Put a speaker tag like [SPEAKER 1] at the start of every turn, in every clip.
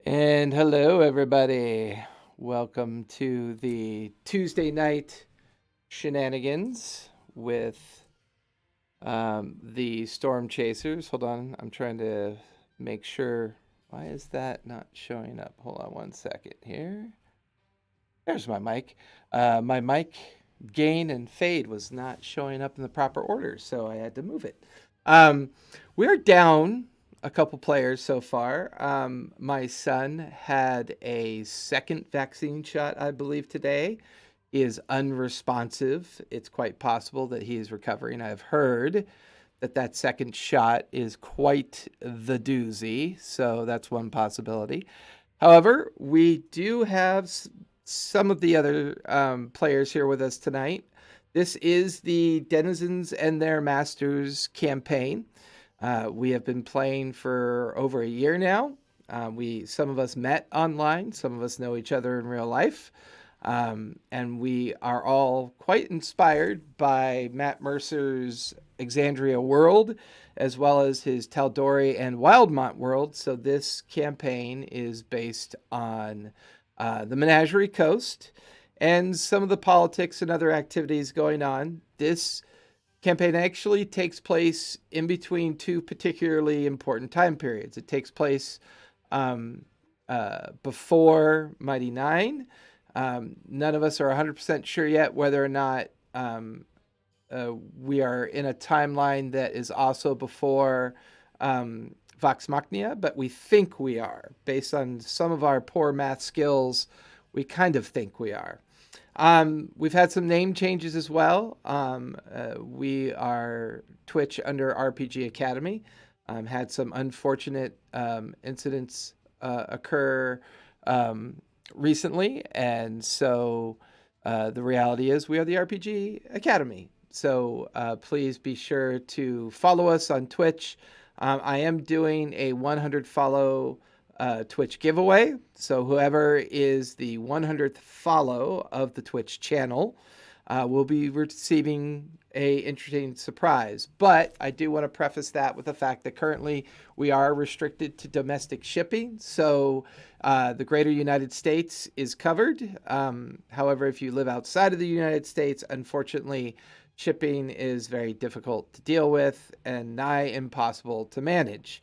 [SPEAKER 1] And hello, everybody. Welcome to the Tuesday night shenanigans with the Storm Chasers. Hold on, I'm trying to make sure. Why is that not showing up? Hold on one second here. There's my mic. My mic gain and fade was not showing up in the proper order, so I had to move it. Um, we're down a couple players so far. My son had a second vaccine shot, I believe, today. He is unresponsive. It's quite possible that he is recovering. I've heard that second shot is quite the doozy, so that's one possibility. However, we do have some of the other players here with us tonight. This is the Denizens and their Masters campaign. We have been playing for over a year now. Some of us met online, some of us know each other in real life, and we are all quite inspired by Matt Mercer's Exandria world, as well as his Tal'Dorei and Wildemont world. So this campaign is based on the Menagerie Coast and some of the politics and other activities going on. This campaign actually takes place in between two particularly important time periods. It takes place um, before Mighty Nine. None of us are 100% sure yet whether or not we are in a timeline that is also before Vox Machina, but we think we are. Based on some of our poor math skills, we kind of think we are. We've had some name changes as well. We are Twitch under RPG Academy. Had some unfortunate incidents occur recently, and so the reality is we are the RPG Academy. So please be sure to follow us on Twitch. I am doing a 100 follow Twitch giveaway. So whoever is the 100th follow of the Twitch channel will be receiving a interesting surprise. But I do want to preface that with the fact that currently we are restricted to domestic shipping. So the greater United States is covered. However, if you live outside of the United States, unfortunately, shipping is very difficult to deal with and nigh impossible to manage.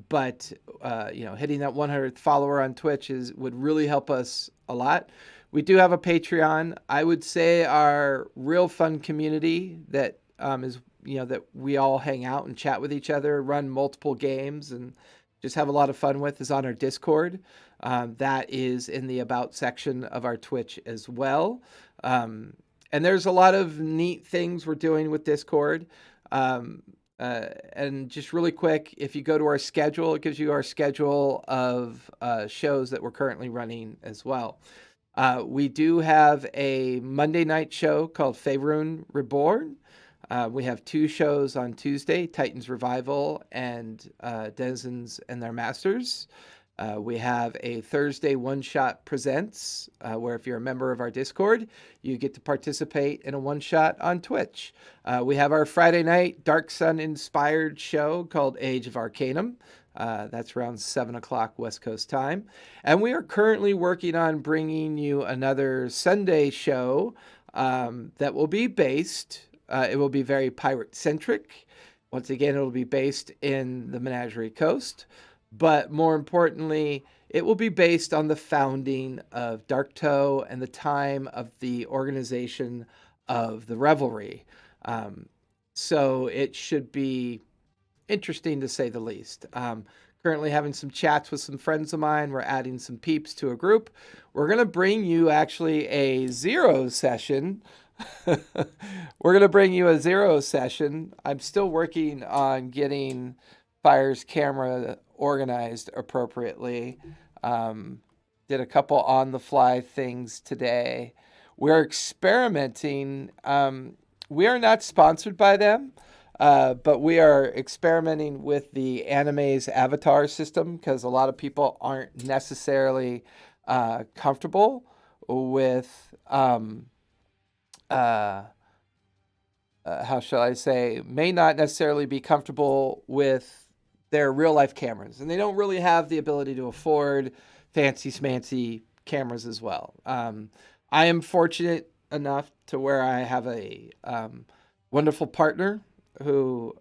[SPEAKER 1] But hitting that 100th follower on Twitch would really help us a lot. We do have a Patreon. I would say our real fun community that is that we all hang out and chat with each other, run multiple games, and just have a lot of fun with is on our Discord. That is in the About section of our Twitch as well. And there's a lot of neat things we're doing with Discord. And just really quick, if you go to our schedule, it gives you our schedule of shows that we're currently running as well. We do have a Monday night show called Faerun Reborn. We have two shows on Tuesday, Titans Revival and Denizens and their Masters. We have a Thursday One Shot Presents, where if you're a member of our Discord, you get to participate in a one shot on Twitch. We have our Friday night Dark Sun inspired show called Age of Arcanum. That's around 7 o'clock West Coast time. And we are currently working on bringing you another Sunday show that will be based, it will be very pirate centric. Once again, it will be based in the Menagerie Coast. But more importantly, it will be based on the founding of Darktoe and the time of the organization of the Revelry. So it should be interesting to say the least. Currently having some chats with some friends of mine. We're adding some peeps to a group. We're going to bring you actually a zero session. We're going to bring you a zero session. I'm still working on getting Fire's camera organized appropriately. Did a couple on the fly things today. We're experimenting. We are not sponsored by them, but we are experimenting with the anime's avatar system because a lot of people aren't necessarily comfortable with, how shall I say, may not necessarily be comfortable with they're real life cameras, and they don't really have the ability to afford fancy smancy cameras as well. I am fortunate enough to where I have a wonderful partner who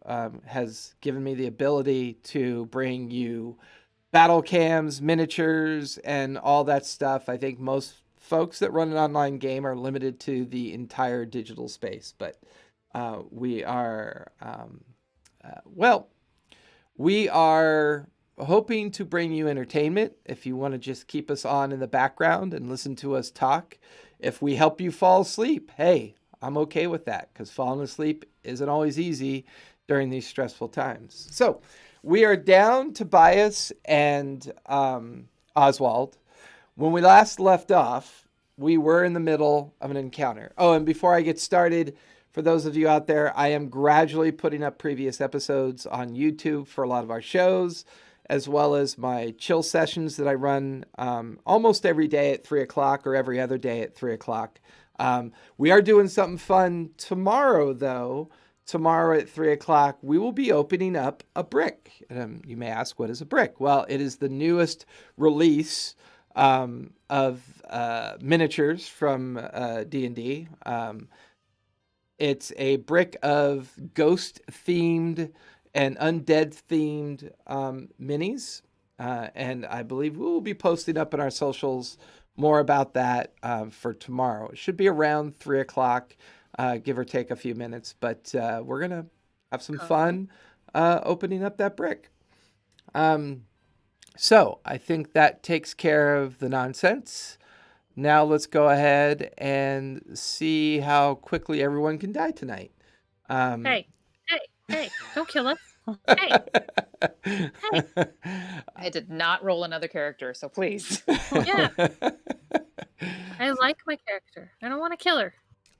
[SPEAKER 1] has given me the ability to bring you battle cams, miniatures, and all that stuff. I think most folks that run an online game are limited to the entire digital space, but we are, well, we are hoping to bring you entertainment. If you want to just keep us on in the background and listen to us talk, if we help you fall asleep, hey, I'm okay with that, because falling asleep isn't always easy during these stressful times. So we are down Tobias and Oswald. When we last left off, we were in the middle of an encounter. Oh, and before I get started, for those of you out there, I am gradually putting up previous episodes on YouTube for a lot of our shows, as well as my chill sessions that I run almost every day at 3 o'clock or every other day at 3 o'clock. We are doing something fun tomorrow, though. Tomorrow at 3 o'clock, we will be opening up a brick. You may ask, what is a brick? Well, it is the newest release of miniatures from D&D. It's a brick of ghost-themed and undead-themed minis. And I believe we will be posting up in our socials more about that for tomorrow. It should be around 3 o'clock, give or take a few minutes. But we're going to have some fun opening up that brick. So I think that takes care of the nonsense. Now let's go ahead and see how quickly everyone can die tonight.
[SPEAKER 2] Hey, don't kill us. Hey.
[SPEAKER 3] I did not roll another character, so please.
[SPEAKER 2] Yeah. I like my character. I don't want to kill her.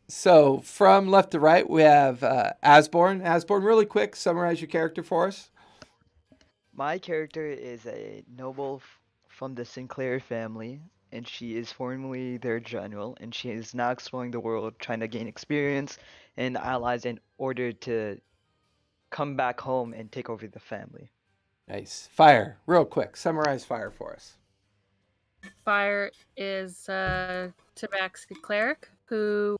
[SPEAKER 1] So from left to right, we have Asborn. Asborn, really quick, summarize your character for us.
[SPEAKER 4] My character is a noble from the Sinclair family, and she is formerly their general, and she is now exploring the world, trying to gain experience and allies in order to come back home and take over the family.
[SPEAKER 1] Nice. Fire, real quick, summarize Fire for us.
[SPEAKER 2] Fire is a Tabaxi cleric who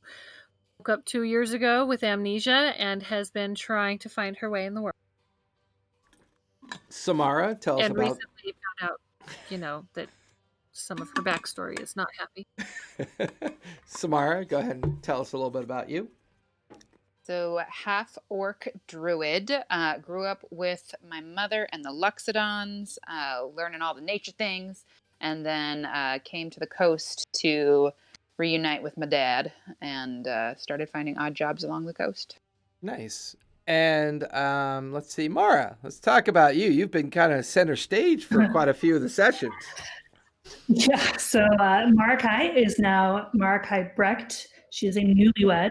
[SPEAKER 2] woke up 2 years ago with amnesia and has been trying to find her way in the world.
[SPEAKER 1] Samara, tell us
[SPEAKER 2] and
[SPEAKER 1] about...
[SPEAKER 2] recently found out, that some of her backstory is not happy.
[SPEAKER 1] Samara, go ahead and tell us a little bit about you.
[SPEAKER 3] So, half-orc druid, grew up with my mother and the Luxodons, learning all the nature things, and then came to the coast to reunite with my dad and started finding odd jobs along the coast.
[SPEAKER 1] Nice. And let's see, Mara, let's talk about you. You've been kind of center stage for quite a few of the sessions.
[SPEAKER 5] Yeah, so Marakai is now Marakai Brecht. She is a newlywed.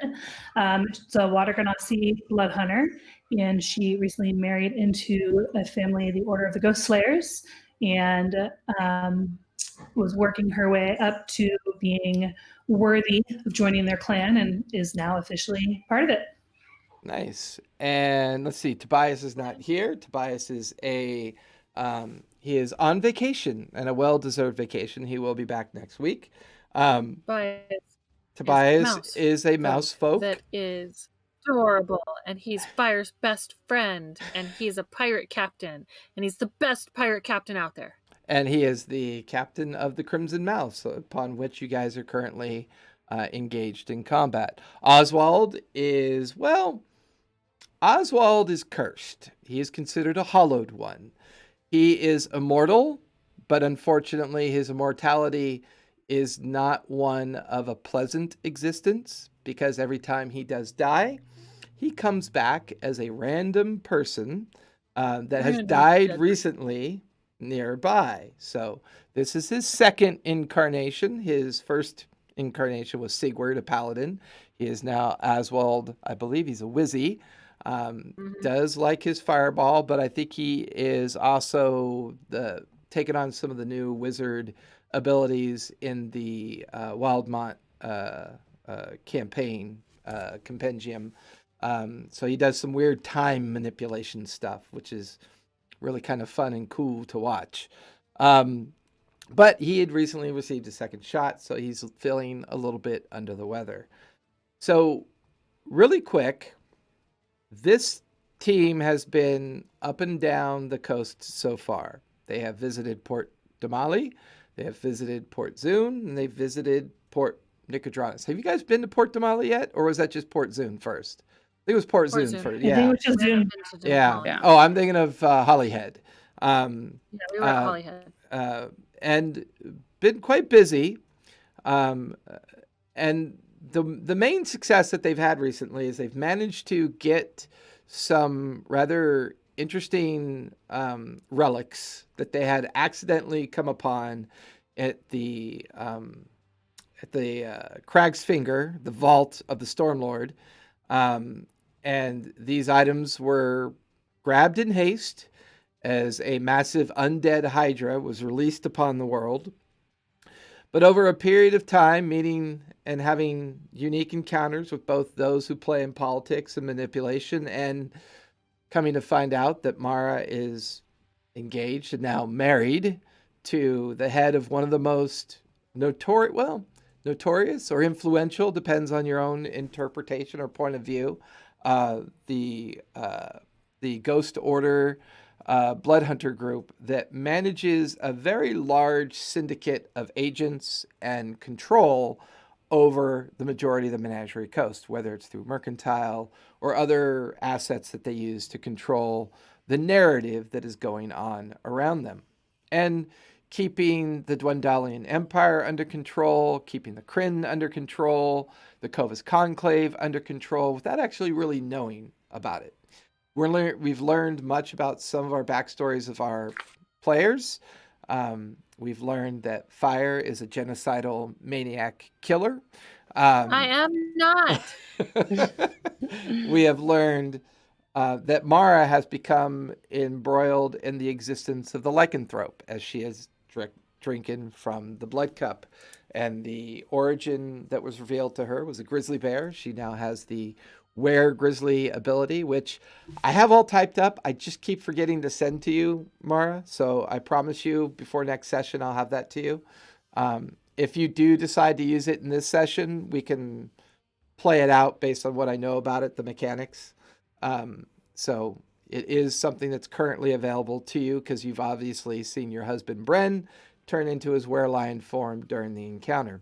[SPEAKER 5] She's a Water Ganassi blood hunter, and she recently married into a family, the Order of the Ghost Slayers, and was working her way up to being worthy of joining their clan and is now officially part of it.
[SPEAKER 1] Nice. And let's see, Tobias is not here. Tobias is he is on vacation, and a well-deserved vacation. He will be back next week. Tobias is a mouse folk
[SPEAKER 2] that is adorable, and he's Fire's best friend, and he's a pirate captain, and he's the best pirate captain out there.
[SPEAKER 1] And he is the captain of the Crimson Mouse, upon which you guys are currently engaged in combat. Oswald is cursed. He is considered a hallowed one. He is immortal, but unfortunately his immortality is not one of a pleasant existence, because every time he does die, he comes back as a random person that has died recently nearby. So this is his second incarnation. His first incarnation was Sigurd, a paladin. He is now Oswald. I believe he's a wizzy. Does like his fireball, but I think he is also taking on some of the new wizard abilities in the Wildmont campaign compendium. So he does some weird time manipulation stuff, which is really kind of fun and cool to watch. But he had recently received a second shot, so he's feeling a little bit under the weather. So, really quick, this team has been up and down the coast so far. They have visited Port Damali, they have visited Port Zune, and they've visited Port Nicodranus. Have you guys been to Port Damali yet, or was that just Port Zune first? I think it was Port Zune first.
[SPEAKER 5] I think it
[SPEAKER 1] Yeah.
[SPEAKER 5] was just Zoom.
[SPEAKER 1] Yeah.
[SPEAKER 3] Yeah.
[SPEAKER 1] Oh, I'm thinking of Hollyhead.
[SPEAKER 2] Yeah, we were at Hollyhead.
[SPEAKER 1] And been quite busy. And the main success that they've had recently is they've managed to get some rather interesting relics that they had accidentally come upon at the Crag's Finger, the vault of the Stormlord. And these items were grabbed in haste as a massive undead hydra was released upon the world. But over a period of time, meeting and having unique encounters with both those who play in politics and manipulation, and coming to find out that Mara is engaged and now married to the head of one of the most notorious or influential, depends on your own interpretation or point of view, the Ghost Order blood hunter group that manages a very large syndicate of agents and control over the majority of the Menagerie Coast, whether it's through mercantile or other assets that they use to control the narrative that is going on around them. And keeping the Dwendalian Empire under control, keeping the Kryn under control, the Clovis Conclave under control, without actually really knowing about it. We've learned much about some of our backstories of our players. We've learned that Fire is a genocidal maniac killer.
[SPEAKER 2] I am not.
[SPEAKER 1] We have learned that Mara has become embroiled in the existence of the lycanthrope, as she is drinking from the blood cup. And the origin that was revealed to her was a grizzly bear. She now has the Were Grizzly ability, which I have all typed up. I just keep forgetting to send to you, Mara. So I promise you before next session, I'll have that to you. If you do decide to use it in this session, we can play it out based on what I know about it, the mechanics. So it is something that's currently available to you because you've obviously seen your husband, Bren, turn into his were-lion form during the encounter.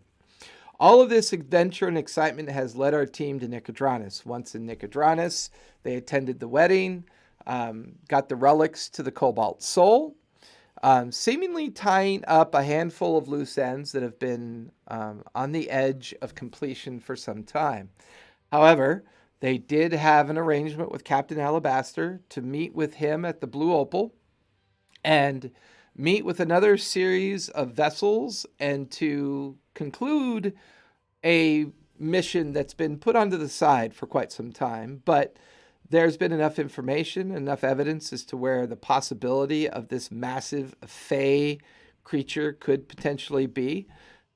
[SPEAKER 1] All of this adventure and excitement has led our team to Nicodranus. Once in Nicodranus, they attended the wedding, got the relics to the Cobalt Soul, seemingly tying up a handful of loose ends that have been on the edge of completion for some time. However, they did have an arrangement with Captain Alabaster to meet with him at the Blue Opal and meet with another series of vessels and to conclude a mission that's been put onto the side for quite some time, but there's been enough information, enough evidence as to where the possibility of this massive Fey creature could potentially be,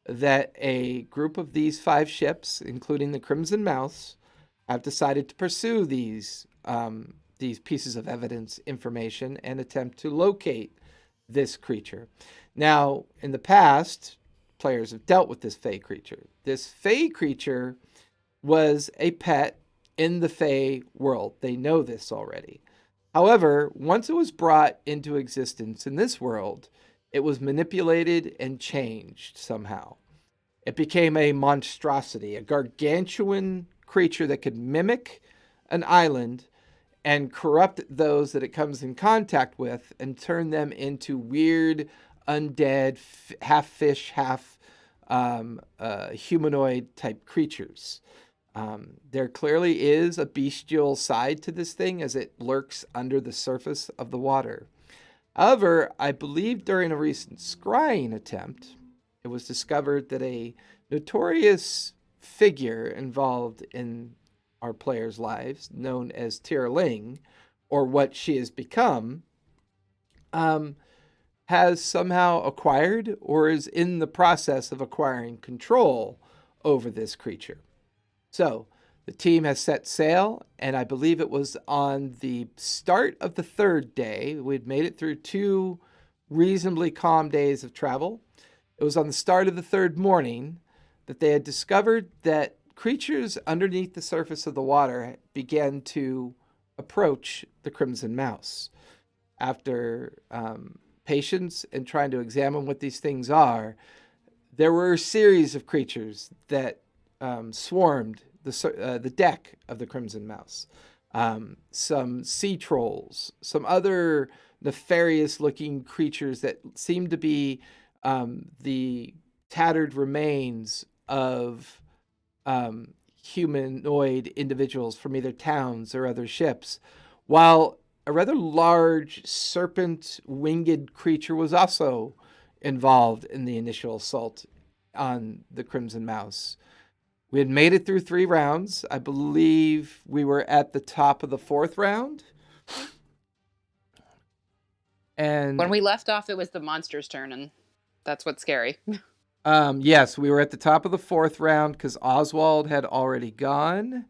[SPEAKER 1] that a group of these 5 ships, including the Crimson Mouse, have decided to pursue these pieces of evidence, information, and attempt to locate this creature. Now, in the past, players have dealt with this Fey creature. This Fey creature was a pet in the Fey world. They know this already. However, once it was brought into existence in this world, it was manipulated and changed somehow. It became a monstrosity, a gargantuan creature that could mimic an island and corrupt those that it comes in contact with and turn them into weird, undead, half fish, half humanoid type creatures. There clearly is a bestial side to this thing as it lurks under the surface of the water. However, I believe during a recent scrying attempt, it was discovered that a notorious figure involved in our players' lives, known as Tirling, or what she has become, has somehow acquired or is in the process of acquiring control over this creature. So The team has set sail, and I believe it was on the start of the third day. We'd made it through 2 reasonably calm days of travel. It was on the start of the third morning that they had discovered that creatures underneath the surface of the water began to approach the Crimson Mouse. After patience and trying to examine what these things are, there were a series of creatures that swarmed the deck of the Crimson Mouse. Some sea trolls, some other nefarious-looking creatures that seemed to be the tattered remains of humanoid individuals from either towns or other ships, while a rather large serpent-winged creature was also involved in the initial assault on the Crimson Mouse. We had made it through 3 rounds. I believe we were at the top of the 4th round. And
[SPEAKER 3] When we left off, it was the monster's turn, and that's what's scary.
[SPEAKER 1] yes, we were at the top of the 4th round because Oswald had already gone,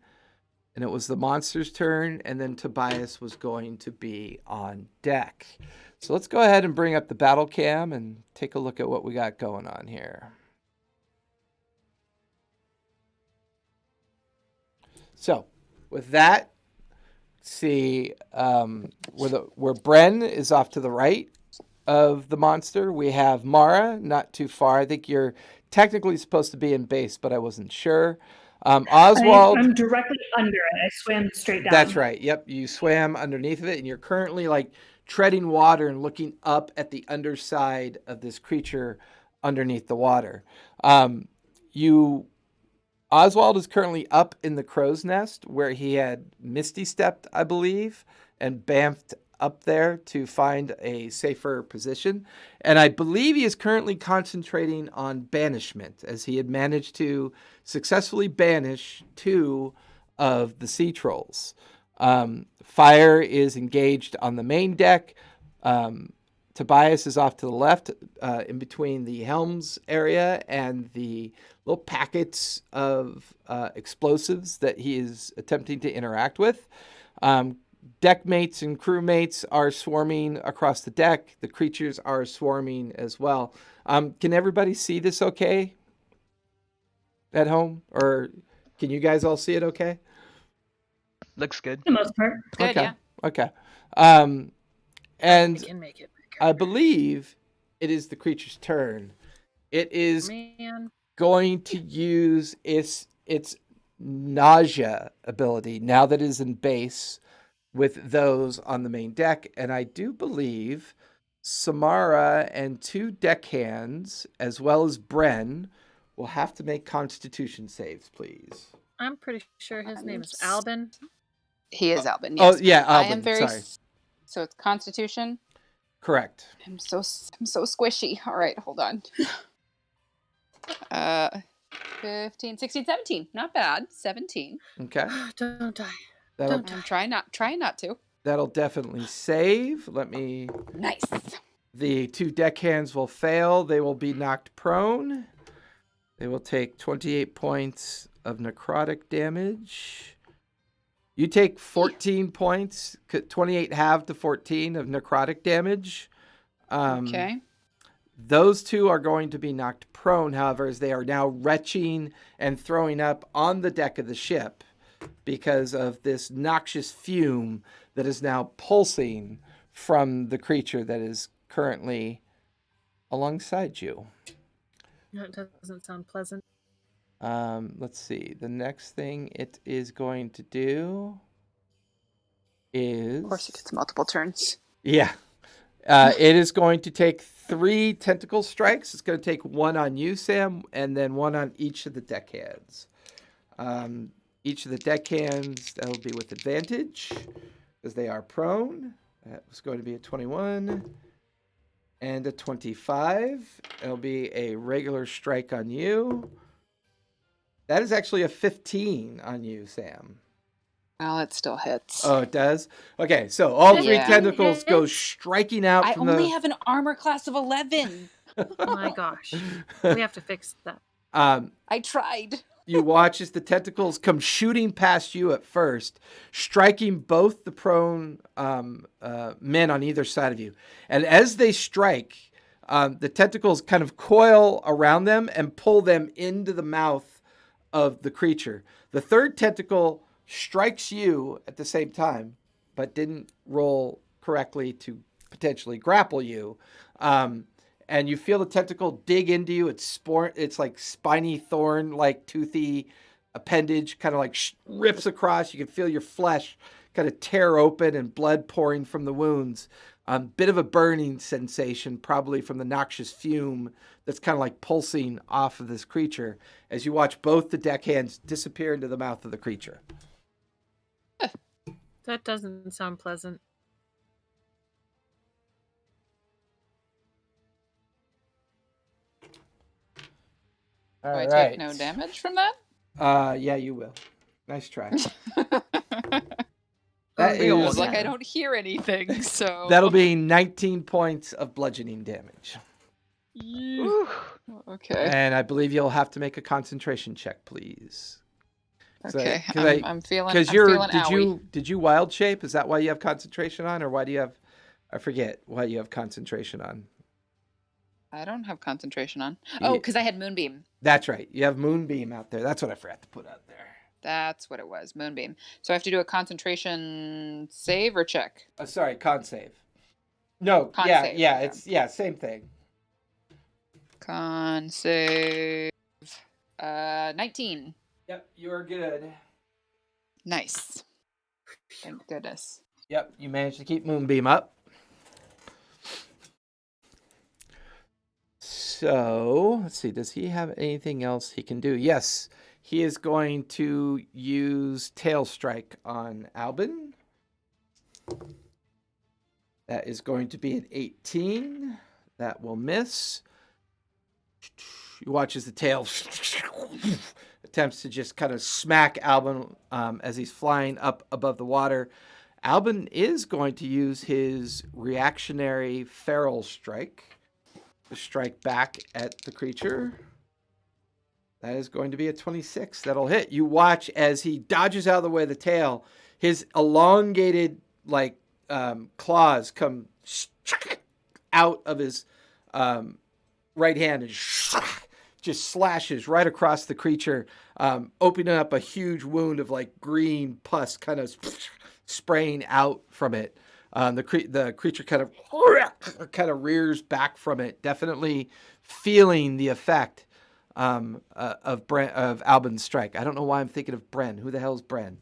[SPEAKER 1] and it was the monster's turn, and then Tobias was going to be on deck. So let's go ahead and bring up the battle cam and take a look at what we got going on here. So with that, see where Bren is off to the right of the monster. We have Mara, not too far. I think you're technically supposed to be in base, but I wasn't sure. Oswald,
[SPEAKER 5] I'm directly under it. I swam straight down.
[SPEAKER 1] That's right. Yep, you swam underneath of it, and you're currently like treading water and looking up at the underside of this creature underneath the water. Oswald is currently up in the crow's nest where he had misty stepped, I believe, and bamfed up there to find a safer position. And I believe he is currently concentrating on banishment, as he had managed to successfully banish 2 of the sea trolls. Fire is engaged on the main deck. Tobias is off to the left, in between the helms area and the little packets of explosives that he is attempting to interact with. Deck mates and crewmates are swarming across the deck. The creatures are swarming as well. Can everybody see this okay at home? Or can you guys all see it okay?
[SPEAKER 4] Looks good.
[SPEAKER 5] For the most part.
[SPEAKER 3] Good,
[SPEAKER 1] okay.
[SPEAKER 3] yeah.
[SPEAKER 1] Okay.
[SPEAKER 2] I
[SPEAKER 1] And
[SPEAKER 2] can make it bigger.
[SPEAKER 1] I believe it is the creature's turn. It is
[SPEAKER 2] Man,
[SPEAKER 1] going to use its nausea ability now that it is in base with those on the main deck. And I do believe Samara and 2 deckhands, as well as Bren, will have to make Constitution saves, please.
[SPEAKER 2] I'm pretty sure his name is Albin.
[SPEAKER 3] He is Albin, yes.
[SPEAKER 1] Oh, yeah,
[SPEAKER 3] I
[SPEAKER 1] Albin,
[SPEAKER 3] am very...
[SPEAKER 1] sorry.
[SPEAKER 3] So it's Constitution.
[SPEAKER 1] Correct.
[SPEAKER 3] I'm so squishy. All right, hold on. 15, 16, 17. Not bad. 17.
[SPEAKER 1] Okay.
[SPEAKER 2] Don't die.
[SPEAKER 1] That'll,
[SPEAKER 2] Don't
[SPEAKER 3] I'm trying not to.
[SPEAKER 1] that'll definitely save. Let me...
[SPEAKER 3] Nice.
[SPEAKER 1] The 2 deckhands will fail. They will be knocked prone. They will take 28 points of necrotic damage. You take 14 points, 28 halved to 14 of necrotic damage.
[SPEAKER 3] Okay.
[SPEAKER 1] Those 2 are going to be knocked prone, however, as they are now retching and throwing up on the deck of the ship because of this noxious fume that is now pulsing from the creature that is currently alongside you.
[SPEAKER 2] No, it doesn't sound pleasant.
[SPEAKER 1] Let's see. The next thing it is going to do is...
[SPEAKER 3] Of course, it gets multiple turns.
[SPEAKER 1] Yeah. It is going to take 3 tentacle strikes. It's going to take 1 on you, Sam, and then 1 on each of the deckhands. Each of the deckhands, that will be with advantage, because they are prone. That was going to be a 21 and a 25. It'll be a regular strike on you. That is actually a 15 on you, Sam.
[SPEAKER 3] Well, it still hits.
[SPEAKER 1] Oh, it does? Okay, so all 3
[SPEAKER 3] Yeah.
[SPEAKER 1] tentacles go striking out
[SPEAKER 3] I
[SPEAKER 1] from
[SPEAKER 3] only have an armor class of 11.
[SPEAKER 2] Oh my gosh. We have to fix that.
[SPEAKER 3] I tried.
[SPEAKER 1] You watch as the tentacles come shooting past you at first, striking both the prone men on either side of you. And as they strike, the tentacles kind of coil around them and pull them into the mouth of the creature. The third tentacle strikes you at the same time, but didn't roll correctly to potentially grapple you. And you feel the tentacle dig into you. It's like spiny thorn, like toothy appendage, kind of like rips across. You can feel your flesh kind of tear open and blood pouring from the wounds. Bit of a burning sensation, probably from the noxious fume that's kind of like pulsing off of this creature as you watch both the deckhands disappear into the mouth of the creature.
[SPEAKER 2] That doesn't sound pleasant.
[SPEAKER 1] All
[SPEAKER 3] Do I
[SPEAKER 1] right.
[SPEAKER 3] take no damage from that?
[SPEAKER 1] Yeah, you will. Nice try.
[SPEAKER 2] That
[SPEAKER 3] It was
[SPEAKER 2] is-
[SPEAKER 3] like I don't hear anything, so
[SPEAKER 1] That'll be 19 points of bludgeoning damage.
[SPEAKER 3] Ooh. Okay.
[SPEAKER 1] And I believe you'll have to make a concentration check, please.
[SPEAKER 3] Okay. I'm feeling.
[SPEAKER 1] Because
[SPEAKER 3] I'm
[SPEAKER 1] you're
[SPEAKER 3] feeling
[SPEAKER 1] did you wild shape? Is that why you have concentration on, or why do you have? I forget why you have concentration on.
[SPEAKER 3] I don't have concentration on. Oh, because I had moonbeam.
[SPEAKER 1] That's right. You have moonbeam out there. That's what I forgot to put out there.
[SPEAKER 3] That's what it was, moonbeam. So I have to do a concentration save or check.
[SPEAKER 1] Sorry, con save. No,
[SPEAKER 3] Con
[SPEAKER 1] yeah,
[SPEAKER 3] save,
[SPEAKER 1] yeah,
[SPEAKER 3] okay.
[SPEAKER 1] same thing.
[SPEAKER 3] Con save. 19.
[SPEAKER 1] Yep, you're good.
[SPEAKER 3] Nice. Thank goodness.
[SPEAKER 1] Yep, you managed to keep moonbeam up. So, let's see, does he have anything else he can do? Yes, he is going to use Tail Strike on Albin. That is going to be an 18. That will miss. You watch as the tail attempts to just kind of smack Albin as he's flying up above the water. Albin is going to use his reactionary feral strike to strike back at the creature. That is going to be a 26. That'll hit. You watch as he dodges out of the way of the tail. His elongated claws come out of his right hand and just slashes right across the creature, opening up a huge wound of like green pus kind of spraying out from it. The creature kind of rears back from it, definitely feeling the effect of Albin's strike. I don't know why I'm thinking of Bren. Who the hell is Bren?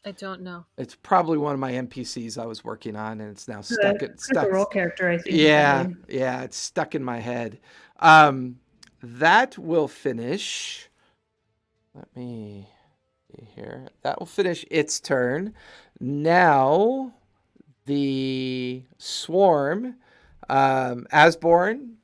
[SPEAKER 2] I don't know.
[SPEAKER 1] It's probably one of my NPCs I was working on, and it's now stuck.
[SPEAKER 5] The role character, I think.
[SPEAKER 1] Yeah, it's stuck in my head. That will finish. Let me see here. That will finish its turn. Now, the swarm, Asborn.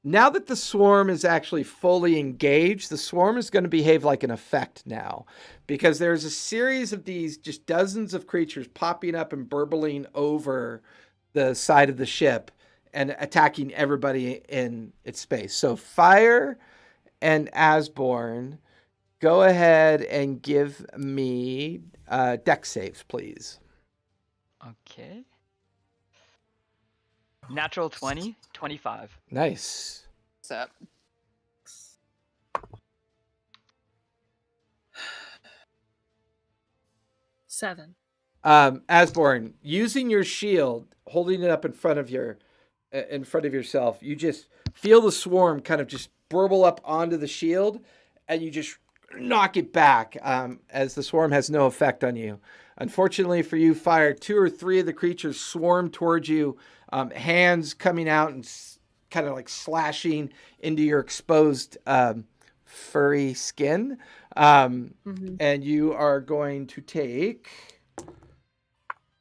[SPEAKER 1] Now that the swarm is actually fully engaged, the swarm is going to behave like an effect now, because there's a series of these just dozens of creatures popping up and burbling over the side of the ship and attacking everybody in its space. So Fire and Asborn, go ahead and give me dex saves, please.
[SPEAKER 4] Okay. Natural 20, 25.
[SPEAKER 1] Nice.
[SPEAKER 3] What's up?
[SPEAKER 2] Seven.
[SPEAKER 1] Asborn, using your shield, holding it up in front of yourself, you just feel the swarm kind of just burble up onto the shield, and you just knock it back as the swarm has no effect on you. Unfortunately for you, Fire, 2 or 3 of the creatures swarm towards you, hands coming out and kind of like slashing into your exposed furry skin. And you are going to take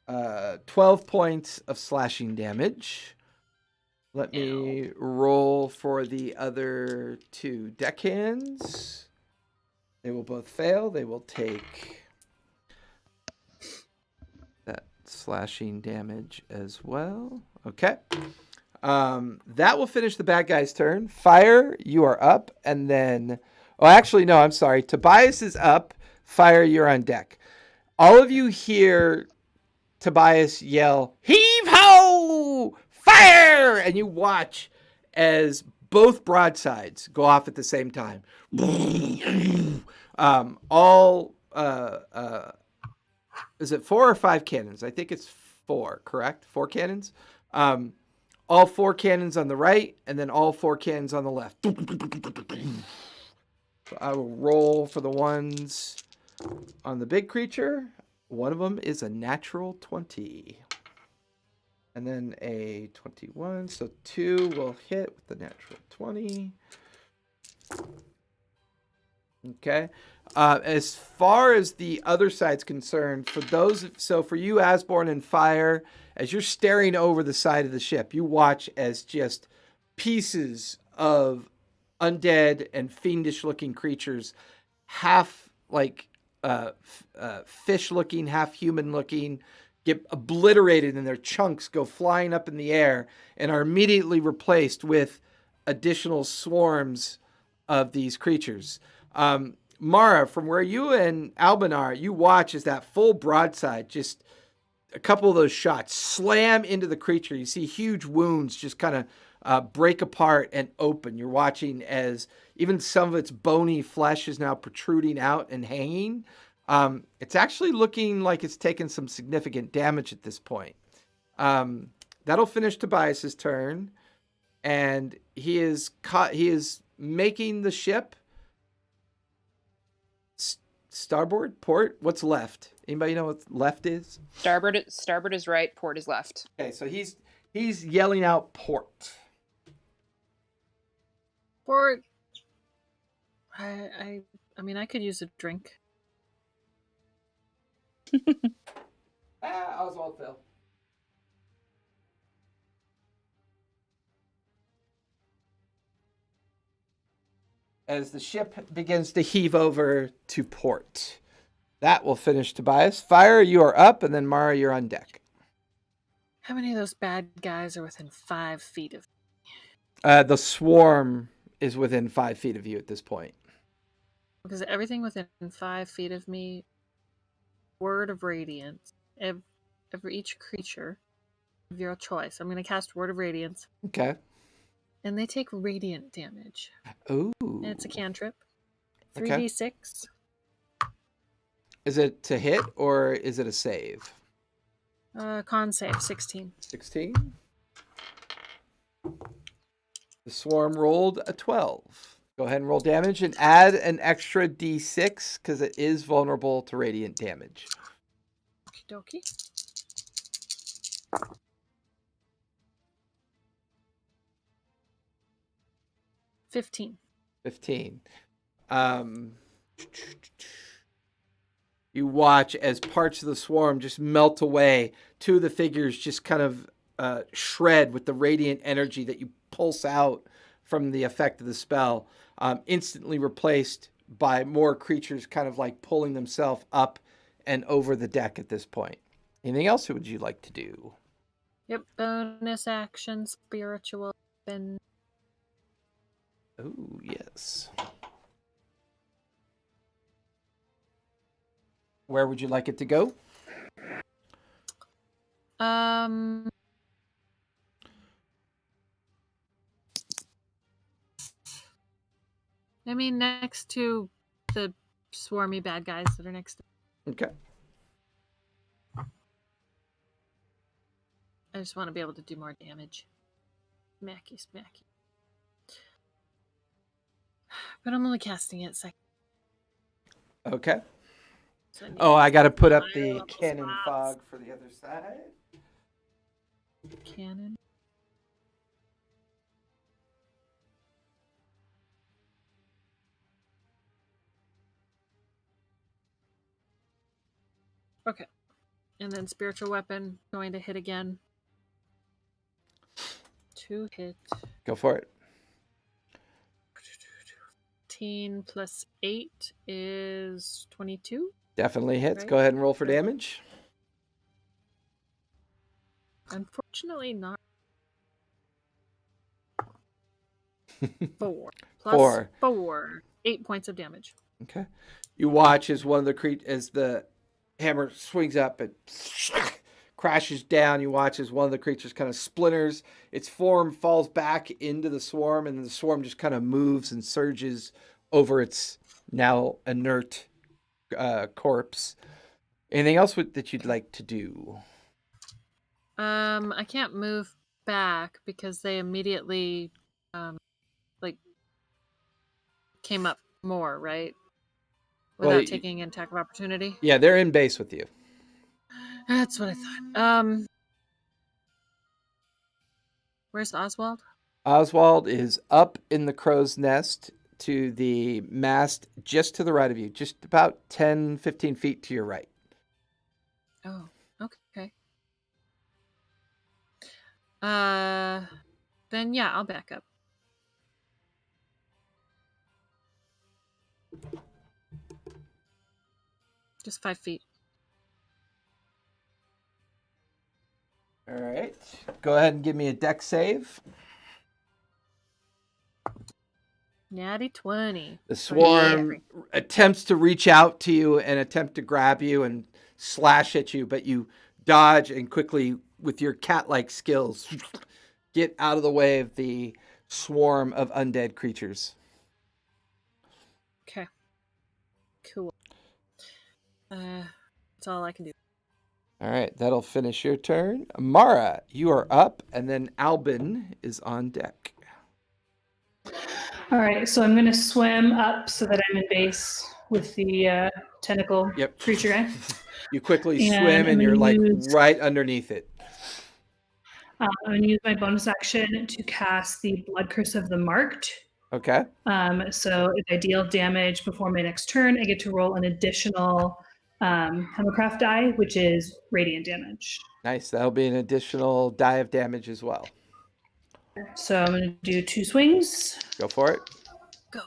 [SPEAKER 1] 12 points of slashing damage. Let me roll for the other 2 deckhands. They will both fail. They will take that slashing damage as well. Okay. That will finish the bad guy's turn. Fire, you are up, and then... Oh, actually, no, I'm sorry. Tobias is up. Fire, you're on deck. All of you hear Tobias yell, "Heave ho! Fire!" And you watch as both broadsides go off at the same time. All... is it 4 or 5 cannons? I think it's 4, correct? 4 cannons? All 4 cannons on the right, and then all 4 cannons on the left. So I will roll for the ones on the big creature. One of them is a natural 20. And then a 21. So 2 will hit with the natural 20. Okay. As far as the other side's concerned, for you, Asborn and Fire, as you're staring over the side of the ship, you watch as just pieces of undead and fiendish-looking creatures, half like fish-looking, half human-looking, get obliterated and their chunks go flying up in the air and are immediately replaced with additional swarms of these creatures. Mara, from where you and Albin are, you watch as that full broadside, just a couple of those shots slam into the creature. You see huge wounds just kind of break apart and open. You're watching as even some of its bony flesh is now protruding out and hanging. It's actually looking like it's taken some significant damage at this point. That'll finish Tobias's turn, and he is making the ship starboard, port. What's left? Anybody know what left is?
[SPEAKER 3] Starboard is right, port is left.
[SPEAKER 1] Okay, so he's yelling out port.
[SPEAKER 2] Port. I mean, I could use a drink.
[SPEAKER 1] Oswald Phil. As the ship begins to heave over to port. That will finish Tobias. Fire, you are up, and then Mara, you're on deck.
[SPEAKER 2] How many of those bad guys are within 5 feet of?
[SPEAKER 1] The swarm is within 5 feet of you at this point.
[SPEAKER 2] Because everything within 5 feet of me, word of radiance. Every each creature of your choice. I'm going to cast word of radiance.
[SPEAKER 1] Okay.
[SPEAKER 2] And they take radiant damage.
[SPEAKER 1] Ooh.
[SPEAKER 2] And it's a cantrip.
[SPEAKER 1] Okay.
[SPEAKER 2] 3d6.
[SPEAKER 1] Is it to hit or is it a save?
[SPEAKER 2] Con save, 16.
[SPEAKER 1] 16. The swarm rolled a 12. Go ahead and roll damage and add an extra d6 because it is vulnerable to radiant damage.
[SPEAKER 2] Okie dokie. $15.
[SPEAKER 1] 15. You watch as parts of the swarm just melt away. 2 of the figures just kind of shred with the radiant energy that you pulse out from the effect of the spell, instantly replaced by more creatures kind of like pulling themselves up and over the deck at this point. Anything else would you like to do?
[SPEAKER 2] Yep, bonus action, spiritual weapon.
[SPEAKER 1] Oh, yes. Where would you like it to go?
[SPEAKER 2] I mean, next to the swarmy bad guys that are next to
[SPEAKER 1] Okay.
[SPEAKER 2] I just want to be able to do more damage. Smacky, smacky. But I'm only casting it second.
[SPEAKER 1] Okay.
[SPEAKER 2] So
[SPEAKER 1] I got to put up the
[SPEAKER 2] level
[SPEAKER 1] cannon
[SPEAKER 2] slots.
[SPEAKER 1] fog for the other side.
[SPEAKER 2] Cannon. Okay. And then spiritual weapon going to hit again. 2 hit.
[SPEAKER 1] Go for it.
[SPEAKER 2] 15 plus 8 is 22.
[SPEAKER 1] Definitely hits.
[SPEAKER 2] Right.
[SPEAKER 1] Go ahead and roll for damage.
[SPEAKER 2] Unfortunately not. 4 plus
[SPEAKER 1] 4.
[SPEAKER 2] 4. 8 points of damage.
[SPEAKER 1] Okay. You watch as one of the as the hammer swings up and crashes down. You watch as one of the creatures kind of splinters. Its form falls back into the swarm, and the swarm just kind of moves and surges over its now inert corpse. Anything else that you'd like to do?
[SPEAKER 2] I can't move back because they immediately like came up more, right? Without
[SPEAKER 1] Well,
[SPEAKER 2] taking an attack of opportunity.
[SPEAKER 1] yeah, they're in base with you.
[SPEAKER 2] That's what I thought. Where's Oswald?
[SPEAKER 1] Oswald is up in the crow's nest to the mast just to the right of you, just about 10, 15 feet to your right.
[SPEAKER 2] Oh, okay. Then yeah, I'll back up. Just 5 feet.
[SPEAKER 1] All right. Go ahead and give me a deck save.
[SPEAKER 2] Natty 20.
[SPEAKER 1] The swarm attempts to reach out to you and attempt to grab you and slash at you, but you dodge and quickly, with your cat-like skills, get out of the way of the swarm of undead creatures.
[SPEAKER 2] Okay. Cool. That's all I can do.
[SPEAKER 1] All right, that'll finish your turn. Mara, you are up, and then Albin is on deck.
[SPEAKER 5] All right, so I'm going to swim up so that I'm in base with the tentacle creature guy.
[SPEAKER 1] You quickly
[SPEAKER 5] And
[SPEAKER 1] swim, and you're like
[SPEAKER 5] use-
[SPEAKER 1] right underneath it.
[SPEAKER 5] I'm going to use my bonus action to cast the Blood Curse of the Marked.
[SPEAKER 1] Okay.
[SPEAKER 5] So if I deal damage before my next turn, I get to roll an additional Hemocraft die, which is radiant damage.
[SPEAKER 1] Nice. That'll be an additional die of damage as well.
[SPEAKER 5] So I'm going to do 2 swings.
[SPEAKER 1] Go for it.
[SPEAKER 2] Go.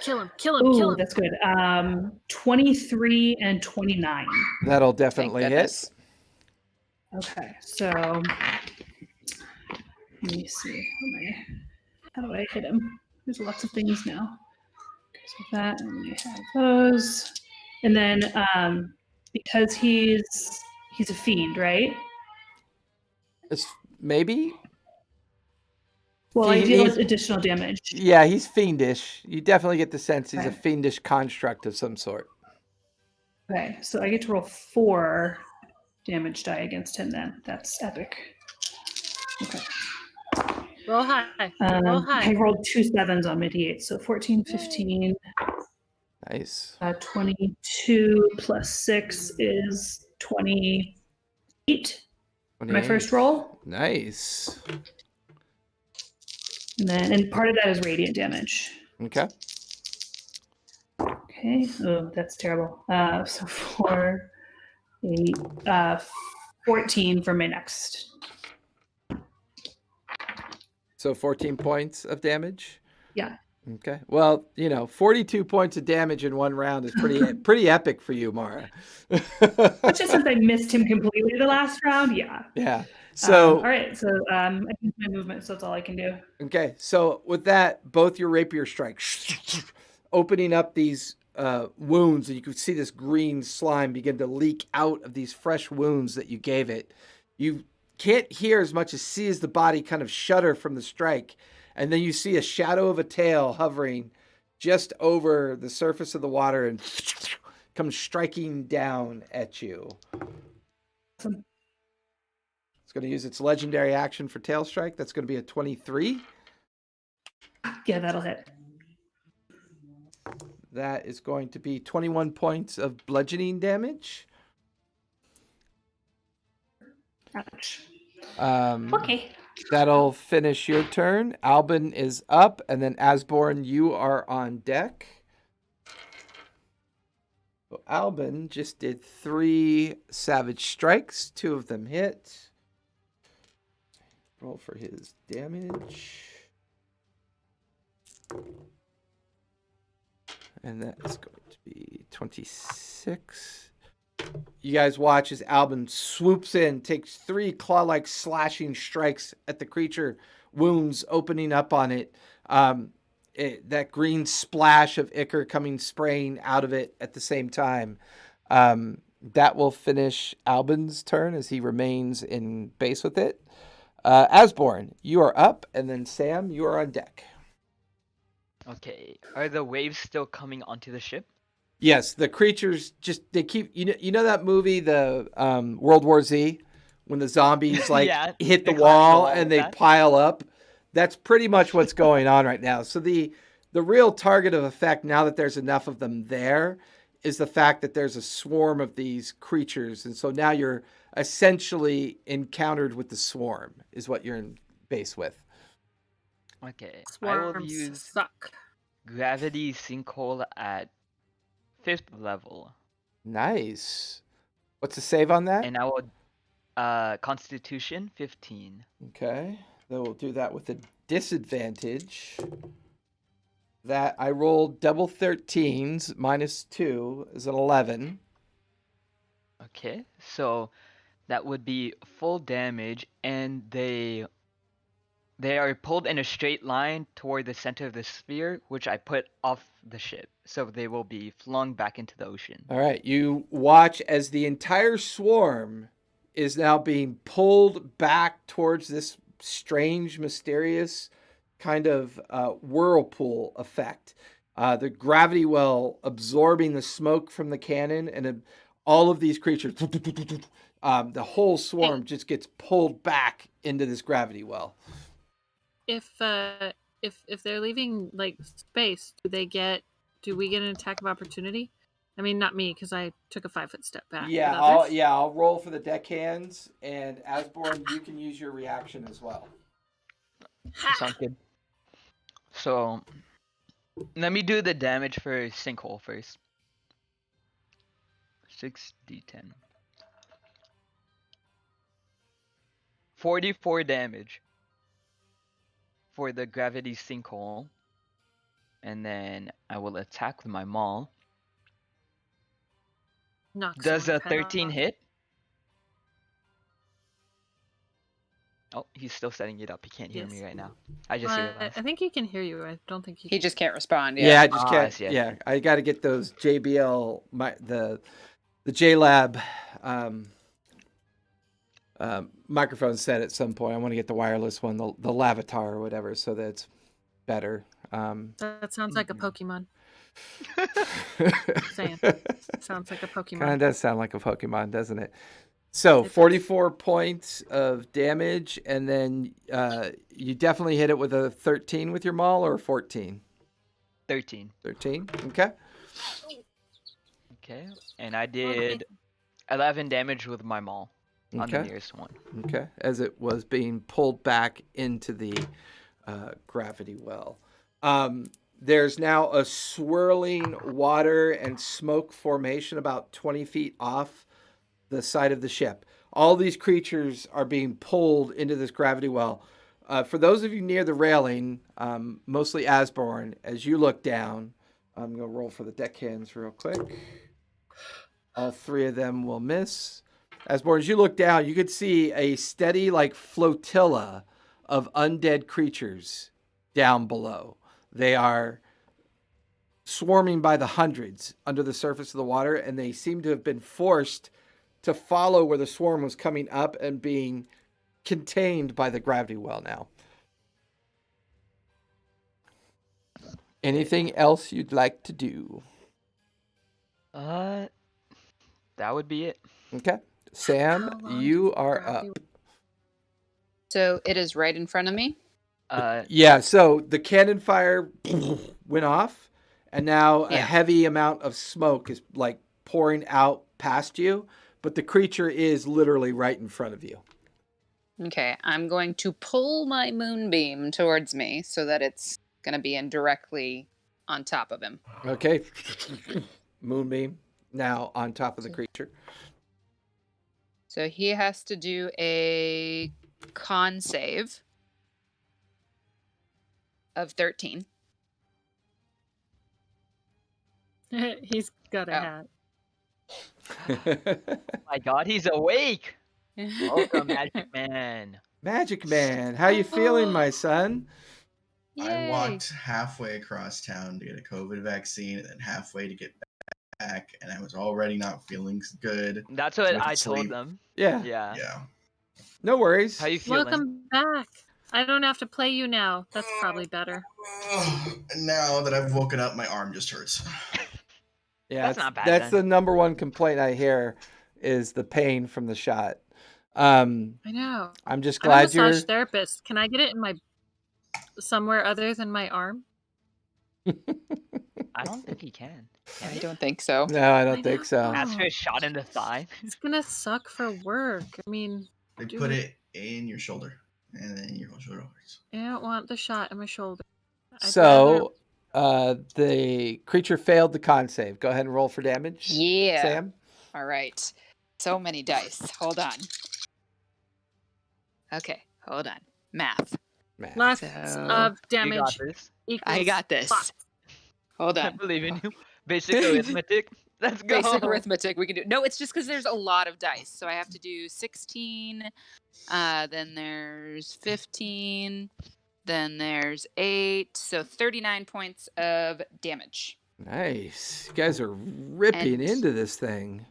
[SPEAKER 2] Kill him. Kill him.
[SPEAKER 5] Ooh, that's good. 23 and 29.
[SPEAKER 1] That'll definitely
[SPEAKER 3] Thank
[SPEAKER 1] hit.
[SPEAKER 3] goodness.
[SPEAKER 5] Okay, so let me see. How do I hit him? There's lots of things now. So that, and we have those. And then because he's a fiend, right?
[SPEAKER 1] Maybe?
[SPEAKER 5] Well, I deal
[SPEAKER 1] He's-
[SPEAKER 5] additional damage.
[SPEAKER 1] Yeah, he's fiendish. You definitely get the sense he's a
[SPEAKER 5] Okay.
[SPEAKER 1] fiendish construct of some sort.
[SPEAKER 5] Okay, so I get to roll 4 damage die against him then. That's epic. Okay.
[SPEAKER 2] Roll high. Roll high.
[SPEAKER 5] I rolled 2 7s on my d8, so 14, 15,
[SPEAKER 1] Nice.
[SPEAKER 5] 22 plus 6 is 28. My first
[SPEAKER 1] 28.
[SPEAKER 5] roll.
[SPEAKER 1] Nice.
[SPEAKER 5] And part of that is radiant damage.
[SPEAKER 1] Okay.
[SPEAKER 5] Okay. Oh, that's terrible. So 4, 8, 14 for my next.
[SPEAKER 1] So 14 points of damage?
[SPEAKER 5] Yeah.
[SPEAKER 1] Okay. Well, 42 points of damage in one round is pretty epic for you, Mara.
[SPEAKER 5] Which is since I missed him completely the last round. Yeah.
[SPEAKER 1] Yeah. So
[SPEAKER 5] all right. So I use my movement, so that's all I can do.
[SPEAKER 1] Okay, so with that, both your rapier strikes, opening up these wounds, and you can see this green slime begin to leak out of these fresh wounds that you gave it. You can't hear as much as see as the body kind of shudder from the strike, and then you see a shadow of a tail hovering just over the surface of the water and comes striking down at you.
[SPEAKER 5] Awesome.
[SPEAKER 1] It's going to use its legendary action for tail strike. That's going to be a 23.
[SPEAKER 5] Yeah, that'll hit.
[SPEAKER 1] That is going to be 21 points of bludgeoning damage.
[SPEAKER 5] Ouch.
[SPEAKER 1] Okay. That'll finish your turn. Albin is up, and then Asborn, you are on deck. So Albin just did 3 savage strikes. 2 of them hit. Roll for his damage. And that is going to be 26. you guys watch as Albin swoops in, takes 3 claw-like slashing strikes at the creature, wounds opening up on it. That green splash of ichor coming spraying out of it at the same time. That will finish Albin's turn as he remains in base with it. Asborn, you are up, and then Sam, you are on deck.
[SPEAKER 4] Okay. Are the waves still coming onto the ship?
[SPEAKER 1] Yes, the creatures they keep you know that movie, the World War Z, when the zombies like
[SPEAKER 4] Yeah,
[SPEAKER 1] hit the
[SPEAKER 4] they climb the
[SPEAKER 1] wall
[SPEAKER 4] wall
[SPEAKER 1] and
[SPEAKER 4] with
[SPEAKER 1] they
[SPEAKER 4] that.
[SPEAKER 1] pile up. That's pretty much what's going on right now. So the real target of effect, now that there's enough of them there, is the fact that there's a swarm of these creatures, and so now you're essentially encountered with the swarm is what you're in base with.
[SPEAKER 4] Okay. I will
[SPEAKER 2] Swarms
[SPEAKER 4] use
[SPEAKER 2] suck.
[SPEAKER 4] gravity sinkhole at 5th level,
[SPEAKER 1] Nice. What's the save on that?
[SPEAKER 4] and I will Constitution 15.
[SPEAKER 1] Okay, then we'll do that with a disadvantage. That I rolled double 13s, -2 is an 11.
[SPEAKER 4] Okay, so that would be full damage, and they are pulled in a straight line toward the center of the sphere, which I put off the ship, so they will be flung back into the ocean.
[SPEAKER 1] All right, you watch as the entire swarm is now being pulled back towards this strange, mysterious kind of whirlpool effect. The gravity well absorbing the smoke from the cannon, and all of these creatures, the whole swarm just gets pulled back into this gravity well.
[SPEAKER 2] If they're leaving like space, do we get an attack of opportunity? I mean, not me, because I took a 5-foot step back.
[SPEAKER 1] Yeah,
[SPEAKER 2] but others?
[SPEAKER 1] I'll roll for the deckhands, and Asborn, you can use your reaction as well.
[SPEAKER 4] Sounds good. So let me do the damage for sinkhole first. 6d10. 44 damage for the gravity sinkhole, and then I will attack with my maul.
[SPEAKER 2] Knock
[SPEAKER 4] Does a
[SPEAKER 2] someone's head
[SPEAKER 4] 13
[SPEAKER 2] off.
[SPEAKER 4] hit? Oh, he's still setting it up. He can't hear me
[SPEAKER 2] Yes.
[SPEAKER 4] right now. I just realized.
[SPEAKER 2] I think he can hear you. I don't think
[SPEAKER 3] He
[SPEAKER 2] can.
[SPEAKER 3] just can't respond.
[SPEAKER 1] Yeah, I just
[SPEAKER 4] I
[SPEAKER 1] can't.
[SPEAKER 4] see, I
[SPEAKER 1] Yeah,
[SPEAKER 4] see.
[SPEAKER 1] I got to get those JBL, the JLab microphone set at some point. I want to get the wireless one, the Lavatar or whatever, so that it's better.
[SPEAKER 2] That sounds like a Pokemon. Saying. Sounds like a Pokemon.
[SPEAKER 1] Kind of does sound like a Pokemon, doesn't it? So
[SPEAKER 2] It does.
[SPEAKER 1] 44 points of damage, and then you definitely hit it with a 13 with your maul, or 14?
[SPEAKER 4] 13.
[SPEAKER 1] 13, okay.
[SPEAKER 4] Okay, and I did 11 damage with my maul on the
[SPEAKER 1] Okay.
[SPEAKER 4] nearest one.
[SPEAKER 1] Okay, as it was being pulled back into the gravity well. There's now a swirling water and smoke formation about 20 feet off the side of the ship. All these creatures are being pulled into this gravity well. For those of you near the railing, mostly Asborn, as you look down, I'm going to roll for the deckhands real quick. All 3 of them will miss. Asborn, as you look down, you could see a steady, like, flotilla of undead creatures down below. They are swarming by the hundreds under the surface of the water, and they seem to have been forced to follow where the swarm was coming up and being contained by the gravity well now. Anything else you'd like to do?
[SPEAKER 4] That would be it.
[SPEAKER 1] Okay. Sam,
[SPEAKER 2] How long
[SPEAKER 1] you
[SPEAKER 2] does
[SPEAKER 1] are
[SPEAKER 2] gravity
[SPEAKER 1] up.
[SPEAKER 3] So it is right in front of me.
[SPEAKER 1] Yeah, so the cannon fire went off, and now a
[SPEAKER 3] Yeah.
[SPEAKER 1] heavy amount of smoke is like pouring out past you, but the creature is literally right in front of you.
[SPEAKER 3] Okay, I'm going to pull my moonbeam towards me so that it's going to be directly on top of him.
[SPEAKER 1] Okay. Moonbeam now on top of the creature.
[SPEAKER 3] So he has to do a con save of 13.
[SPEAKER 2] He's got a
[SPEAKER 3] Oh.
[SPEAKER 2] hat.
[SPEAKER 4] My God, he's awake! Welcome, Magic Man.
[SPEAKER 1] Magic Man, how you feeling, my son?
[SPEAKER 3] Yay.
[SPEAKER 6] I walked halfway across town to get a COVID vaccine, and then halfway to get back, and I was already not feeling good.
[SPEAKER 4] That's what
[SPEAKER 6] Went to
[SPEAKER 4] I told
[SPEAKER 6] sleep.
[SPEAKER 4] them.
[SPEAKER 1] Yeah.
[SPEAKER 4] Yeah.
[SPEAKER 6] Yeah.
[SPEAKER 1] No worries.
[SPEAKER 4] How you feeling?
[SPEAKER 2] Welcome back. I don't have to play you now. That's probably better.
[SPEAKER 6] And now that I've woken up, my arm just hurts.
[SPEAKER 1] Yeah,
[SPEAKER 4] That's not bad,
[SPEAKER 1] That's
[SPEAKER 4] then.
[SPEAKER 1] the number one complaint I hear is the pain from the shot.
[SPEAKER 2] I know.
[SPEAKER 1] I'm just
[SPEAKER 2] I'm a
[SPEAKER 1] glad you're.
[SPEAKER 2] massage therapist. Can I get it in my somewhere other than my arm?
[SPEAKER 4] I don't think he can. Can
[SPEAKER 3] I
[SPEAKER 4] he?
[SPEAKER 3] don't think so.
[SPEAKER 1] No, I don't
[SPEAKER 2] I
[SPEAKER 1] think so.
[SPEAKER 2] know.
[SPEAKER 4] Ask for a shot in the thigh.
[SPEAKER 2] It's gonna suck for work. I mean,
[SPEAKER 6] They
[SPEAKER 2] do
[SPEAKER 6] put
[SPEAKER 2] we-
[SPEAKER 6] it in your shoulder, and then your whole shoulder hurts.
[SPEAKER 2] I don't want the shot in my shoulder. I'd rather-
[SPEAKER 1] So, the creature failed the con save. Go ahead and roll for damage.
[SPEAKER 3] Yeah.
[SPEAKER 1] Sam.
[SPEAKER 3] All right. So many dice. Hold on. Okay, hold on. Math.
[SPEAKER 1] Math.
[SPEAKER 2] lots
[SPEAKER 3] So-
[SPEAKER 2] of
[SPEAKER 4] You got
[SPEAKER 2] damage
[SPEAKER 4] this.
[SPEAKER 2] equals
[SPEAKER 3] I got this.
[SPEAKER 2] lots.
[SPEAKER 3] Hold
[SPEAKER 4] I
[SPEAKER 3] on.
[SPEAKER 4] believe in you. Basic arithmetic. Let's go.
[SPEAKER 3] Basic arithmetic. We can do. No, it's just because there's a lot of dice. So I have to do 16. Then there's 15. Then there's 8. So 39 points of damage.
[SPEAKER 1] Nice. You guys are ripping
[SPEAKER 3] And-
[SPEAKER 1] into this thing.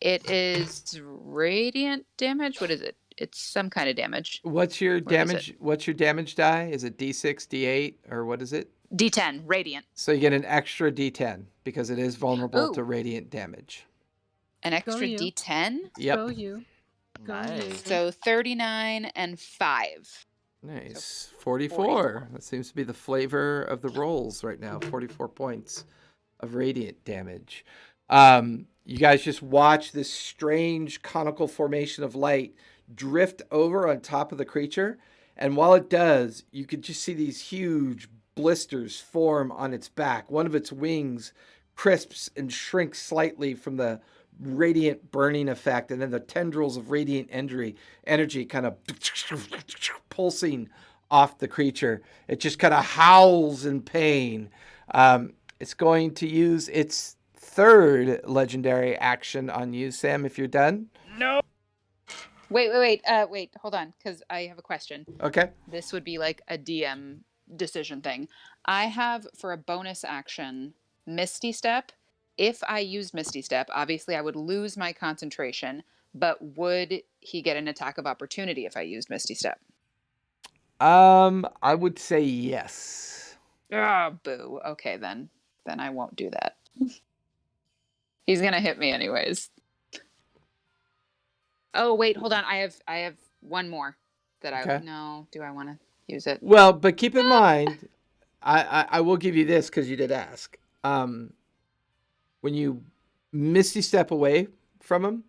[SPEAKER 3] It is radiant damage. What is it? It's some kind of damage.
[SPEAKER 1] What's your
[SPEAKER 3] Where is
[SPEAKER 1] damage? What's your damage die? Is it D6, D8, or what is it?
[SPEAKER 3] D10, radiant.
[SPEAKER 1] So you get an extra D10 because it is vulnerable to
[SPEAKER 3] Ooh.
[SPEAKER 1] radiant damage.
[SPEAKER 3] An extra
[SPEAKER 2] you.
[SPEAKER 3] D10.
[SPEAKER 1] Yep.
[SPEAKER 2] Go you. Go
[SPEAKER 4] Nice.
[SPEAKER 2] you.
[SPEAKER 3] So 39 and 5.
[SPEAKER 1] Nice. 44. That seems to be the flavor of the rolls right now. 44 points of radiant damage. You guys just watch this strange conical formation of light drift over on top of the creature. And while it does, you could just see these huge blisters form on its back. One of its wings crisps and shrinks slightly from the radiant burning effect, and then the tendrils of radiant energy kind of pulsing off the creature. It just kind of howls in pain. It's going to use its third legendary action on you, Sam, if you're done.
[SPEAKER 4] No.
[SPEAKER 3] Wait, hold on, because I have a question.
[SPEAKER 1] Okay.
[SPEAKER 3] This would be like a DM decision thing. I have, for a bonus action, Misty Step. If I used Misty Step, obviously I would lose my concentration, but would he get an attack of opportunity if I used Misty Step?
[SPEAKER 1] I would say yes.
[SPEAKER 3] Ah, boo. Okay, then I won't do that. He's gonna hit me anyways. Oh wait, hold on. I have one more that
[SPEAKER 1] Okay.
[SPEAKER 3] no. Do I want to use it?
[SPEAKER 1] Well, but keep in mind, I will give you this because you did ask. When you misty step away from him,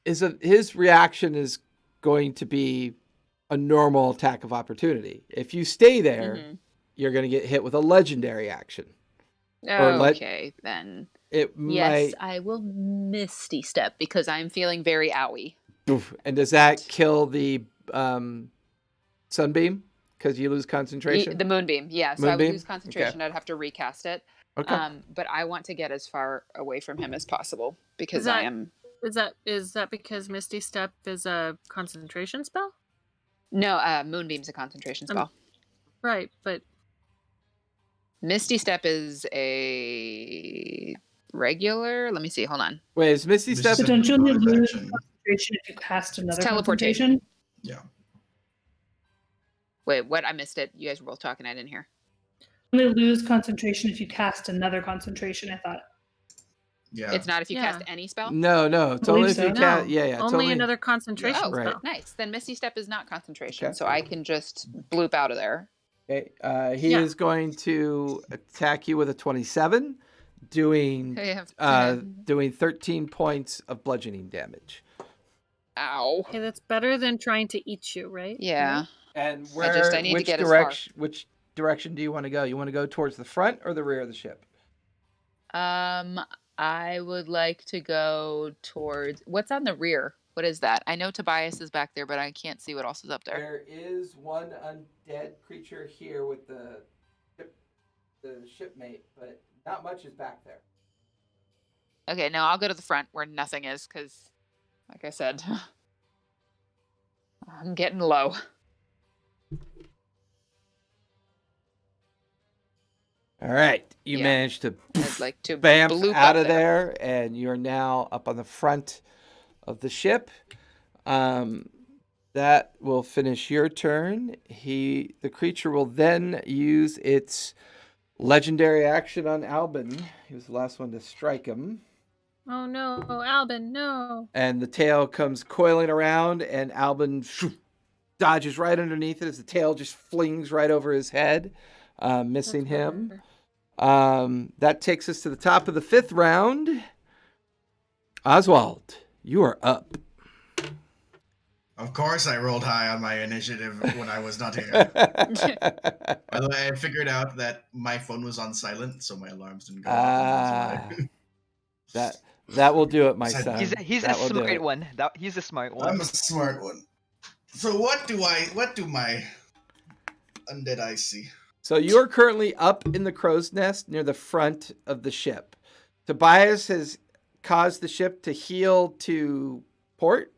[SPEAKER 1] his reaction is going to be a normal attack of opportunity. If you stay there,
[SPEAKER 3] Mhm.
[SPEAKER 1] you're going to get hit with a legendary action.
[SPEAKER 3] Okay, then.
[SPEAKER 1] It
[SPEAKER 3] Yes,
[SPEAKER 1] might.
[SPEAKER 3] I will Misty Step because I'm feeling very owie.
[SPEAKER 1] Oof. And does that kill the sunbeam because you lose concentration?
[SPEAKER 3] The moonbeam, yeah. So I would
[SPEAKER 1] Moonbeam?
[SPEAKER 3] lose concentration. I'd have to recast it.
[SPEAKER 1] Okay.
[SPEAKER 3] But I want to get as far away from him as possible because
[SPEAKER 2] that-
[SPEAKER 3] I am.
[SPEAKER 2] Is that because Misty Step is a concentration spell?
[SPEAKER 3] No, Moonbeam's a concentration spell.
[SPEAKER 2] Right, but
[SPEAKER 3] Misty Step is a regular. Let me see. Hold on.
[SPEAKER 1] Wait, is Misty
[SPEAKER 6] This
[SPEAKER 1] Step?
[SPEAKER 6] is a
[SPEAKER 5] But don't you only
[SPEAKER 6] bonus
[SPEAKER 5] lose
[SPEAKER 6] action.
[SPEAKER 5] concentration if you cast another
[SPEAKER 3] teleportation.
[SPEAKER 5] concentration?
[SPEAKER 6] Yeah.
[SPEAKER 3] Wait, what? I missed it. You guys were both talking. I didn't hear.
[SPEAKER 5] You only lose concentration if you cast another concentration, I thought.
[SPEAKER 6] Yeah.
[SPEAKER 3] It's not if you cast
[SPEAKER 2] Yeah.
[SPEAKER 3] any spell.
[SPEAKER 1] No. It's
[SPEAKER 5] Believe
[SPEAKER 1] only if you
[SPEAKER 5] so.
[SPEAKER 1] cast.
[SPEAKER 2] No,
[SPEAKER 1] Yeah. It's
[SPEAKER 2] only another concentration
[SPEAKER 3] Oh,
[SPEAKER 1] Right.
[SPEAKER 2] spell.
[SPEAKER 3] nice. Then Misty Step is not concentration,
[SPEAKER 1] Okay.
[SPEAKER 3] so I can just bloop out of there.
[SPEAKER 1] Okay. He
[SPEAKER 2] Yeah.
[SPEAKER 1] is going to attack you with a 27, doing
[SPEAKER 3] Okay.
[SPEAKER 1] doing 13 points of bludgeoning damage.
[SPEAKER 3] Ow.
[SPEAKER 2] Okay, that's better than trying to eat you, right?
[SPEAKER 3] Yeah.
[SPEAKER 1] And
[SPEAKER 3] I need to
[SPEAKER 1] which
[SPEAKER 3] get as far.
[SPEAKER 1] direction? Which direction do you want to go? You want to go towards the front or the rear of the ship?
[SPEAKER 3] I would like to go towards what's on the rear. What is that? I know Tobias is back there, but I can't see what else is up there.
[SPEAKER 1] There is one undead creature here with the shipmate, but not much is back there.
[SPEAKER 3] Okay, no, I'll go to the front where nothing is, because, like I said, I'm getting low.
[SPEAKER 1] All right, you
[SPEAKER 3] Yeah.
[SPEAKER 1] managed to
[SPEAKER 3] I'd like to
[SPEAKER 1] bamf
[SPEAKER 3] bloop
[SPEAKER 1] out
[SPEAKER 3] up
[SPEAKER 1] of there, and you're now up on the front of the ship. That will finish your turn. The creature will then use its legendary action on Albin. He was the last one to strike him.
[SPEAKER 2] Oh no, Albin, no.
[SPEAKER 1] And the tail comes coiling around, and Albin dodges right underneath it as the tail just flings right over his head, missing him. That takes us to the top of the 5th round. Oswald, you are up.
[SPEAKER 6] Of course, I rolled high on my initiative when I was not here. By the way, I figured out that my phone was on silent, so my alarms didn't go off.
[SPEAKER 1] That will do it, my
[SPEAKER 6] Said-
[SPEAKER 1] son.
[SPEAKER 4] He's a
[SPEAKER 1] That will do
[SPEAKER 4] smart
[SPEAKER 1] it.
[SPEAKER 4] one. He's a smart one.
[SPEAKER 6] I'm a smart one. So what do my undead eyes see?
[SPEAKER 1] So you are currently up in the crow's nest near the front of the ship. Tobias has caused the ship to heel to port,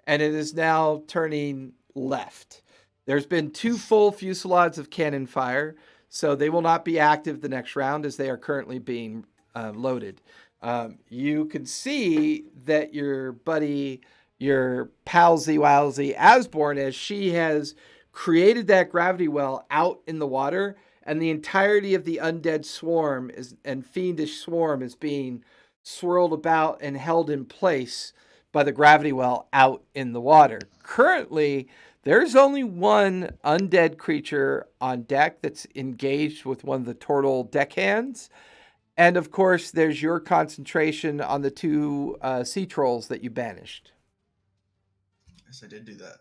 [SPEAKER 1] and it is now turning left. There's been 2 full fusillades of cannon fire, so they will not be active the next round as they are currently being loaded. You can see that your buddy, your palsy-walsy Asborn, as she has created that gravity well out in the water, and the entirety of the undead swarm and fiendish swarm is being swirled about and held in place by the gravity well out in the water. Currently, there's only one undead creature on deck that's engaged with one of the turtle deckhands. And of course, there's your concentration on the 2 sea trolls that you banished.
[SPEAKER 6] Yes, I did do that.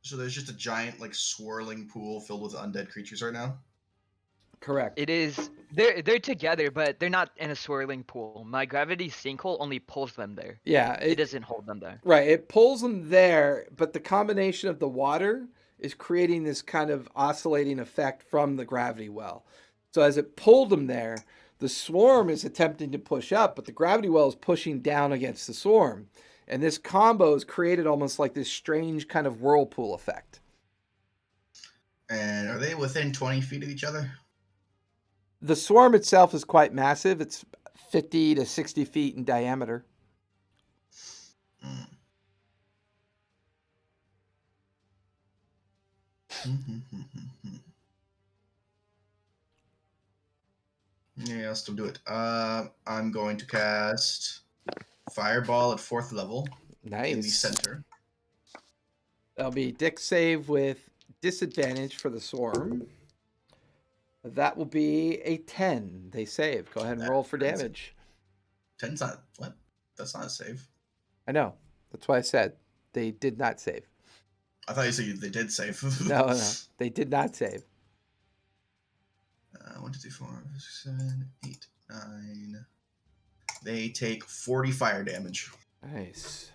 [SPEAKER 6] So there's just a giant, swirling pool filled with undead creatures right now?
[SPEAKER 1] Correct.
[SPEAKER 4] It is. They're together, but they're not in a swirling pool. My gravity sinkhole only pulls them there.
[SPEAKER 1] Yeah.
[SPEAKER 4] It doesn't hold them there.
[SPEAKER 1] Right. It pulls them there, but the combination of the water is creating this kind of oscillating effect from the gravity well. So as it pulled them there, the swarm is attempting to push up, but the gravity well is pushing down against the swarm. And this combo has created almost like this strange kind of whirlpool effect.
[SPEAKER 6] And are they within 20 feet of each other?
[SPEAKER 1] The swarm itself is quite massive. It's 50 to 60 feet in diameter.
[SPEAKER 6] Yeah, I'll still do it. I'm going to cast Fireball at 4th level in the
[SPEAKER 1] Nice.
[SPEAKER 6] center.
[SPEAKER 1] That'll be Dex save with disadvantage for the swarm. That will be a 10. They save. Go ahead and roll for damage.
[SPEAKER 6] 10's not... What? That's not a save.
[SPEAKER 1] I know. That's why I said they did not save.
[SPEAKER 6] I thought you said they did save.
[SPEAKER 1] No. They did not save.
[SPEAKER 6] 1, 2, 3, 4, 5, 6, 7, 8, 9. They take 40 fire damage.
[SPEAKER 1] Nice.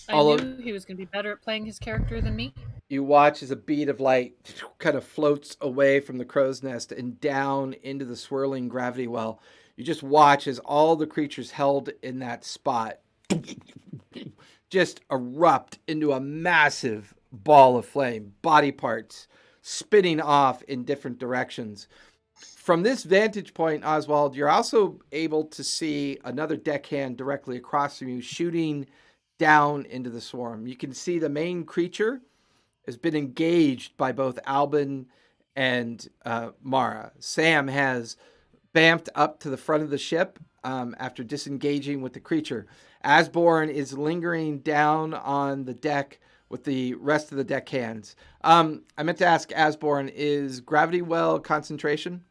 [SPEAKER 2] I
[SPEAKER 1] All
[SPEAKER 2] knew he was going to be better at playing his character than me.
[SPEAKER 1] You watch as a bead of light kind of floats away from the crow's nest and down into the swirling gravity well. You just watch as all the creatures held in that spot just erupt into a massive ball of flame, body parts spinning off in different directions. From this vantage point, Oswald, you're also able to see another deckhand directly across from you shooting down into the swarm. You can see the main creature has been engaged by both Albin and Mara. Sam has bamfed up to the front of the ship after disengaging with the creature. Asborn is lingering down on the deck with the rest of the deckhands. I meant to ask Asborn, is gravity well concentration?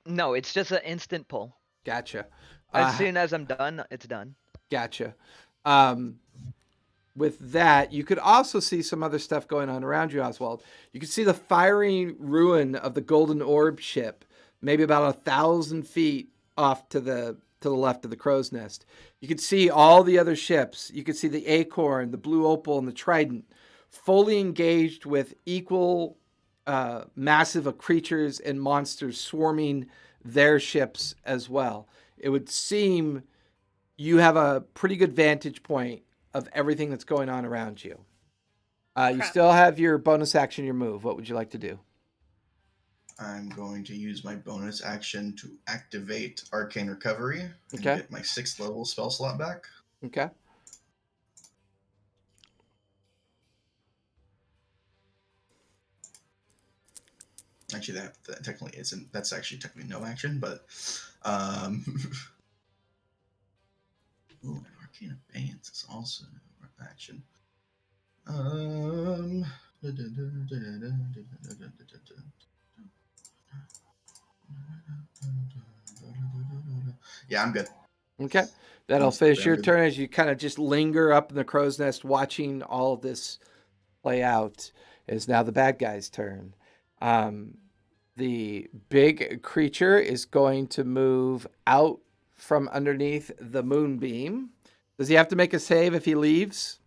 [SPEAKER 4] No, it's just an instant pull.
[SPEAKER 1] Gotcha.
[SPEAKER 4] As soon as I'm done, it's done.
[SPEAKER 1] Gotcha. With that, you could also see some other stuff going on around you, Oswald. You can see the fiery ruin of the Golden Orb ship, maybe about 1,000 feet off to the left of the crow's nest. You can see all the other ships. You can see the Acorn, the Blue Opal, and the Trident fully engaged with equal massive of creatures and monsters swarming their ships as well. It would seem you have a pretty good vantage point of everything that's going on around you. You
[SPEAKER 2] Crap.
[SPEAKER 1] still have your bonus action, your move. What would you like to do?
[SPEAKER 6] I'm going to use my bonus action to activate Arcane Recovery and
[SPEAKER 1] Okay.
[SPEAKER 6] get my 6th level spell slot back.
[SPEAKER 1] Okay.
[SPEAKER 6] Actually, that technically isn't. That's actually technically no action, but ooh, and Arcane Abeyance is also an action. Yeah, I'm good.
[SPEAKER 1] Okay. That'll finish your turn as you kind of just linger up in the crow's nest watching all of this play out. It's now the bad guy's turn. The big creature is going to move out from underneath the moonbeam. Does he have to make a save if he leaves?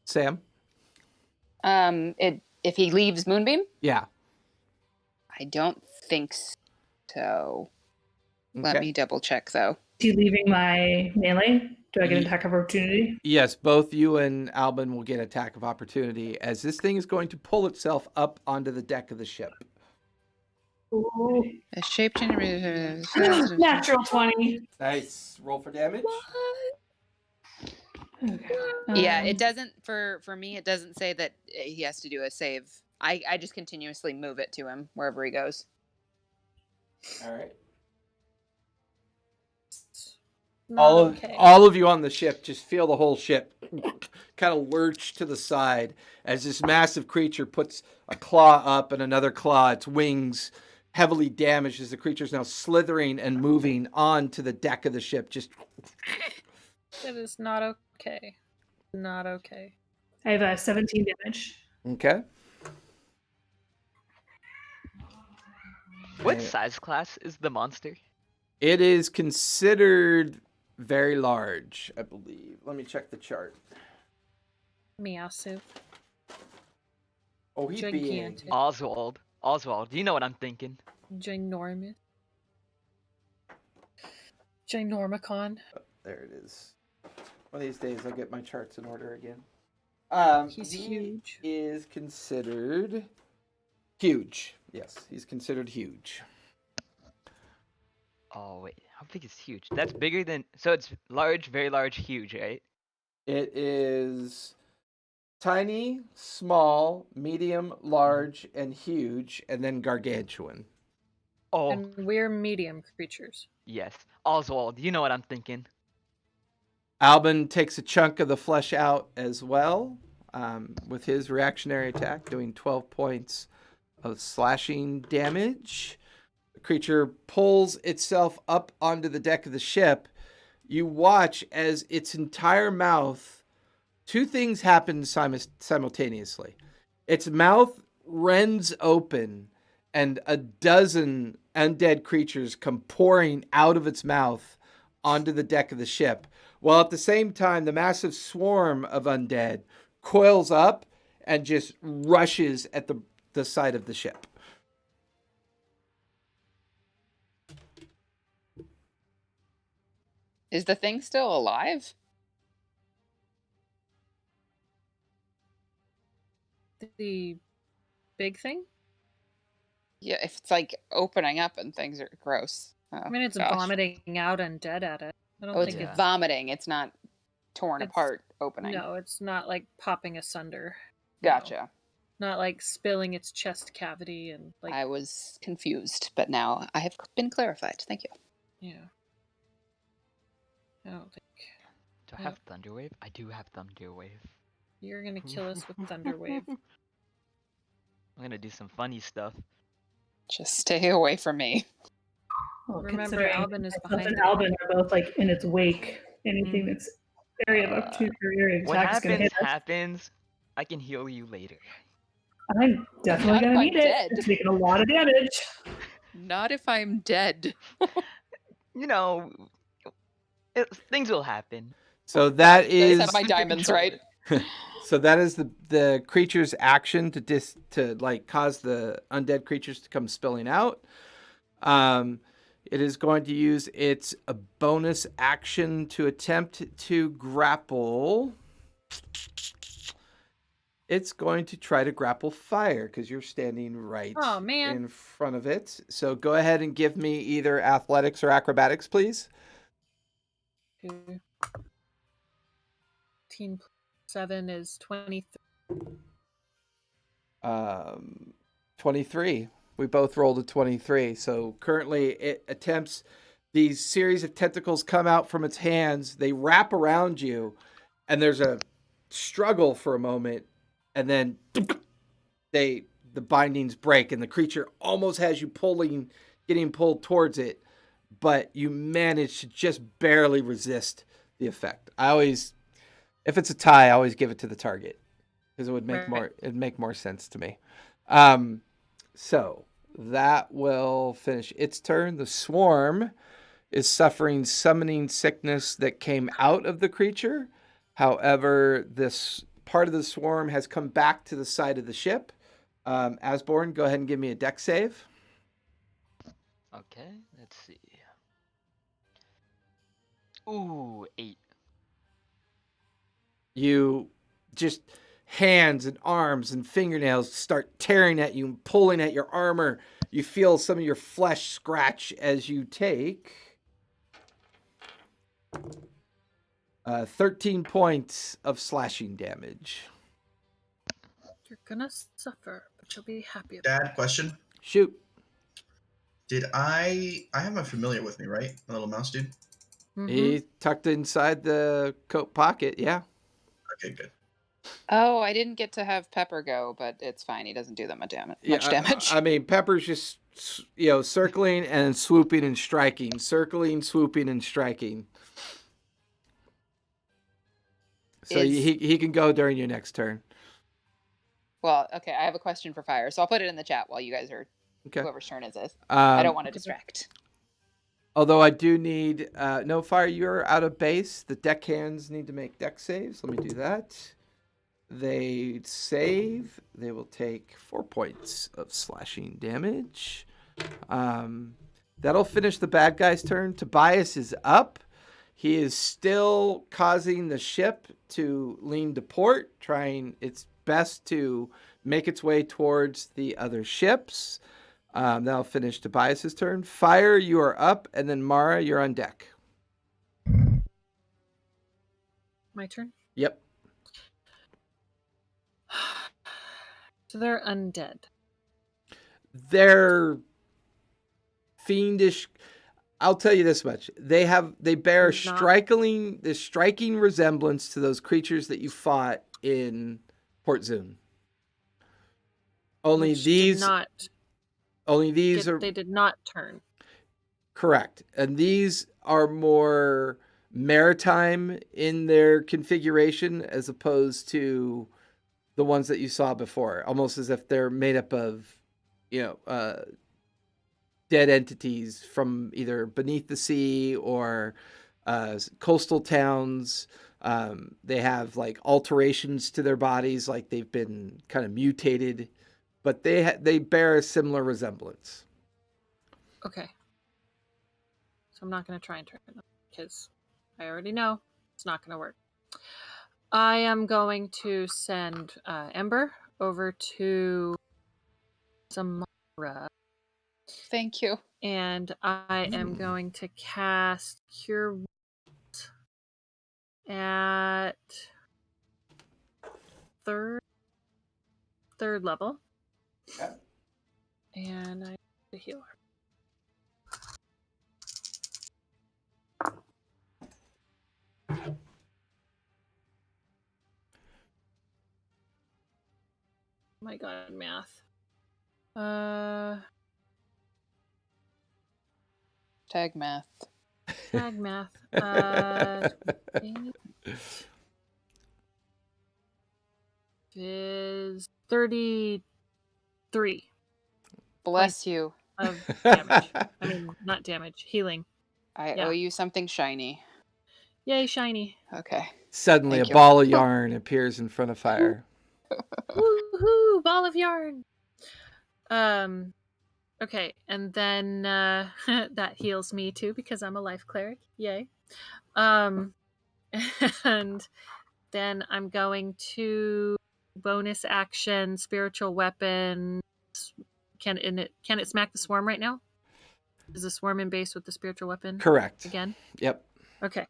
[SPEAKER 1] Sam?
[SPEAKER 3] If he leaves Moonbeam,
[SPEAKER 1] Yeah.
[SPEAKER 3] I don't think so. Let
[SPEAKER 1] Okay.
[SPEAKER 3] me double check though.
[SPEAKER 5] Is he leaving my melee? Do I get an attack of opportunity?
[SPEAKER 1] Yes, both you and Albin will get attack of opportunity as this thing is going to pull itself up onto the deck of the ship.
[SPEAKER 5] Ooh.
[SPEAKER 3] A shape change.
[SPEAKER 5] Natural 20.
[SPEAKER 1] Nice. Roll for damage.
[SPEAKER 5] Okay.
[SPEAKER 3] Yeah, it doesn't for me. It doesn't say that he has to do a save. I just continuously move it to him wherever he goes.
[SPEAKER 1] All right.
[SPEAKER 2] Not okay.
[SPEAKER 1] All of you on the ship just feel the whole ship kind of lurch to the side as this massive creature puts a claw up and another claw, its wings heavily damaged as the creature's now slithering and moving onto the deck of the ship. Just
[SPEAKER 2] It is not okay. Not okay.
[SPEAKER 5] I have 17 damage.
[SPEAKER 1] okay.
[SPEAKER 4] What size class is the monster?
[SPEAKER 1] It is considered very large, I believe. Let me check the chart.
[SPEAKER 2] Meowsuit.
[SPEAKER 1] Oh, he's big.
[SPEAKER 2] Gigantic.
[SPEAKER 4] Oswald, you know what I'm thinking.
[SPEAKER 2] Ginormous. Ginormicon.
[SPEAKER 1] There it is. One of these days I'll get my charts in order again.
[SPEAKER 2] He's
[SPEAKER 1] he
[SPEAKER 2] huge.
[SPEAKER 1] is considered huge. Yes, he's considered huge.
[SPEAKER 4] Oh wait, how big is huge? That's bigger than, so it's large, very large, huge, right?
[SPEAKER 1] It is tiny, small, medium, large, and huge, and then gargantuan.
[SPEAKER 4] Oh,
[SPEAKER 2] And we're medium creatures.
[SPEAKER 4] yes. Oswald, you know what I'm thinking.
[SPEAKER 1] Albin takes a chunk of the flesh out as well with his reactionary attack, doing 12 points of slashing damage. The creature pulls itself up onto the deck of the ship. You watch as its entire mouth, two things happen simultaneously. Its mouth rends open and a dozen undead creatures come pouring out of its mouth onto the deck of the ship, while at the same time the massive swarm of undead coils up and just rushes at the side of the ship.
[SPEAKER 3] Is the thing still alive?
[SPEAKER 2] The big thing?
[SPEAKER 3] Yeah, if it's like opening up and things are gross. Oh,
[SPEAKER 2] I mean, it's
[SPEAKER 3] gosh.
[SPEAKER 2] vomiting out and dead at it. I don't
[SPEAKER 3] Oh, it's
[SPEAKER 2] think
[SPEAKER 4] Yeah.
[SPEAKER 3] vomiting. It's not torn
[SPEAKER 2] It's-
[SPEAKER 3] apart opening.
[SPEAKER 2] No, it's not like popping asunder.
[SPEAKER 3] Gotcha.
[SPEAKER 2] No. Not like spilling its chest cavity and like
[SPEAKER 3] I was confused, but now I have been clarified. Thank you.
[SPEAKER 2] yeah. I don't think
[SPEAKER 4] Do I have Thunderwave? I do have Thunderwave.
[SPEAKER 2] you're gonna kill us with Thunderwave.
[SPEAKER 4] I'm gonna do some funny stuff.
[SPEAKER 3] Just stay away from me.
[SPEAKER 5] Well,
[SPEAKER 2] Remember,
[SPEAKER 5] considering
[SPEAKER 2] Albin is
[SPEAKER 5] myself
[SPEAKER 2] behind
[SPEAKER 5] and
[SPEAKER 2] it.
[SPEAKER 5] Albin are both like in its wake. Anything that's area of opportunity or area of
[SPEAKER 4] What
[SPEAKER 5] attack is going to hit us.
[SPEAKER 4] happens. I can heal you later.
[SPEAKER 5] I'm definitely
[SPEAKER 3] Not
[SPEAKER 5] going
[SPEAKER 3] if
[SPEAKER 5] to
[SPEAKER 3] I'm
[SPEAKER 5] need it.
[SPEAKER 3] dead.
[SPEAKER 5] It's taking a lot of damage.
[SPEAKER 3] Not if I'm dead.
[SPEAKER 4] You know, things will happen.
[SPEAKER 1] So that
[SPEAKER 3] You guys
[SPEAKER 1] is
[SPEAKER 3] have my diamonds, right?
[SPEAKER 1] So that is the creature's action to like cause the undead creatures to come spilling out. It is going to use its bonus action to attempt to grapple. It's going to try to grapple fire because you're standing right in front of it. So go ahead and give me either athletics or acrobatics, please.
[SPEAKER 2] 7 is 23.
[SPEAKER 1] 23. We both rolled a 23. So currently it attempts, these series of tentacles come out from its hands. They wrap around you and there's a struggle for a moment. And then the bindings break and the creature almost has you getting pulled towards it. But you manage to just barely resist the effect. If it's a tie, I always give it to the target because it'd make more sense to me. So that will finish its turn. The swarm is suffering summoning sickness that came out of the creature. However, this part of the swarm has come back to the side of the ship. Asborn, go ahead and give me a dex save.
[SPEAKER 4] Okay, let's see. Ooh, 8.
[SPEAKER 1] You just hands and arms and fingernails start tearing at you and pulling at your armor. You feel some of your flesh scratch as you take 13 points of slashing damage.
[SPEAKER 2] You're gonna suffer, but you'll be happy about
[SPEAKER 6] Dad, question.
[SPEAKER 1] Shoot.
[SPEAKER 6] Did I have a familiar with me, right? A little mouse dude?
[SPEAKER 2] it.
[SPEAKER 1] He tucked inside the coat pocket, yeah.
[SPEAKER 6] Okay, good.
[SPEAKER 3] Oh, I didn't get to have Pepper go, but it's fine. He doesn't do that much damage.
[SPEAKER 1] I mean, Pepper's just, circling and swooping and striking. Circling, swooping, and striking. So he can go during your next turn.
[SPEAKER 3] Well, okay, I have a question for Fire, so I'll put it in the chat while you guys are, whoever's turn is this. I don't want to distract.
[SPEAKER 1] Although I do need, no, Fire, you're out of base. The deckhands need to make deck saves. Let me do that. They save. They will take 4 points of slashing damage. That'll finish the bad guy's turn. Tobias is up. He is still causing the ship to lean to port, trying its best to make its way towards the other ships. That'll finish Tobias's turn. Fire, you are up, and then Mara, you're on deck.
[SPEAKER 2] My turn?
[SPEAKER 1] Yep.
[SPEAKER 2] So they're undead.
[SPEAKER 1] They're fiendish. I'll tell you this much. They bear a striking resemblance to those creatures that you fought in Port Zune. Only these are
[SPEAKER 2] they did not turn.
[SPEAKER 1] Correct. And these are more maritime in their configuration as opposed to the ones that you saw before, almost as if they're made up of, dead entities from either beneath the sea or coastal towns. They have like alterations to their bodies, like they've been kind of mutated, but they bear a similar resemblance.
[SPEAKER 2] Okay. So I'm not going to try and turn them because I already know it's not going to work. I am going to send Ember over to Samara.
[SPEAKER 3] Thank you.
[SPEAKER 2] And I am going to cast Cure at third level.
[SPEAKER 1] Yeah.
[SPEAKER 2] And I have to heal her. Oh my god, math.
[SPEAKER 3] Tag math.
[SPEAKER 2] Tag math. 8 is 33.
[SPEAKER 3] Bless you.
[SPEAKER 2] Of damage. I mean, not damage, healing.
[SPEAKER 3] I owe you something shiny.
[SPEAKER 2] Yay, shiny.
[SPEAKER 3] Okay.
[SPEAKER 1] Suddenly,
[SPEAKER 3] Thank
[SPEAKER 1] a
[SPEAKER 3] you.
[SPEAKER 1] ball of yarn appears in front of fire.
[SPEAKER 2] Woohoo! Ball of yarn. Okay, and then that heals me too because I'm a life cleric. Yay. And then I'm going to bonus action spiritual weapon. Can it smack the swarm right now? Is the swarm in base with the spiritual weapon?
[SPEAKER 1] Correct.
[SPEAKER 2] Again?
[SPEAKER 1] Yep.
[SPEAKER 2] Okay.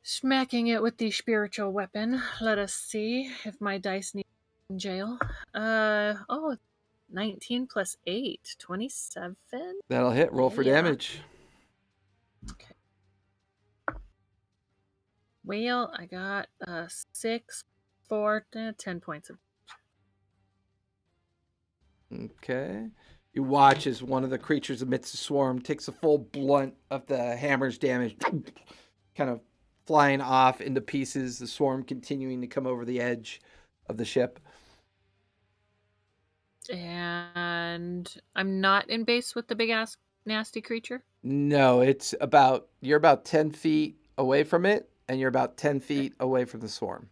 [SPEAKER 2] Smacking it with the spiritual weapon. Let us see if my dice need in jail. 19 plus 8. 27?
[SPEAKER 1] That'll hit. Roll for
[SPEAKER 2] Yeah.
[SPEAKER 1] damage.
[SPEAKER 2] Okay. Well, I got 6, 4, 10 points of.
[SPEAKER 1] Okay. You watch as one of the creatures amidst the swarm takes a full blunt of the hammer's damage, kind of flying off into pieces, the swarm continuing to come over the edge of the ship.
[SPEAKER 2] And I'm not in base with the big ass nasty creature?
[SPEAKER 1] No, you're about 10 feet away from it, and you're about 10 feet away from the swarm.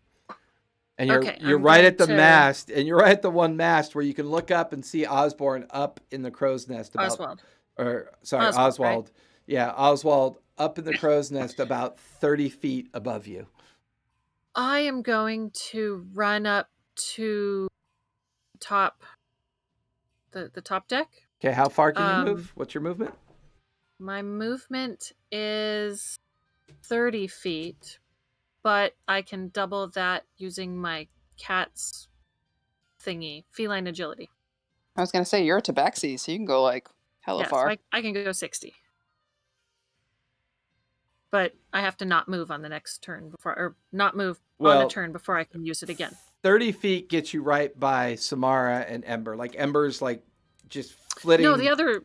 [SPEAKER 1] And you're
[SPEAKER 2] Okay,
[SPEAKER 1] you're
[SPEAKER 2] I'm
[SPEAKER 1] right
[SPEAKER 2] going
[SPEAKER 1] at the
[SPEAKER 2] to-
[SPEAKER 1] mast, and you're right at the one mast where you can look up and see Osborne up in the crow's nest.
[SPEAKER 2] Oswald.
[SPEAKER 1] Oswald.
[SPEAKER 2] Right?
[SPEAKER 1] Yeah, Oswald up in the crow's nest about 30 feet above you.
[SPEAKER 2] I am going to run up to the top deck.
[SPEAKER 1] Okay, how far can you move? What's your movement?
[SPEAKER 2] My movement is 30 feet, but I can double that using my cat's thingy, feline agility.
[SPEAKER 3] I was gonna say you're a tabaxi, so you can go like hella
[SPEAKER 2] Yeah,
[SPEAKER 3] far.
[SPEAKER 2] so I can go 60. But I have to not move on the next turn on the turn before I can use it again.
[SPEAKER 1] 30 feet gets you right by Samara and Ember. Like Ember's like just flitting.
[SPEAKER 2] No, the other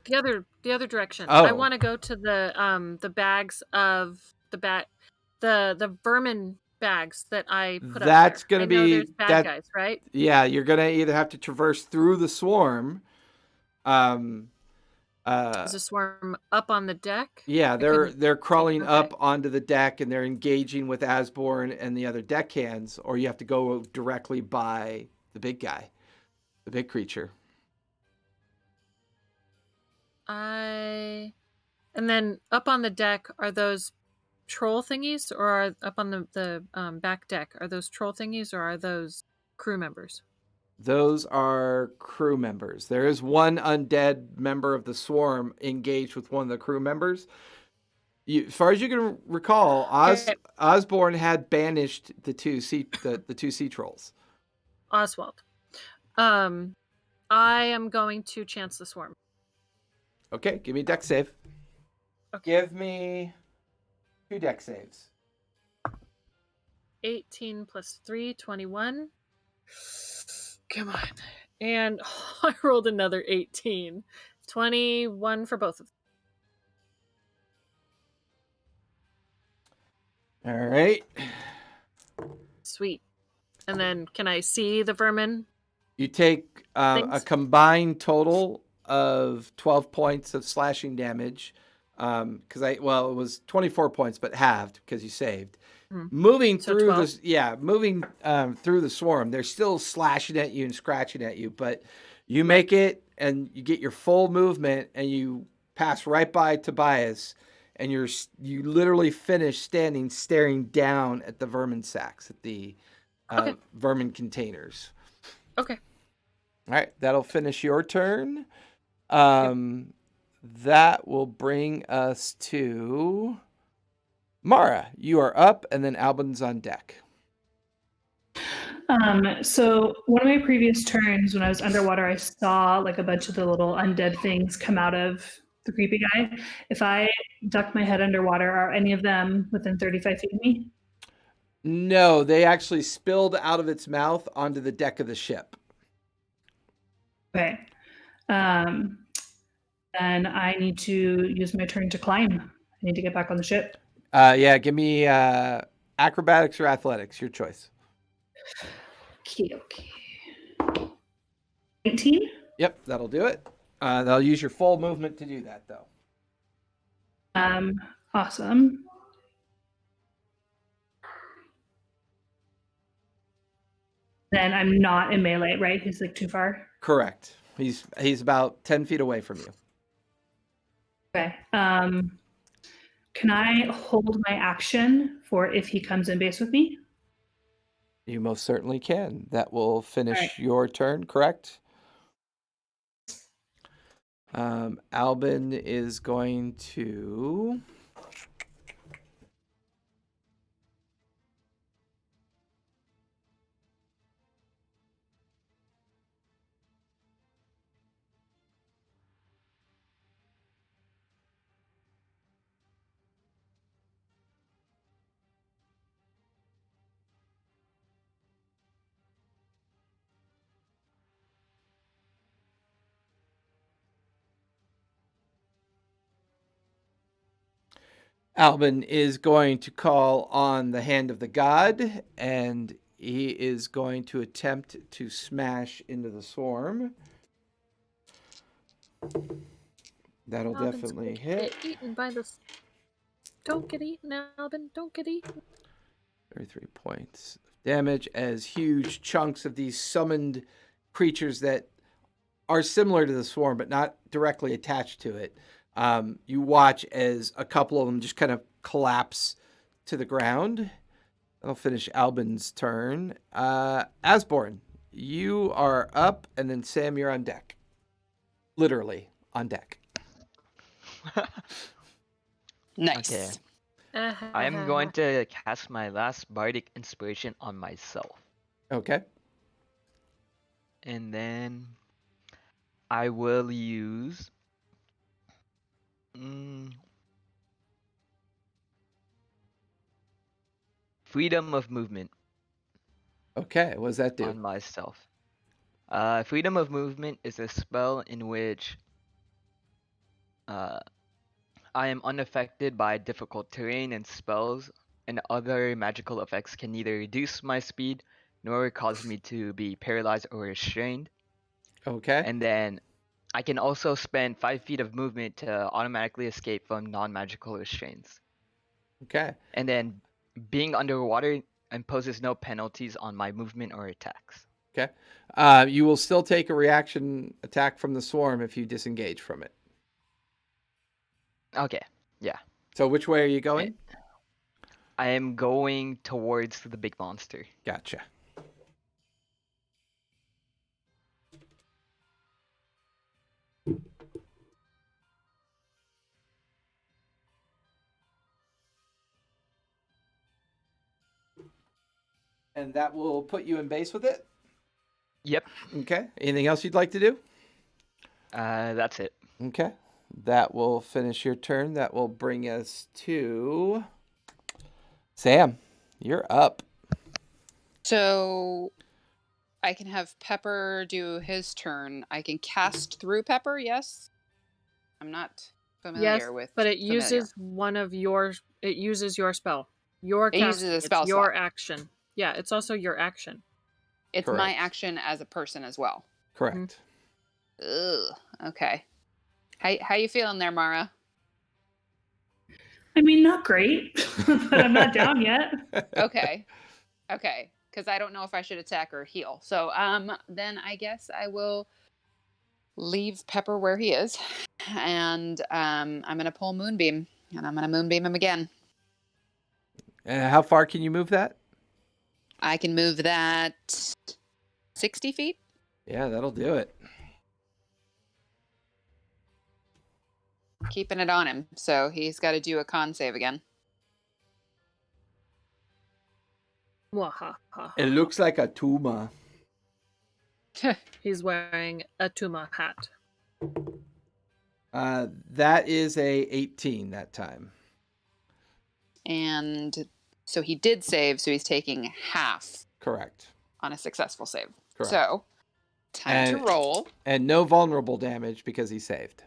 [SPEAKER 2] direction.
[SPEAKER 1] Oh.
[SPEAKER 2] I want to go to the bags of the vermin bags that I put
[SPEAKER 1] That's
[SPEAKER 2] up there.
[SPEAKER 1] gonna be
[SPEAKER 2] there's bad guys, right?
[SPEAKER 1] Yeah, you're gonna either have to traverse through the swarm.
[SPEAKER 2] Is a swarm up on the deck?
[SPEAKER 1] Yeah, they're crawling
[SPEAKER 2] okay.
[SPEAKER 1] up onto the deck and they're engaging with Asborn and the other deckhands, or you have to go directly by the big guy, the big creature.
[SPEAKER 2] And then up on the deck, are those troll thingies, or are up on the back deck, are those troll thingies, or are those crew members?
[SPEAKER 1] Those are crew members. There is one undead member of the swarm engaged with one of the crew members. As far as you can recall, Osborne had banished the two sea trolls.
[SPEAKER 2] Oswald. I am going to chance the swarm.
[SPEAKER 1] Okay, give me a deck save.
[SPEAKER 2] Okay.
[SPEAKER 1] Give me 2 deck saves.
[SPEAKER 2] 18 plus 3, 21. Come on. And I rolled another 18. 21 for both of them.
[SPEAKER 1] All right.
[SPEAKER 2] Sweet. And then can I see the vermin?
[SPEAKER 1] You take a combined total of 12 points of slashing damage. Because it was 24 points, but halved because you saved. Moving through through the swarm, they're still slashing at you and scratching at you, but you make it and you get your full movement and you pass right by Tobias, and you literally finish staring down at the vermin sacks, at the vermin containers.
[SPEAKER 2] Okay.
[SPEAKER 1] All right, that'll finish your turn. That will bring us to Mara. You are up, and then Albin's on deck.
[SPEAKER 5] So one of my previous turns when I was underwater, I saw like a bunch of the little undead things come out of the creepy guy. If I duck my head underwater, are any of them within 35 feet of me?
[SPEAKER 1] No, they actually spilled out of its mouth onto the deck of the ship.
[SPEAKER 5] Okay. Then I need to use my turn to climb. I need to get back on the ship.
[SPEAKER 1] Give me acrobatics or athletics, your choice.
[SPEAKER 5] Okay. 19?
[SPEAKER 1] Yep, that'll do it. They'll use your full movement to do that, though.
[SPEAKER 5] Awesome. Then I'm not in melee, right? He's like too far.
[SPEAKER 1] Correct. He's about 10 feet away from you.
[SPEAKER 5] Okay. Can I hold my action for if he comes in base with me?
[SPEAKER 1] You most certainly can. That will finish
[SPEAKER 5] Alright.
[SPEAKER 1] your turn, correct? Albin is going to... Albin is going to call on the hand of the god, and he is going to attempt to smash into the swarm. That'll
[SPEAKER 2] Albin's
[SPEAKER 1] definitely
[SPEAKER 2] gonna
[SPEAKER 1] hit.
[SPEAKER 2] Get eaten by this. Don't get eaten, Albin. Don't get eaten.
[SPEAKER 1] 33 points of damage as huge chunks of these summoned creatures that are similar to the swarm but not directly attached to it. You watch as a couple of them just kind of collapse to the ground. That'll finish Albin's turn. Asborn, you are up, and then Sam, you're on deck. Literally on deck.
[SPEAKER 3] Nice.
[SPEAKER 4] Okay.
[SPEAKER 2] Uh-huh.
[SPEAKER 4] I am going to cast my last bardic inspiration on myself.
[SPEAKER 1] Okay.
[SPEAKER 4] And then I will use freedom of movement
[SPEAKER 1] Okay, what does that do?
[SPEAKER 4] on myself. Freedom of movement is a spell in which I am unaffected by difficult terrain, and spells and other magical effects can neither reduce my speed nor cause me to be paralyzed or restrained.
[SPEAKER 1] Okay.
[SPEAKER 4] And then I can also spend 5 feet of movement to automatically escape from non-magical restraints.
[SPEAKER 1] Okay.
[SPEAKER 4] And then being underwater imposes no penalties on my movement or attacks.
[SPEAKER 1] Okay. You will still take a reaction attack from the swarm if you disengage from it.
[SPEAKER 4] Okay, yeah.
[SPEAKER 1] So which way are you going?
[SPEAKER 4] I am going towards the big monster.
[SPEAKER 1] Gotcha. And that will put you in base with it?
[SPEAKER 4] Yep.
[SPEAKER 1] Okay. Anything else you'd like to do?
[SPEAKER 4] That's it.
[SPEAKER 1] Okay. That will finish your turn. That will bring us to Sam. You're up.
[SPEAKER 3] So I can have Pepper do his turn. I can cast through Pepper, yes? I'm not familiar
[SPEAKER 2] Yes,
[SPEAKER 3] with
[SPEAKER 2] but it
[SPEAKER 3] familiar.
[SPEAKER 2] uses one of your. It uses your spell. Your
[SPEAKER 3] It uses
[SPEAKER 2] casting.
[SPEAKER 3] a spell
[SPEAKER 2] It's your
[SPEAKER 3] slot.
[SPEAKER 2] action. Yeah, it's also your action.
[SPEAKER 3] It's my
[SPEAKER 1] Correct.
[SPEAKER 3] action as a person as well.
[SPEAKER 1] Correct.
[SPEAKER 3] Ugh. Okay. How you feeling there, Mara?
[SPEAKER 5] I mean, not great, but I'm not down yet.
[SPEAKER 3] Okay. Okay. Because I don't know if I should attack or heal. So then I guess I will leave Pepper where he is. And I'm gonna pull Moonbeam. And I'm gonna Moonbeam him again.
[SPEAKER 1] How far can you move that?
[SPEAKER 3] I can move that 60 feet.
[SPEAKER 1] Yeah, that'll do it.
[SPEAKER 3] Keeping it on him. So he's got to do a con save again.
[SPEAKER 2] Wahaha.
[SPEAKER 1] It looks like a tumor.
[SPEAKER 2] He's wearing a Tuma hat.
[SPEAKER 1] That is a 18 that time.
[SPEAKER 3] And so he did save, so he's taking half
[SPEAKER 1] Correct.
[SPEAKER 3] on a successful save.
[SPEAKER 1] Correct.
[SPEAKER 3] So, time to roll.
[SPEAKER 1] And no vulnerable damage because he saved.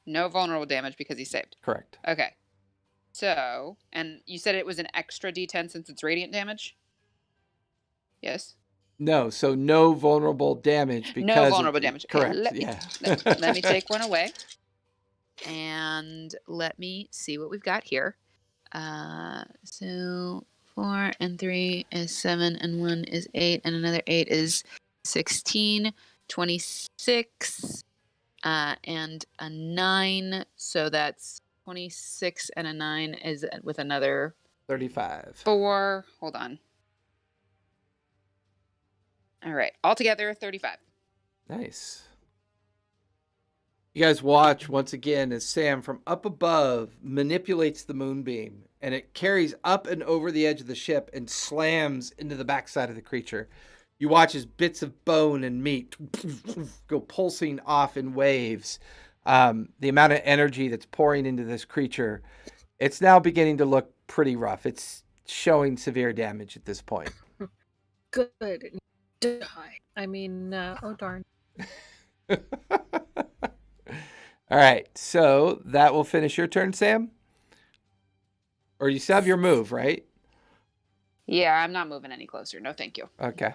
[SPEAKER 3] No vulnerable damage because he saved.
[SPEAKER 1] Correct.
[SPEAKER 3] Okay. So, and you said it was an extra d10 since it's radiant damage? Yes?
[SPEAKER 1] No, so no vulnerable damage because...
[SPEAKER 3] No vulnerable damage. Okay,
[SPEAKER 1] Correct,
[SPEAKER 3] let me,
[SPEAKER 1] yeah.
[SPEAKER 3] let me take one away. And let me see what we've got here. So, 4, and 3 is 7, and 1 is 8, and another 8 is 16, 26, and a 9. So that's 26 and a 9 is with another
[SPEAKER 1] 35.
[SPEAKER 3] 4. Hold on. All right. Altogether, 35.
[SPEAKER 1] Nice. You guys watch once again as Sam from up above manipulates the moonbeam, and it carries up and over the edge of the ship and slams into the backside of the creature. You watch as bits of bone and meat go pulsing off in waves. The amount of energy that's pouring into this creature, it's now beginning to look pretty rough. It's showing severe damage at this point.
[SPEAKER 2] Good. Die. I mean, oh darn.
[SPEAKER 1] All right, so that will finish your turn, Sam? Or you still have your move, right?
[SPEAKER 3] Yeah, I'm not moving any closer. No, thank you.
[SPEAKER 1] Okay.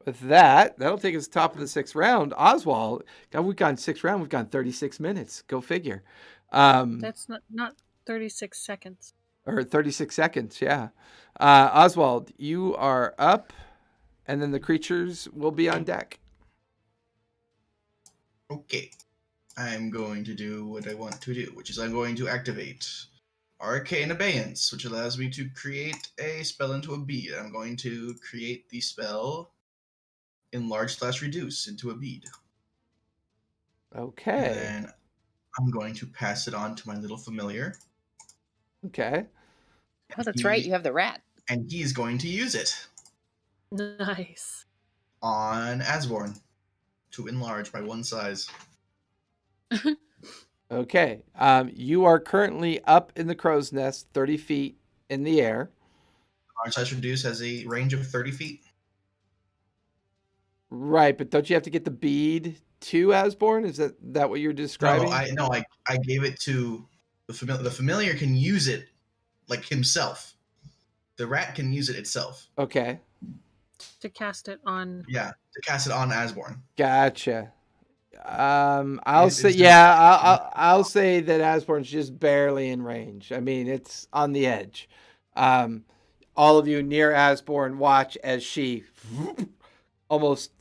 [SPEAKER 1] With that, that'll take us to the top of the 6th round. Oswald, God, we've gone 6th round. We've gone 36 minutes. Go figure.
[SPEAKER 2] That's not 36 seconds.
[SPEAKER 1] Or 36 seconds, yeah. Oswald, you are up, and then the creatures will be on deck.
[SPEAKER 6] Okay. I'm going to do what I want to do, which is I'm going to activate Arcane Abeyance, which allows me to create a spell into a bead. I'm going to create the spell Enlarge/Reduce into a bead.
[SPEAKER 1] Okay.
[SPEAKER 6] And then I'm going to pass it on to my little familiar.
[SPEAKER 1] Okay.
[SPEAKER 3] Oh, that's right. You have the rat.
[SPEAKER 6] And he's going to use it
[SPEAKER 2] Nice.
[SPEAKER 6] on Asborn to enlarge by 1 size.
[SPEAKER 1] Okay. You are currently up in the crow's nest, 30 feet in the air.
[SPEAKER 6] Enlarge/Reduce has a range of 30 feet.
[SPEAKER 1] Right, but don't you have to get the bead to Asborn? Is that what you're describing?
[SPEAKER 6] I gave it to the familiar. The familiar can use it like himself. The rat can use it itself.
[SPEAKER 1] Okay.
[SPEAKER 2] To cast it on.
[SPEAKER 6] Yeah, to cast it on Asborn.
[SPEAKER 1] Gotcha. I'll say I'll say that Asborn's just barely in range. I mean, it's on the edge. All of you near Asborn watch as she almost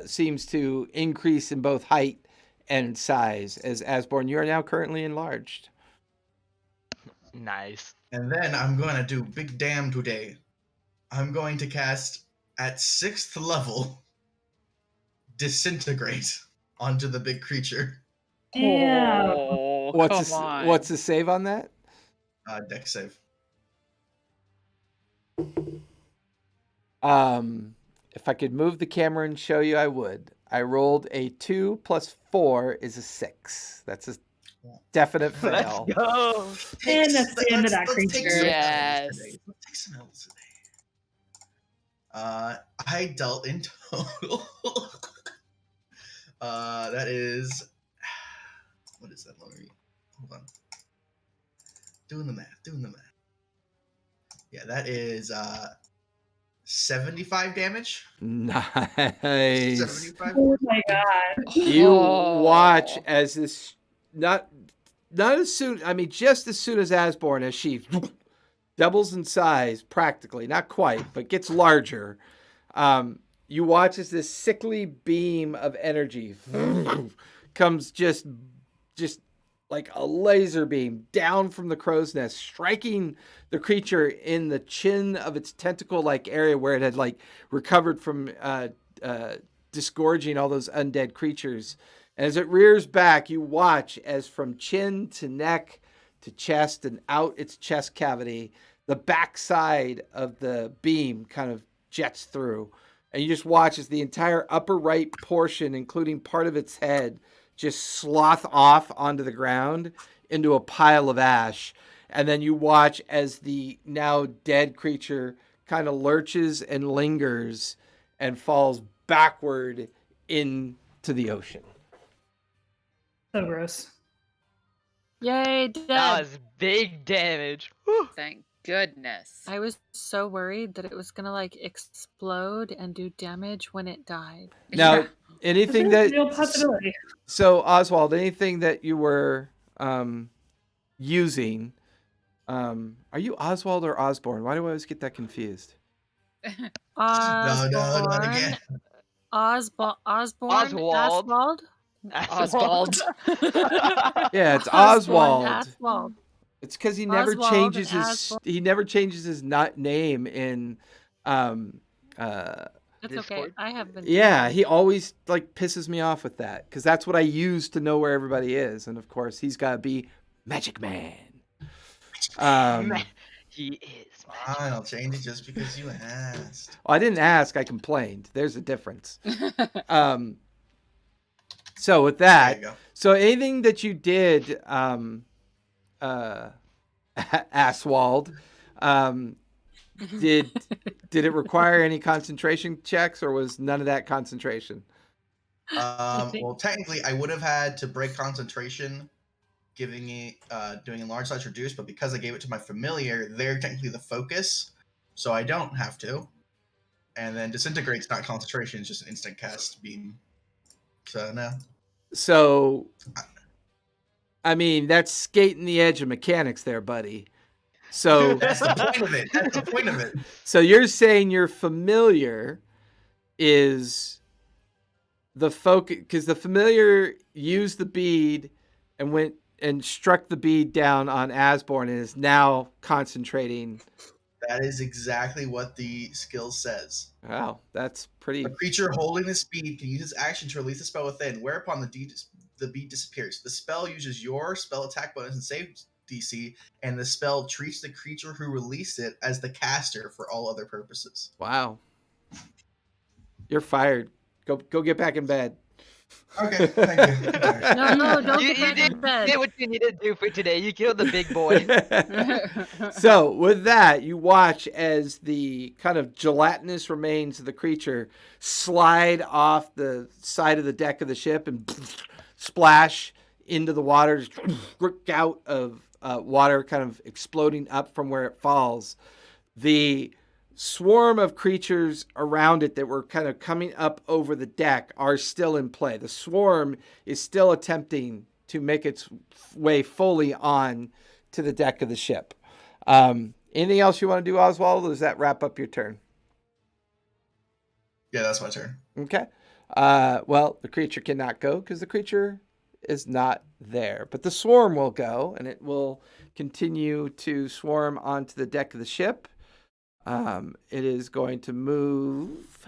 [SPEAKER 1] seems to increase in both height and size. As Asborn, you are now currently enlarged.
[SPEAKER 4] Nice.
[SPEAKER 6] And then I'm going to do big damn today. I'm going to cast at 6th level Disintegrate onto the big creature.
[SPEAKER 5] Yeah.
[SPEAKER 3] Oh,
[SPEAKER 1] What's the save on that?
[SPEAKER 6] Dex save.
[SPEAKER 1] If I could move the camera and show you, I would. I rolled a 2 plus 4 is a 6. That's a definite fail.
[SPEAKER 4] Let's go.
[SPEAKER 5] And that's the end of that creature.
[SPEAKER 3] Yes.
[SPEAKER 6] Let's take some L's today. I dealt in total. That is. What is that? Let me read. Hold on. Doing the math. Yeah, that is 75 damage.
[SPEAKER 1] Nice.
[SPEAKER 6] 75.
[SPEAKER 5] Oh my god.
[SPEAKER 1] You watch as this not as soon. I mean, just as soon as Asborn, as she doubles in size, practically, not quite, but gets larger. You watch as this sickly beam of energy comes just like a laser beam down from the crow's nest, striking the creature in the chin of its tentacle-like area where it had like recovered from disgorging all those undead creatures. And as it rears back, you watch as from chin to neck to chest and out its chest cavity, the backside of the beam kind of jets through. And you just watch as the entire upper right portion, including part of its head, just sloth off onto the ground into a pile of ash. And then you watch as the now dead creature kind of lurches and lingers and falls backward into the ocean.
[SPEAKER 5] So gross.
[SPEAKER 2] Yay, dead.
[SPEAKER 4] That was big damage. Whew.
[SPEAKER 3] Thank goodness.
[SPEAKER 2] I was so worried that it was gonna like explode and do damage when it died.
[SPEAKER 1] Now,
[SPEAKER 3] Yeah.
[SPEAKER 1] anything
[SPEAKER 5] There's
[SPEAKER 1] that
[SPEAKER 5] a real possibility.
[SPEAKER 1] so Oswald, anything that you were using, Are you Oswald or Osborne? Why do I always get that confused?
[SPEAKER 6] No, not again.
[SPEAKER 2] Osborne,
[SPEAKER 4] Oswald.
[SPEAKER 2] Aswald,
[SPEAKER 3] Oswald.
[SPEAKER 1] Yeah, it's
[SPEAKER 2] Osborne,
[SPEAKER 1] Oswald.
[SPEAKER 2] Aswald.
[SPEAKER 1] It's because he
[SPEAKER 2] Oswald and Aswald.
[SPEAKER 1] never changes his name in um
[SPEAKER 2] It's okay.
[SPEAKER 4] Discord?
[SPEAKER 2] I have been.
[SPEAKER 1] yeah, he always like pisses me off with that because that's what I use to know where everybody is, and of course he's got to be Magic Man.
[SPEAKER 4] He is.
[SPEAKER 6] Fine, I'll change it just because you asked.
[SPEAKER 1] I didn't ask, I complained. There's a difference. So with
[SPEAKER 6] There you
[SPEAKER 1] that,
[SPEAKER 6] go.
[SPEAKER 1] so anything that you did, Asswald, did it require any concentration checks, or was none of that concentration?
[SPEAKER 6] Well, technically, I would have had to break concentration, giving it doing enlarge slash reduce, but because I gave it to my familiar, they're technically the focus, so I don't have to. And then disintegrate's not concentration; it's just an instant cast beam. So no.
[SPEAKER 1] So, I mean, that's skating the edge of mechanics there, buddy. So
[SPEAKER 6] That's the point of it. That's the point of it.
[SPEAKER 1] So you're saying your familiar is the focus, because the familiar used the bead and went and struck the bead down on Asborn and is now concentrating.
[SPEAKER 6] That is exactly what the skill says.
[SPEAKER 1] Wow, that's pretty.
[SPEAKER 6] A creature holding the speed can use its action to release the spell within, whereupon the bead disappears. The spell uses your spell attack bonus and save DC, and the spell treats the creature who released it as the caster for all other purposes.
[SPEAKER 1] Wow. You're fired. Go get back in bed.
[SPEAKER 6] Okay, thank you.
[SPEAKER 2] No, don't get back in
[SPEAKER 4] You
[SPEAKER 2] bed.
[SPEAKER 4] did what you needed to do for today. You killed the big boy.
[SPEAKER 1] So with that, you watch as the kind of gelatinous remains of the creature slide off the side of the deck of the ship and splash into the water, just gout of water kind of exploding up from where it falls. The swarm of creatures around it that were kind of coming up over the deck are still in play. The swarm is still attempting to make its way fully on to the deck of the ship. Anything else you want to do, Oswald? Or does that wrap up your turn?
[SPEAKER 6] Yeah, that's my turn.
[SPEAKER 1] Okay. Well, the creature cannot go because the creature is not there. But the swarm will go, and it will continue to swarm onto the deck of the ship. It is going to move.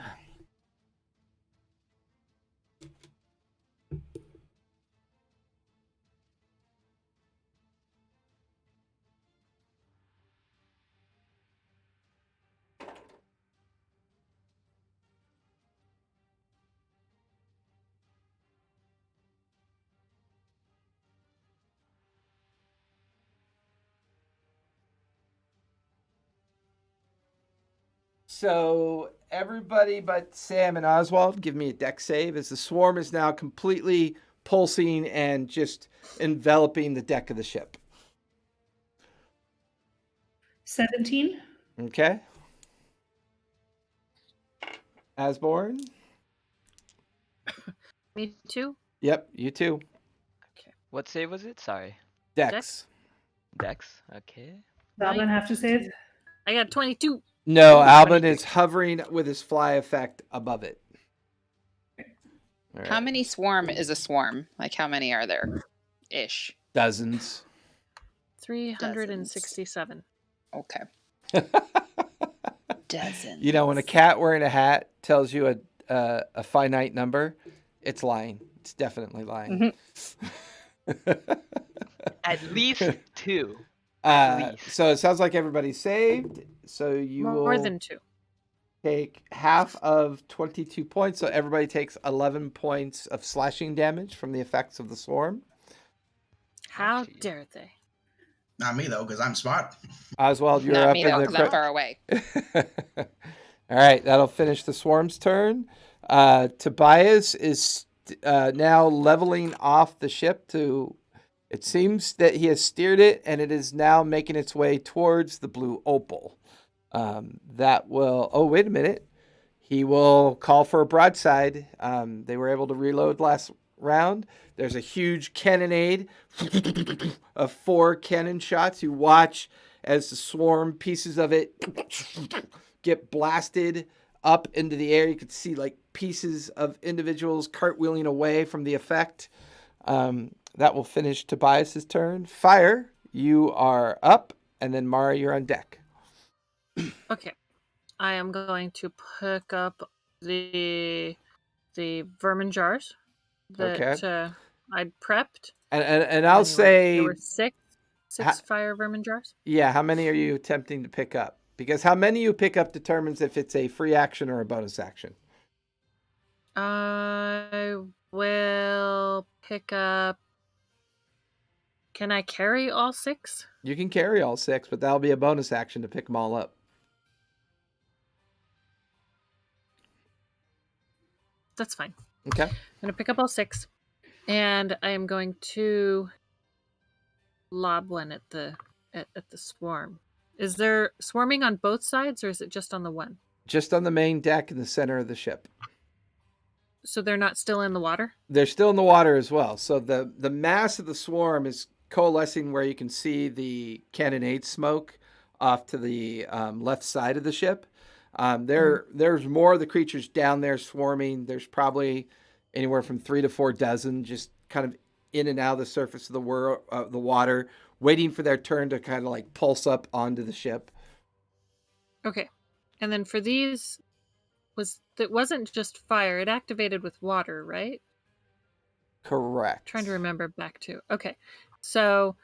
[SPEAKER 1] So everybody but Sam and Oswald, give me a deck save as the swarm is now completely pulsing and just enveloping the deck of the ship.
[SPEAKER 5] 17.
[SPEAKER 1] Okay. Asborn?
[SPEAKER 2] Me too.
[SPEAKER 1] Yep, you too.
[SPEAKER 4] What save was it? Sorry.
[SPEAKER 1] Dex.
[SPEAKER 4] Dex. Okay.
[SPEAKER 5] Goblin have to save.
[SPEAKER 2] I got 22.
[SPEAKER 1] No, Albin
[SPEAKER 4] 23.
[SPEAKER 1] is hovering with his fly effect above it. All
[SPEAKER 3] How
[SPEAKER 1] right.
[SPEAKER 3] many swarm is a swarm? Like, how many are there? Ish.
[SPEAKER 1] Dozens.
[SPEAKER 2] 367.
[SPEAKER 3] Okay. Dozens.
[SPEAKER 1] You know, when a cat wearing a hat tells you a finite number, it's lying. It's definitely lying.
[SPEAKER 4] At least 2. Least.
[SPEAKER 1] So it sounds like everybody's saved. So you
[SPEAKER 2] More
[SPEAKER 1] will
[SPEAKER 2] than 2.
[SPEAKER 1] take half of 22 points. So everybody takes 11 points of slashing damage from the effects of the swarm.
[SPEAKER 2] How
[SPEAKER 4] Ouchie.
[SPEAKER 2] dare they?
[SPEAKER 6] Not me though, because I'm smart.
[SPEAKER 1] Oswald, you're
[SPEAKER 3] Not
[SPEAKER 1] up
[SPEAKER 3] me
[SPEAKER 1] in
[SPEAKER 3] though,
[SPEAKER 1] the
[SPEAKER 3] because I'm far away.
[SPEAKER 1] All right, that'll finish the swarm's turn. Tobias is now leveling off the ship to. It seems that he has steered it, and it is now making its way towards the blue opal. That will. Oh, wait a minute. He will call for a broadside. They were able to reload last round. There's a huge cannonade of 4 cannon shots. You watch as the swarm pieces of it get blasted up into the air. You could see like pieces of individuals cartwheeling away from the effect. That will finish Tobias's turn. Fire, you are up, and then Mara, you're on deck.
[SPEAKER 2] Okay. I am going to pick up the vermin jars that I'd prepped.
[SPEAKER 1] And I'll say
[SPEAKER 2] there were six fire vermin jars.
[SPEAKER 1] Yeah, how many are you attempting to pick up? Because how many you pick up determines if it's a free action or a bonus action.
[SPEAKER 2] I will pick up. Can I carry all 6?
[SPEAKER 1] You can carry all 6, but that'll be a bonus action to pick them all up.
[SPEAKER 2] That's fine.
[SPEAKER 1] Okay.
[SPEAKER 2] I'm going to pick up all 6, and I am going to lob one at the swarm. Is there swarming on both sides, or is it just on the one?
[SPEAKER 1] Just on the main deck in the center of the ship.
[SPEAKER 2] So they're not still in the water?
[SPEAKER 1] They're still in the water as well. So the mass of the swarm is coalescing where you can see the cannonade smoke off to the left side of the ship. There's more of the creatures down there swarming. There's probably anywhere from 3 to 4 dozen just kind of in and out of the surface of the water, waiting for their turn to kind of like pulse up onto the ship.
[SPEAKER 2] Okay. And then for these, it wasn't just fire. It activated with water, right?
[SPEAKER 1] Correct.
[SPEAKER 2] Trying to remember back to. Okay. So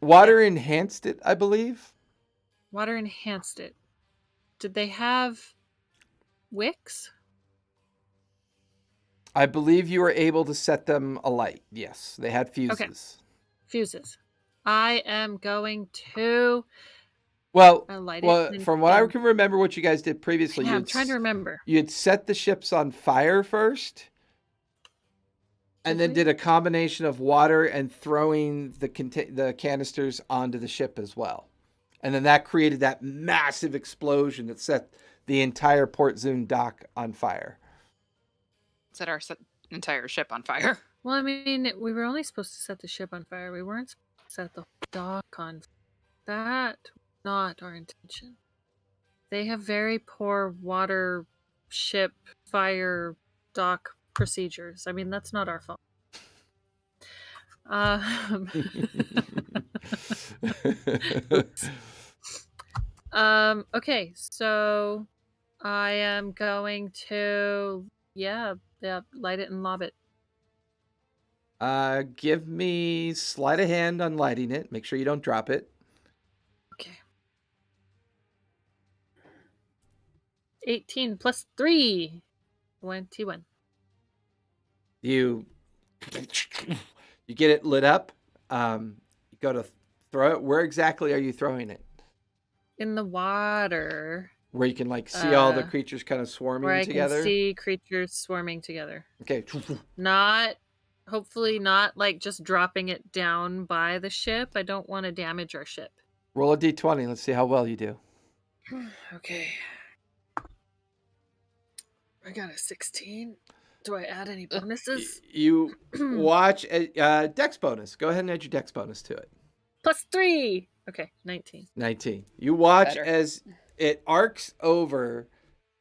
[SPEAKER 1] water enhanced it, I believe.
[SPEAKER 2] Water enhanced it. Did they have wicks?
[SPEAKER 1] I believe you were able to set them alight. Yes, they had fuses.
[SPEAKER 2] Okay. Fuses. I am going to light it.
[SPEAKER 1] From what I can remember what you guys did previously,
[SPEAKER 2] I'm trying to remember.
[SPEAKER 1] You had set the ships on fire first. And then did a combination of water and throwing the canisters onto the ship as well. And then that created that massive explosion that set the entire Port Zune dock on fire.
[SPEAKER 3] Set our entire ship on fire.
[SPEAKER 2] Well, I mean, we were only supposed to set the ship on fire. We weren't supposed to set the dock on fire. That was not our intention. They have very poor water, ship, fire, dock procedures. I mean, that's not our fault. Okay, so I am going to light it and lob it.
[SPEAKER 1] Give me sleight of hand on lighting it. Make sure you don't drop it.
[SPEAKER 2] Okay. 18 plus 3. 21.
[SPEAKER 1] You get it lit up. You go to throw it. Where exactly are you throwing it?
[SPEAKER 2] In the water.
[SPEAKER 1] Where you can like see all the creatures kind of swarming together?
[SPEAKER 2] Where I can see creatures swarming together.
[SPEAKER 1] Okay.
[SPEAKER 2] Hopefully not like just dropping it down by the ship. I don't want to damage our ship.
[SPEAKER 1] Roll a d20. Let's see how well you do.
[SPEAKER 2] Okay. I got a 16. Do I add any bonuses?
[SPEAKER 1] You watch a dex bonus. Go ahead and add your dex bonus to it.
[SPEAKER 2] Plus 3. Okay, 19.
[SPEAKER 1] 19. You watch as it arcs over.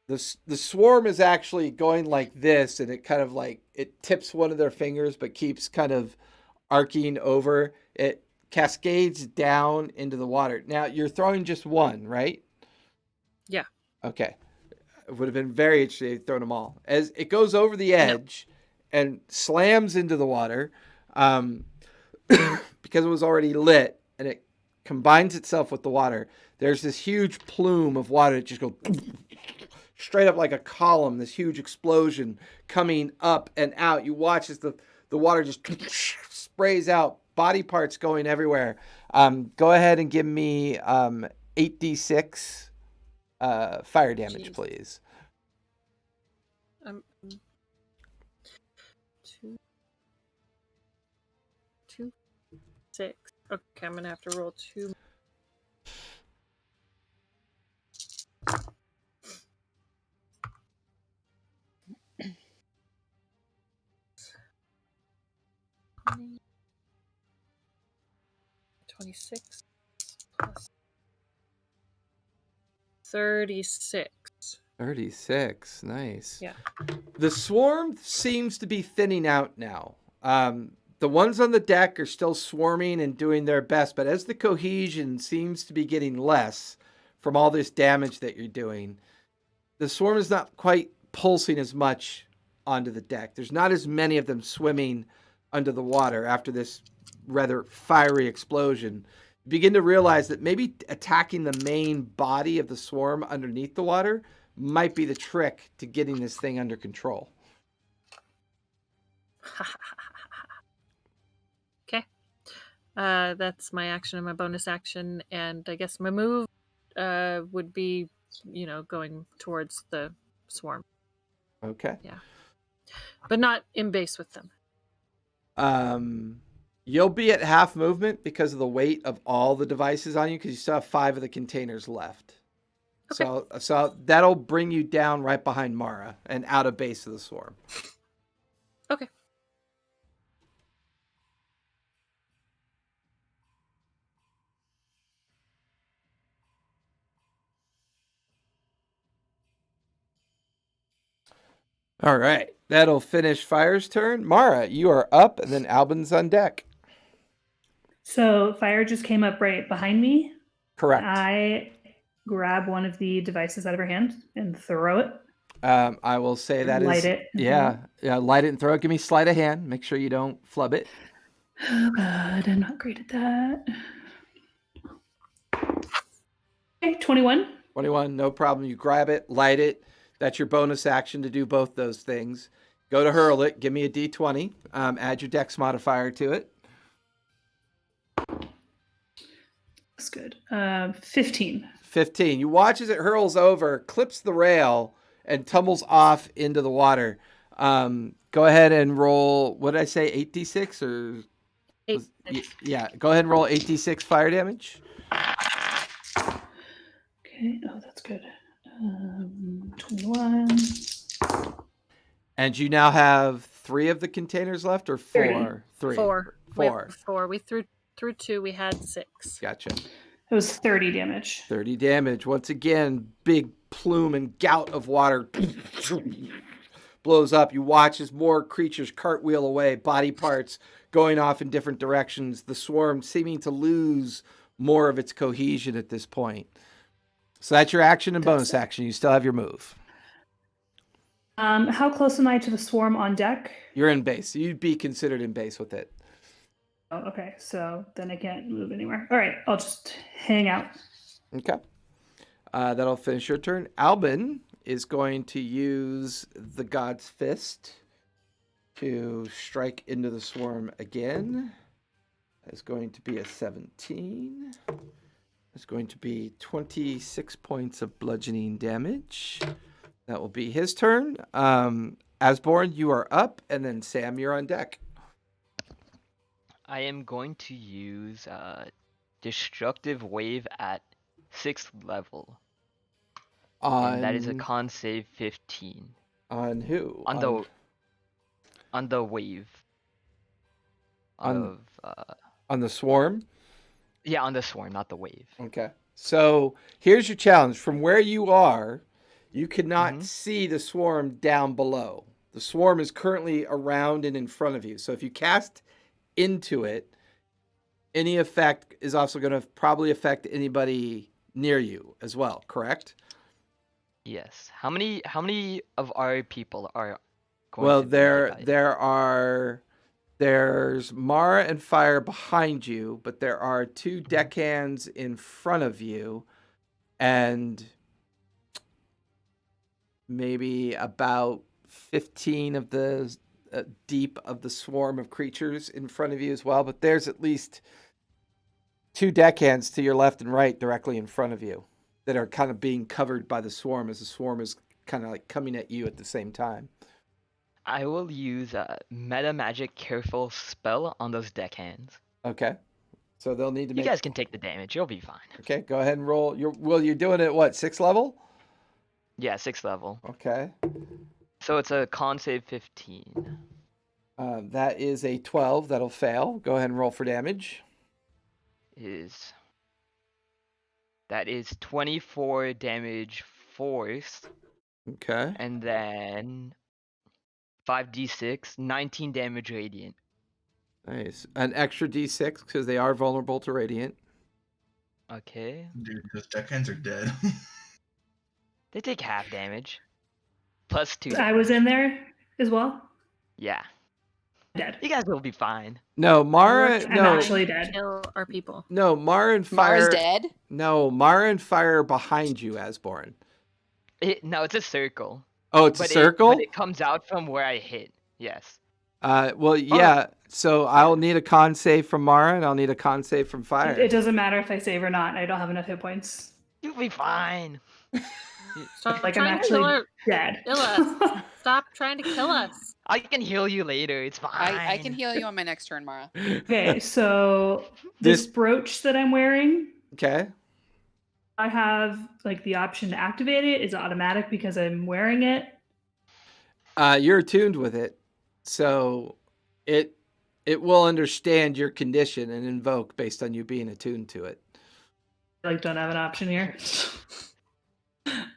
[SPEAKER 1] The swarm is actually going like this, and it kind of like it tips one of their fingers, but keeps kind of arcing over. It cascades down into the water. Now you're throwing just one, right?
[SPEAKER 2] Yeah.
[SPEAKER 1] Okay. It would have been very interesting if you'd thrown them all. As it goes over the edge and slams into the water, because it was already lit and it combines itself with the water, there's this huge plume of water that just goes straight up like a column, this huge explosion coming up and out. You watch as the water just sprays out, body parts going everywhere. Go ahead and give me 8d6 fire damage, please.
[SPEAKER 2] 2, 6. Okay, I'm gonna have to roll 2. $26. 36.
[SPEAKER 1] 36. Nice.
[SPEAKER 2] Yeah.
[SPEAKER 1] The swarm seems to be thinning out now. The ones on the deck are still swarming and doing their best, but as the cohesion seems to be getting less from all this damage that you're doing, the swarm is not quite pulsing as much onto the deck. There's not as many of them swimming under the water after this rather fiery explosion. You begin to realize that maybe attacking the main body of the swarm underneath the water might be the trick to getting this thing under control.
[SPEAKER 2] Okay. That's my action and my bonus action, and I guess my move would be, going towards the swarm.
[SPEAKER 1] Okay.
[SPEAKER 2] Yeah. But not in base with them.
[SPEAKER 1] You'll be at half movement because of the weight of all the devices on you, because you still have 5 of the containers left.
[SPEAKER 2] Okay.
[SPEAKER 1] So that'll bring you down right behind Mara and out of base of the swarm.
[SPEAKER 2] Okay.
[SPEAKER 1] All right. That'll finish Fire's turn. Mara, you are up, and then Albin's on deck.
[SPEAKER 5] So Fire just came up right behind me.
[SPEAKER 1] Correct.
[SPEAKER 5] I grab one of the devices out of her hand and throw it.
[SPEAKER 1] I will say that
[SPEAKER 5] Light
[SPEAKER 1] is...
[SPEAKER 5] it.
[SPEAKER 1] Yeah, light it and throw it. Give me sleight of hand. Make sure you don't flub it.
[SPEAKER 5] Oh God, I'm not great at that. Okay, 21.
[SPEAKER 1] 21, no problem. You grab it, light it. That's your bonus action to do both those things. Go to hurl it. Give me a d20. Add your dex modifier to it.
[SPEAKER 5] That's good. 15.
[SPEAKER 1] 15. You watch as it hurls over, clips the rail, and tumbles off into the water. Go ahead and roll, what did I say, 8d6? Or
[SPEAKER 2] 8.
[SPEAKER 1] Yeah, go ahead and roll 8d6 fire damage.
[SPEAKER 5] Okay, oh, that's good. 21.
[SPEAKER 1] And you now have 3 of the containers left, or 4? 3.
[SPEAKER 2] 4.
[SPEAKER 1] 4.
[SPEAKER 2] 4. We threw 2. We had 6.
[SPEAKER 1] Gotcha.
[SPEAKER 5] It was 30 damage.
[SPEAKER 1] 30 damage. Once again, big plume and gout of water blows up. You watch as more creatures cartwheel away, body parts going off in different directions, the swarm seeming to lose more of its cohesion at this point. So that's your action and bonus action. You still have your move.
[SPEAKER 5] How close am I to the swarm on deck?
[SPEAKER 1] You're in base. You'd be considered in base with it.
[SPEAKER 5] Oh, okay, so then I can't move anywhere. All right, I'll just hang out.
[SPEAKER 1] Okay. That'll finish your turn. Albin is going to use the God's Fist to strike into the swarm again. That's going to be a 17. It's going to be 26 points of bludgeoning damage. That will be his turn. Asborn, you are up, and then Sam, you're on deck.
[SPEAKER 4] I am going to use Destructive Wave at 6th level. And that is a con save 15.
[SPEAKER 1] On who?
[SPEAKER 4] On the wave.
[SPEAKER 1] On the swarm?
[SPEAKER 4] Yeah, on the swarm, not the wave.
[SPEAKER 1] Okay. So here's your challenge. From where you are, you cannot see the swarm down below. The swarm is currently around and in front of you. So if you cast into it, any effect is also going to probably affect anybody near you as well, correct?
[SPEAKER 4] Yes. How many of our people are going
[SPEAKER 1] Well,
[SPEAKER 4] to be hit by
[SPEAKER 1] there's Mara and Fire behind you, but there are 2 deckhands in front of you, and maybe about 15 of the deep of the swarm of creatures in front of you as well. But there's at least 2 deckhands to your left and right directly in front of you that are kind of being covered by the swarm as the swarm is kind of like coming at you at the same time.
[SPEAKER 4] I will use a Meta Magic Careful spell on those deckhands.
[SPEAKER 1] Okay. So they'll need to make...
[SPEAKER 4] You guys can take the damage. You'll be fine.
[SPEAKER 1] Okay, go ahead and roll. You're doing it at what, 6th level?
[SPEAKER 4] Yeah, 6th level.
[SPEAKER 1] Okay.
[SPEAKER 4] So it's a con save 15.
[SPEAKER 1] That is a 12. That'll fail. Go ahead and roll for damage.
[SPEAKER 4] Is That is 24 damage force,
[SPEAKER 1] Okay.
[SPEAKER 4] and then 5d6, 19 damage radiant.
[SPEAKER 1] Nice. An extra d6 because they are vulnerable to radiant.
[SPEAKER 4] Okay.
[SPEAKER 6] Dude, those deckhands are dead.
[SPEAKER 4] They take half damage. Plus 2
[SPEAKER 5] I was
[SPEAKER 4] damage.
[SPEAKER 5] in there as well.
[SPEAKER 4] Yeah.
[SPEAKER 5] Dead.
[SPEAKER 4] You guys will be fine.
[SPEAKER 1] No, Mara.
[SPEAKER 5] I'm
[SPEAKER 1] No,
[SPEAKER 5] actually dead.
[SPEAKER 2] Kill our people.
[SPEAKER 1] no. Mara and
[SPEAKER 3] Mara's
[SPEAKER 1] fire.
[SPEAKER 3] dead.
[SPEAKER 1] No, Mara and fire are behind you, Asborn.
[SPEAKER 4] No, it's a circle.
[SPEAKER 1] Oh, it's a
[SPEAKER 4] But
[SPEAKER 1] circle.
[SPEAKER 4] it comes out from where I hit. Yes.
[SPEAKER 1] Well, yeah. So I'll need a con save from Mara, and I'll need a con save from fire.
[SPEAKER 5] It doesn't matter if I save or not. I don't have enough hit points.
[SPEAKER 4] You'll be fine.
[SPEAKER 2] Stop
[SPEAKER 5] Like I'm
[SPEAKER 2] trying to kill
[SPEAKER 5] actually
[SPEAKER 2] our,
[SPEAKER 5] dead.
[SPEAKER 2] kill us. Stop trying to kill us.
[SPEAKER 4] I can heal you later. It's fine.
[SPEAKER 3] I can heal you on my next turn, Mara.
[SPEAKER 5] Okay, so this brooch that I'm wearing,
[SPEAKER 1] Okay.
[SPEAKER 5] I have like the option to activate it. Is it automatic because I'm wearing it?
[SPEAKER 1] You're attuned with it, so it will understand your condition and invoke based on you being attuned to it.
[SPEAKER 5] I like don't have an option here.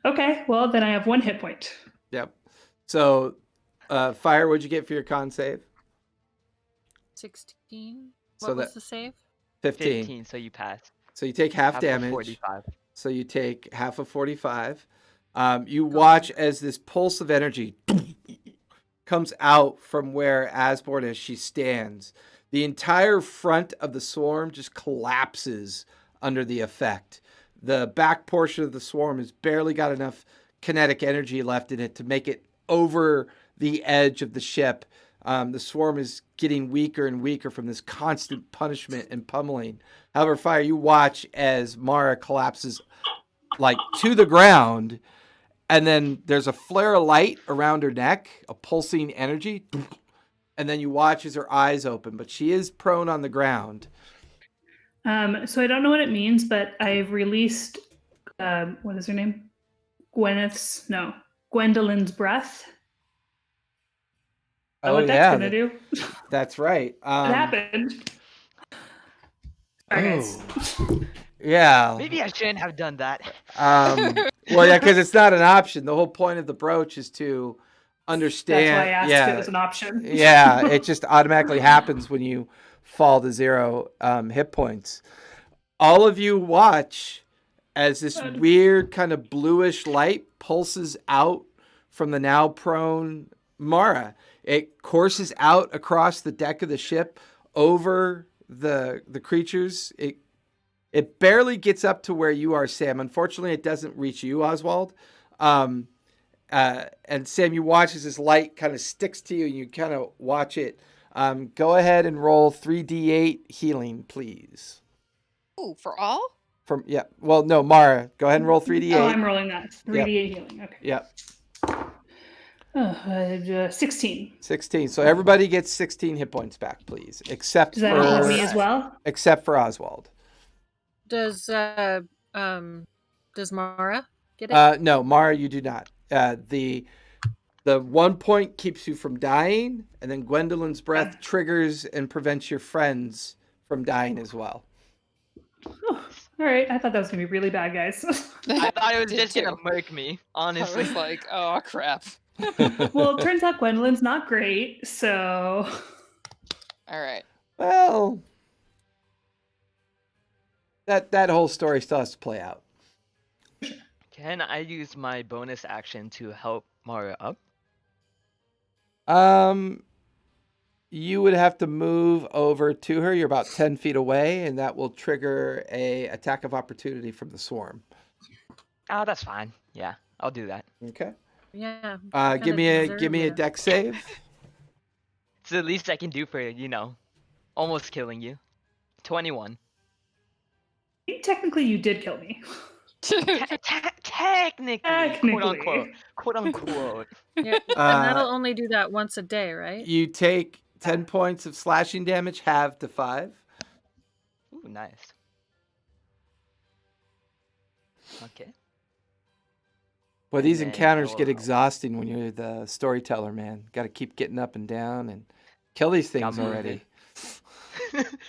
[SPEAKER 5] Okay, well then I have 1 hit point.
[SPEAKER 1] Yep. So, fire, what'd you get for your con save?
[SPEAKER 2] 16.
[SPEAKER 1] So
[SPEAKER 2] What was
[SPEAKER 1] that-
[SPEAKER 2] the save?
[SPEAKER 1] 15.
[SPEAKER 4] 15, so you pass.
[SPEAKER 1] So you take half
[SPEAKER 4] Half of
[SPEAKER 1] damage.
[SPEAKER 4] 45.
[SPEAKER 1] So you take half of 45. You watch as this pulse of energy comes out from where Asborn as she stands. The entire front of the swarm just collapses under the effect. The back portion of the swarm has barely got enough kinetic energy left in it to make it over the edge of the ship. The swarm is getting weaker and weaker from this constant punishment and pummeling. However, Fire, you watch as Mara collapses like to the ground, and then there's a flare of light around her neck, a pulsing energy, and then you watch as her eyes open, but she is prone on the ground.
[SPEAKER 5] So I don't know what it means, but I've released what is her name? Gwendolyn's breath. Is that what that's gonna do?
[SPEAKER 1] That's right.
[SPEAKER 5] What happened? Sorry, guys.
[SPEAKER 1] Yeah.
[SPEAKER 4] Maybe I shouldn't have done that.
[SPEAKER 1] Well, yeah, because it's not an option. The whole point of the brooch is to understand.
[SPEAKER 5] That's why I asked
[SPEAKER 1] yeah,
[SPEAKER 5] if it was an option.
[SPEAKER 1] yeah, it just automatically happens when you fall to 0 hit points. All of you watch as this weird kind of bluish light pulses out from the now prone Mara. It courses out across the deck of the ship over the creatures. It barely gets up to where you are, Sam. Unfortunately, it doesn't reach you, Oswald. And Sam, you watch as this light kind of sticks to you, and you kind of watch it. Go ahead and roll 3d8 healing, please.
[SPEAKER 3] Ooh, for all?
[SPEAKER 1] Well, no, Mara, go ahead and roll 3d8.
[SPEAKER 5] Oh, I'm rolling that. 3d8 healing. Okay.
[SPEAKER 1] Yep.
[SPEAKER 5] 16.
[SPEAKER 1] 16. So everybody gets 16 hit points back, please, except
[SPEAKER 5] Does that
[SPEAKER 1] for
[SPEAKER 5] include me as well?
[SPEAKER 1] except for Oswald.
[SPEAKER 2] Does Mara get it?
[SPEAKER 1] No, Mara, you do not. The 1 point keeps you from dying, and then Gwendolyn's breath triggers and prevents your friends from dying as well.
[SPEAKER 5] Oh, all right. I thought that was gonna be really bad, guys.
[SPEAKER 4] I thought it was
[SPEAKER 3] Did
[SPEAKER 4] just
[SPEAKER 3] too.
[SPEAKER 4] gonna murk me,
[SPEAKER 3] I
[SPEAKER 4] honestly.
[SPEAKER 3] was like, oh crap.
[SPEAKER 5] Well, it turns out Gwendolyn's not great, so
[SPEAKER 3] All right.
[SPEAKER 1] Well, that whole story still has to play out.
[SPEAKER 4] Can I use my bonus action to help Mara up?
[SPEAKER 1] You would have to move over to her. You're about 10 feet away, and that will trigger a attack of opportunity from the swarm.
[SPEAKER 4] Oh, that's fine. Yeah, I'll do that.
[SPEAKER 1] Okay.
[SPEAKER 2] Yeah.
[SPEAKER 1] Give me a dex save.
[SPEAKER 4] It's the least I can do for, almost killing you. 21.
[SPEAKER 5] I think technically you did kill me.
[SPEAKER 4] Technically, quote unquote.
[SPEAKER 2] Yeah, and that'll only do that once a day, right?
[SPEAKER 1] You take 10 points of slashing damage, halved to 5.
[SPEAKER 4] Ooh, nice. Okay.
[SPEAKER 1] Boy, these
[SPEAKER 4] And then
[SPEAKER 1] encounters
[SPEAKER 4] I
[SPEAKER 1] get
[SPEAKER 4] will-
[SPEAKER 1] exhausting when you're the storyteller, man. Got to keep getting up and down and kill these things
[SPEAKER 4] moving.
[SPEAKER 1] already.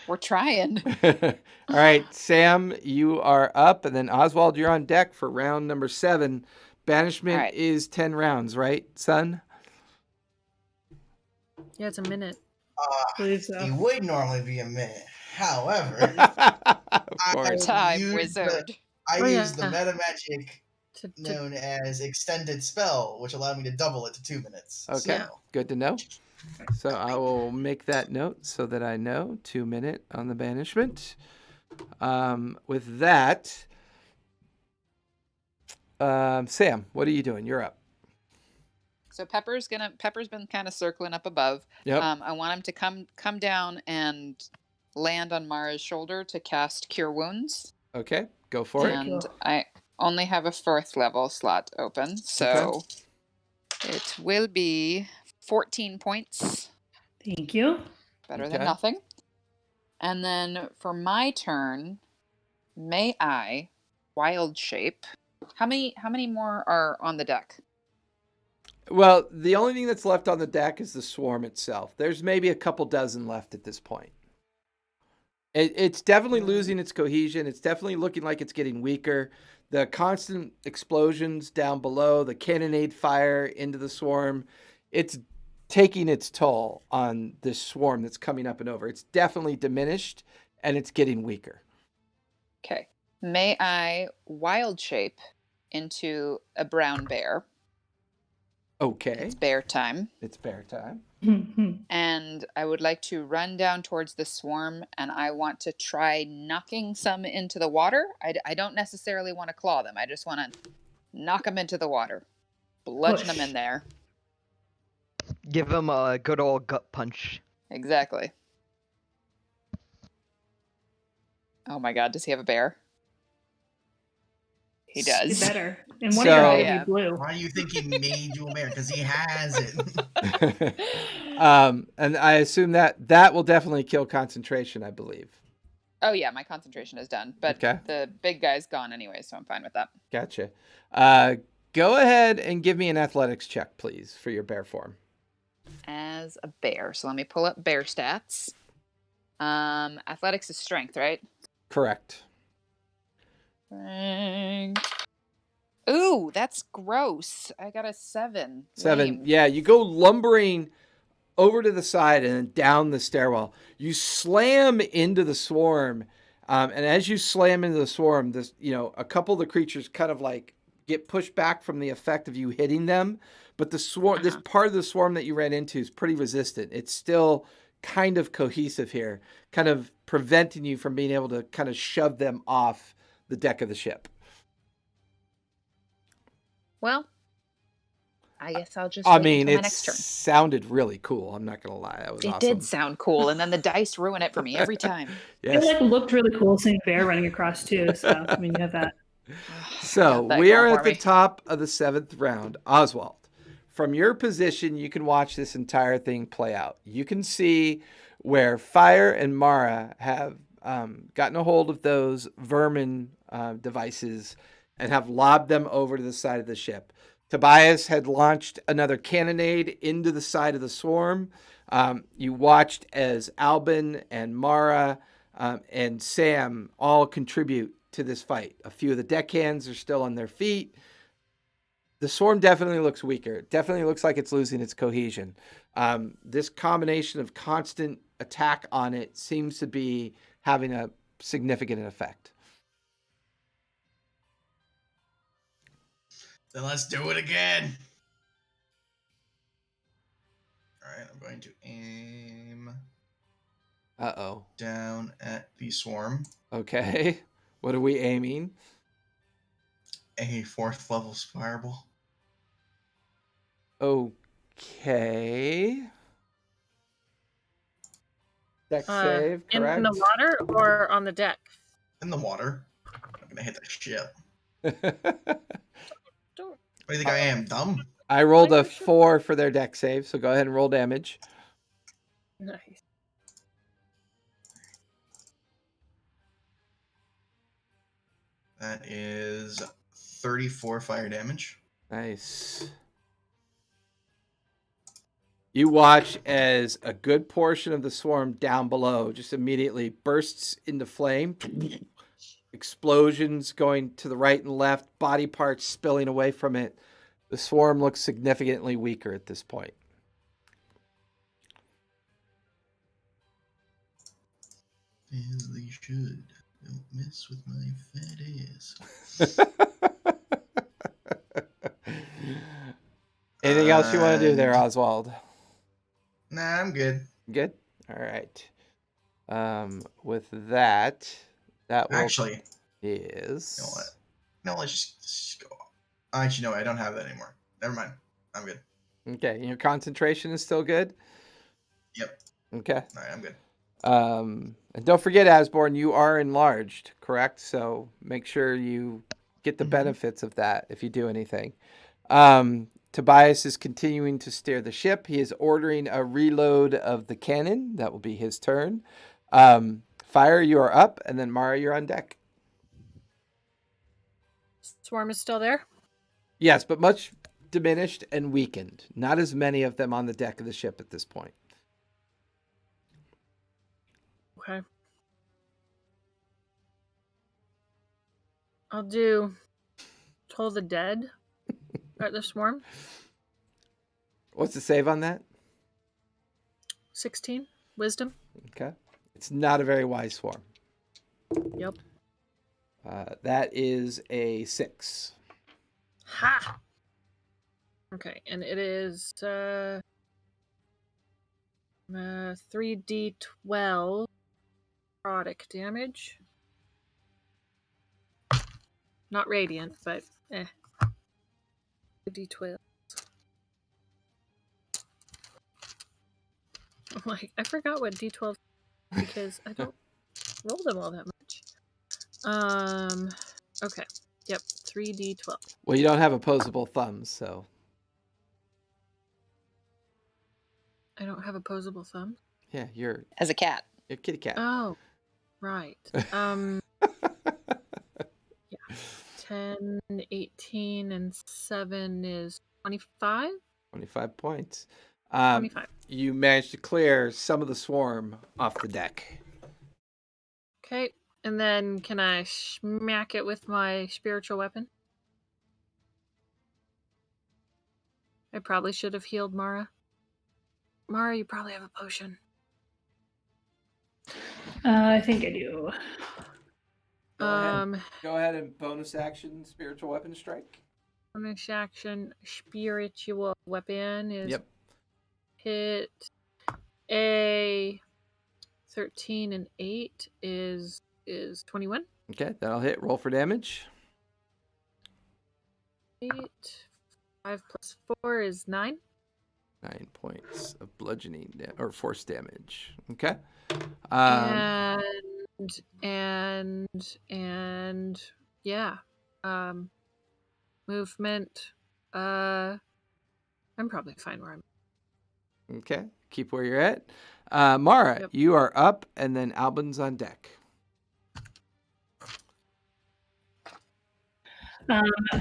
[SPEAKER 3] We're trying.
[SPEAKER 1] All right, Sam, you are up, and then Oswald, you're on deck for round number 7. Banishment
[SPEAKER 3] All right.
[SPEAKER 1] is 10 rounds, right, son?
[SPEAKER 2] Yeah, it's a minute.
[SPEAKER 5] I believe so.
[SPEAKER 6] It would normally be a minute. However,
[SPEAKER 1] Of
[SPEAKER 6] I
[SPEAKER 1] course.
[SPEAKER 3] Time
[SPEAKER 6] use
[SPEAKER 3] wizard.
[SPEAKER 6] I
[SPEAKER 2] Oh,
[SPEAKER 6] use
[SPEAKER 2] yeah.
[SPEAKER 6] the meta magic
[SPEAKER 2] To,
[SPEAKER 6] known as extended spell, which allowed me to double it to 2 minutes.
[SPEAKER 1] Okay,
[SPEAKER 2] Yeah.
[SPEAKER 1] good to know. So I will make that note so that I know 2 minute on the banishment. With that, Sam, what are you doing? You're up.
[SPEAKER 3] So Pepper's been kind of circling up above.
[SPEAKER 1] Yep.
[SPEAKER 3] I want him to come down and land on Mara's shoulder to cast Cure Wounds.
[SPEAKER 1] Okay, go for it.
[SPEAKER 3] And I only have a 4th level slot open, so it will be 14 points.
[SPEAKER 5] Thank you.
[SPEAKER 3] Better
[SPEAKER 1] Okay.
[SPEAKER 3] than nothing. And then for my turn, may I wild shape? How many more are on the deck?
[SPEAKER 1] Well, the only thing that's left on the deck is the swarm itself. There's maybe a couple dozen left at this point. It's definitely losing its cohesion. It's definitely looking like it's getting weaker. The constant explosions down below, the cannonade fire into the swarm, it's taking its toll on this swarm that's coming up and over. It's definitely diminished, and it's getting weaker.
[SPEAKER 3] Okay. May I wild shape into a brown bear?
[SPEAKER 1] Okay.
[SPEAKER 3] It's bear time.
[SPEAKER 1] It's bear time.
[SPEAKER 3] And I would like to run down towards the swarm, and I want to try knocking some into the water. I don't necessarily want to claw them. I just want to knock them into the water. Bludgeon them in there.
[SPEAKER 4] Give him a good old gut punch.
[SPEAKER 3] Exactly. Oh my god, does he have a bear? He does.
[SPEAKER 5] He better. And one
[SPEAKER 1] So-
[SPEAKER 5] of your eye
[SPEAKER 3] Yeah.
[SPEAKER 5] will be blue.
[SPEAKER 6] Why do you think he made you a bear? Because he has it.
[SPEAKER 1] And I assume that will definitely kill concentration, I believe.
[SPEAKER 3] Oh yeah, my concentration is done. But
[SPEAKER 1] Okay.
[SPEAKER 3] the big guy's gone anyway, so I'm fine with that.
[SPEAKER 1] Gotcha. Go ahead and give me an athletics check, please, for your bear form.
[SPEAKER 3] As a bear. So let me pull up bear stats. Athletics is strength, right?
[SPEAKER 1] Correct.
[SPEAKER 3] Strength. Ooh, that's gross. I got a 7.
[SPEAKER 1] 7.
[SPEAKER 3] Lame.
[SPEAKER 1] Yeah, you go lumbering over to the side and then down the stairwell. You slam into the swarm, and as you slam into the swarm, a couple of the creatures kind of like get pushed back from the effect of you hitting them. But the swarm, this part of the swarm that you ran into is pretty resistant. It's still kind of cohesive here, kind of preventing you from being able to kind of shove them off the deck of the ship.
[SPEAKER 3] Well, I guess I'll just
[SPEAKER 1] I
[SPEAKER 3] wait
[SPEAKER 1] mean,
[SPEAKER 3] until my
[SPEAKER 1] it
[SPEAKER 3] next turn.
[SPEAKER 1] sounded really cool. I'm not going to lie. That was
[SPEAKER 3] It
[SPEAKER 1] awesome.
[SPEAKER 3] did sound cool, and then the dice ruin it for me every time.
[SPEAKER 1] Yes.
[SPEAKER 5] It looked really cool seeing a bear running across too. So I mean, you have that.
[SPEAKER 1] So
[SPEAKER 3] Got that
[SPEAKER 1] we are
[SPEAKER 3] going
[SPEAKER 1] at
[SPEAKER 3] for
[SPEAKER 1] the
[SPEAKER 3] me.
[SPEAKER 1] top of the 7th round. Oswald, from your position, you can watch this entire thing play out. You can see where Fire and Mara have gotten a hold of those vermin devices and have lobbed them over to the side of the ship. Tobias had launched another cannonade into the side of the swarm. You watched as Albin and Mara and Sam all contribute to this fight. A few of the deckhands are still on their feet. The swarm definitely looks weaker. It definitely looks like it's losing its cohesion. This combination of constant attack on it seems to be having a significant effect.
[SPEAKER 6] Then let's do it again. Alright, I'm going to aim
[SPEAKER 1] Uh-oh.
[SPEAKER 6] down at the swarm.
[SPEAKER 1] Okay. What are we aiming?
[SPEAKER 6] A 4th level fireball.
[SPEAKER 1] Okay. Deck save, correct?
[SPEAKER 2] In the water or on the deck?
[SPEAKER 6] In the water. I'm gonna hit the ship.
[SPEAKER 2] Don't.
[SPEAKER 6] What do you think I am, dumb?
[SPEAKER 1] I rolled a
[SPEAKER 2] Like the ship.
[SPEAKER 1] 4 for their deck save, so go ahead and roll damage.
[SPEAKER 2] Nice.
[SPEAKER 6] That is 34 fire damage.
[SPEAKER 1] Nice. You watch as a good portion of the swarm down below just immediately bursts into flame. Explosions going to the right and left, body parts spilling away from it. The swarm looks significantly weaker at this point.
[SPEAKER 6] As they should. Don't mess with my fat ass.
[SPEAKER 1] Anything else you want to do there, Oswald?
[SPEAKER 6] Nah, I'm good.
[SPEAKER 1] Good? All right. With that will
[SPEAKER 6] Actually,
[SPEAKER 1] is...
[SPEAKER 6] you know what? No, let's just go. Actually, no, I don't have that anymore. Never mind. I'm good.
[SPEAKER 1] Okay, your concentration is still good?
[SPEAKER 6] Yep.
[SPEAKER 1] Okay.
[SPEAKER 6] All right, I'm good.
[SPEAKER 1] And don't forget, Asborn, you are enlarged, correct? So make sure you get the benefits of that if you do anything. Tobias is continuing to steer the ship. He is ordering a reload of the cannon. That will be his turn. Fire, you are up, and then Mara, you're on deck.
[SPEAKER 2] Swarm is still there?
[SPEAKER 1] Yes, but much diminished and weakened. Not as many of them on the deck of the ship at this point.
[SPEAKER 2] Okay. I'll do Toll the Dead at the swarm.
[SPEAKER 1] What's the save on that?
[SPEAKER 2] 16. Wisdom.
[SPEAKER 1] Okay. It's not a very wise swarm.
[SPEAKER 2] Yep.
[SPEAKER 1] That is a 6.
[SPEAKER 2] Ha! Okay, and it is 3d12 product damage. Not radiant, but 3d12. I'm like, I forgot what d12 because I don't roll them all that much. Okay. Yep, 3d12.
[SPEAKER 1] Well, you don't have opposable thumbs, so...
[SPEAKER 2] I don't have opposable thumbs.
[SPEAKER 1] Yeah, you're
[SPEAKER 3] As a cat.
[SPEAKER 1] a kitty cat.
[SPEAKER 2] Oh, right. Yeah. 10, 18, and 7 is 25?
[SPEAKER 1] 25 points.
[SPEAKER 2] 25.
[SPEAKER 1] You managed to clear some of the swarm off the deck.
[SPEAKER 2] Okay, and then can I smack it with my spiritual weapon? I probably should have healed Mara. Mara, you probably have a potion.
[SPEAKER 5] I think I do.
[SPEAKER 1] Go ahead and bonus action spiritual weapon strike.
[SPEAKER 2] Bonus action spiritual weapon is
[SPEAKER 1] Yep.
[SPEAKER 2] hit. A 13 and 8 is 21.
[SPEAKER 1] Okay, that'll hit. Roll for damage.
[SPEAKER 2] 8. 5 plus 4 is 9.
[SPEAKER 1] 9 points of bludgeoning or force damage. Okay.
[SPEAKER 2] And yeah. Movement. I'm probably fine where I'm.
[SPEAKER 1] Okay. Keep where you're at. Mara,
[SPEAKER 2] Yep.
[SPEAKER 1] you are up, and then Albin's on deck.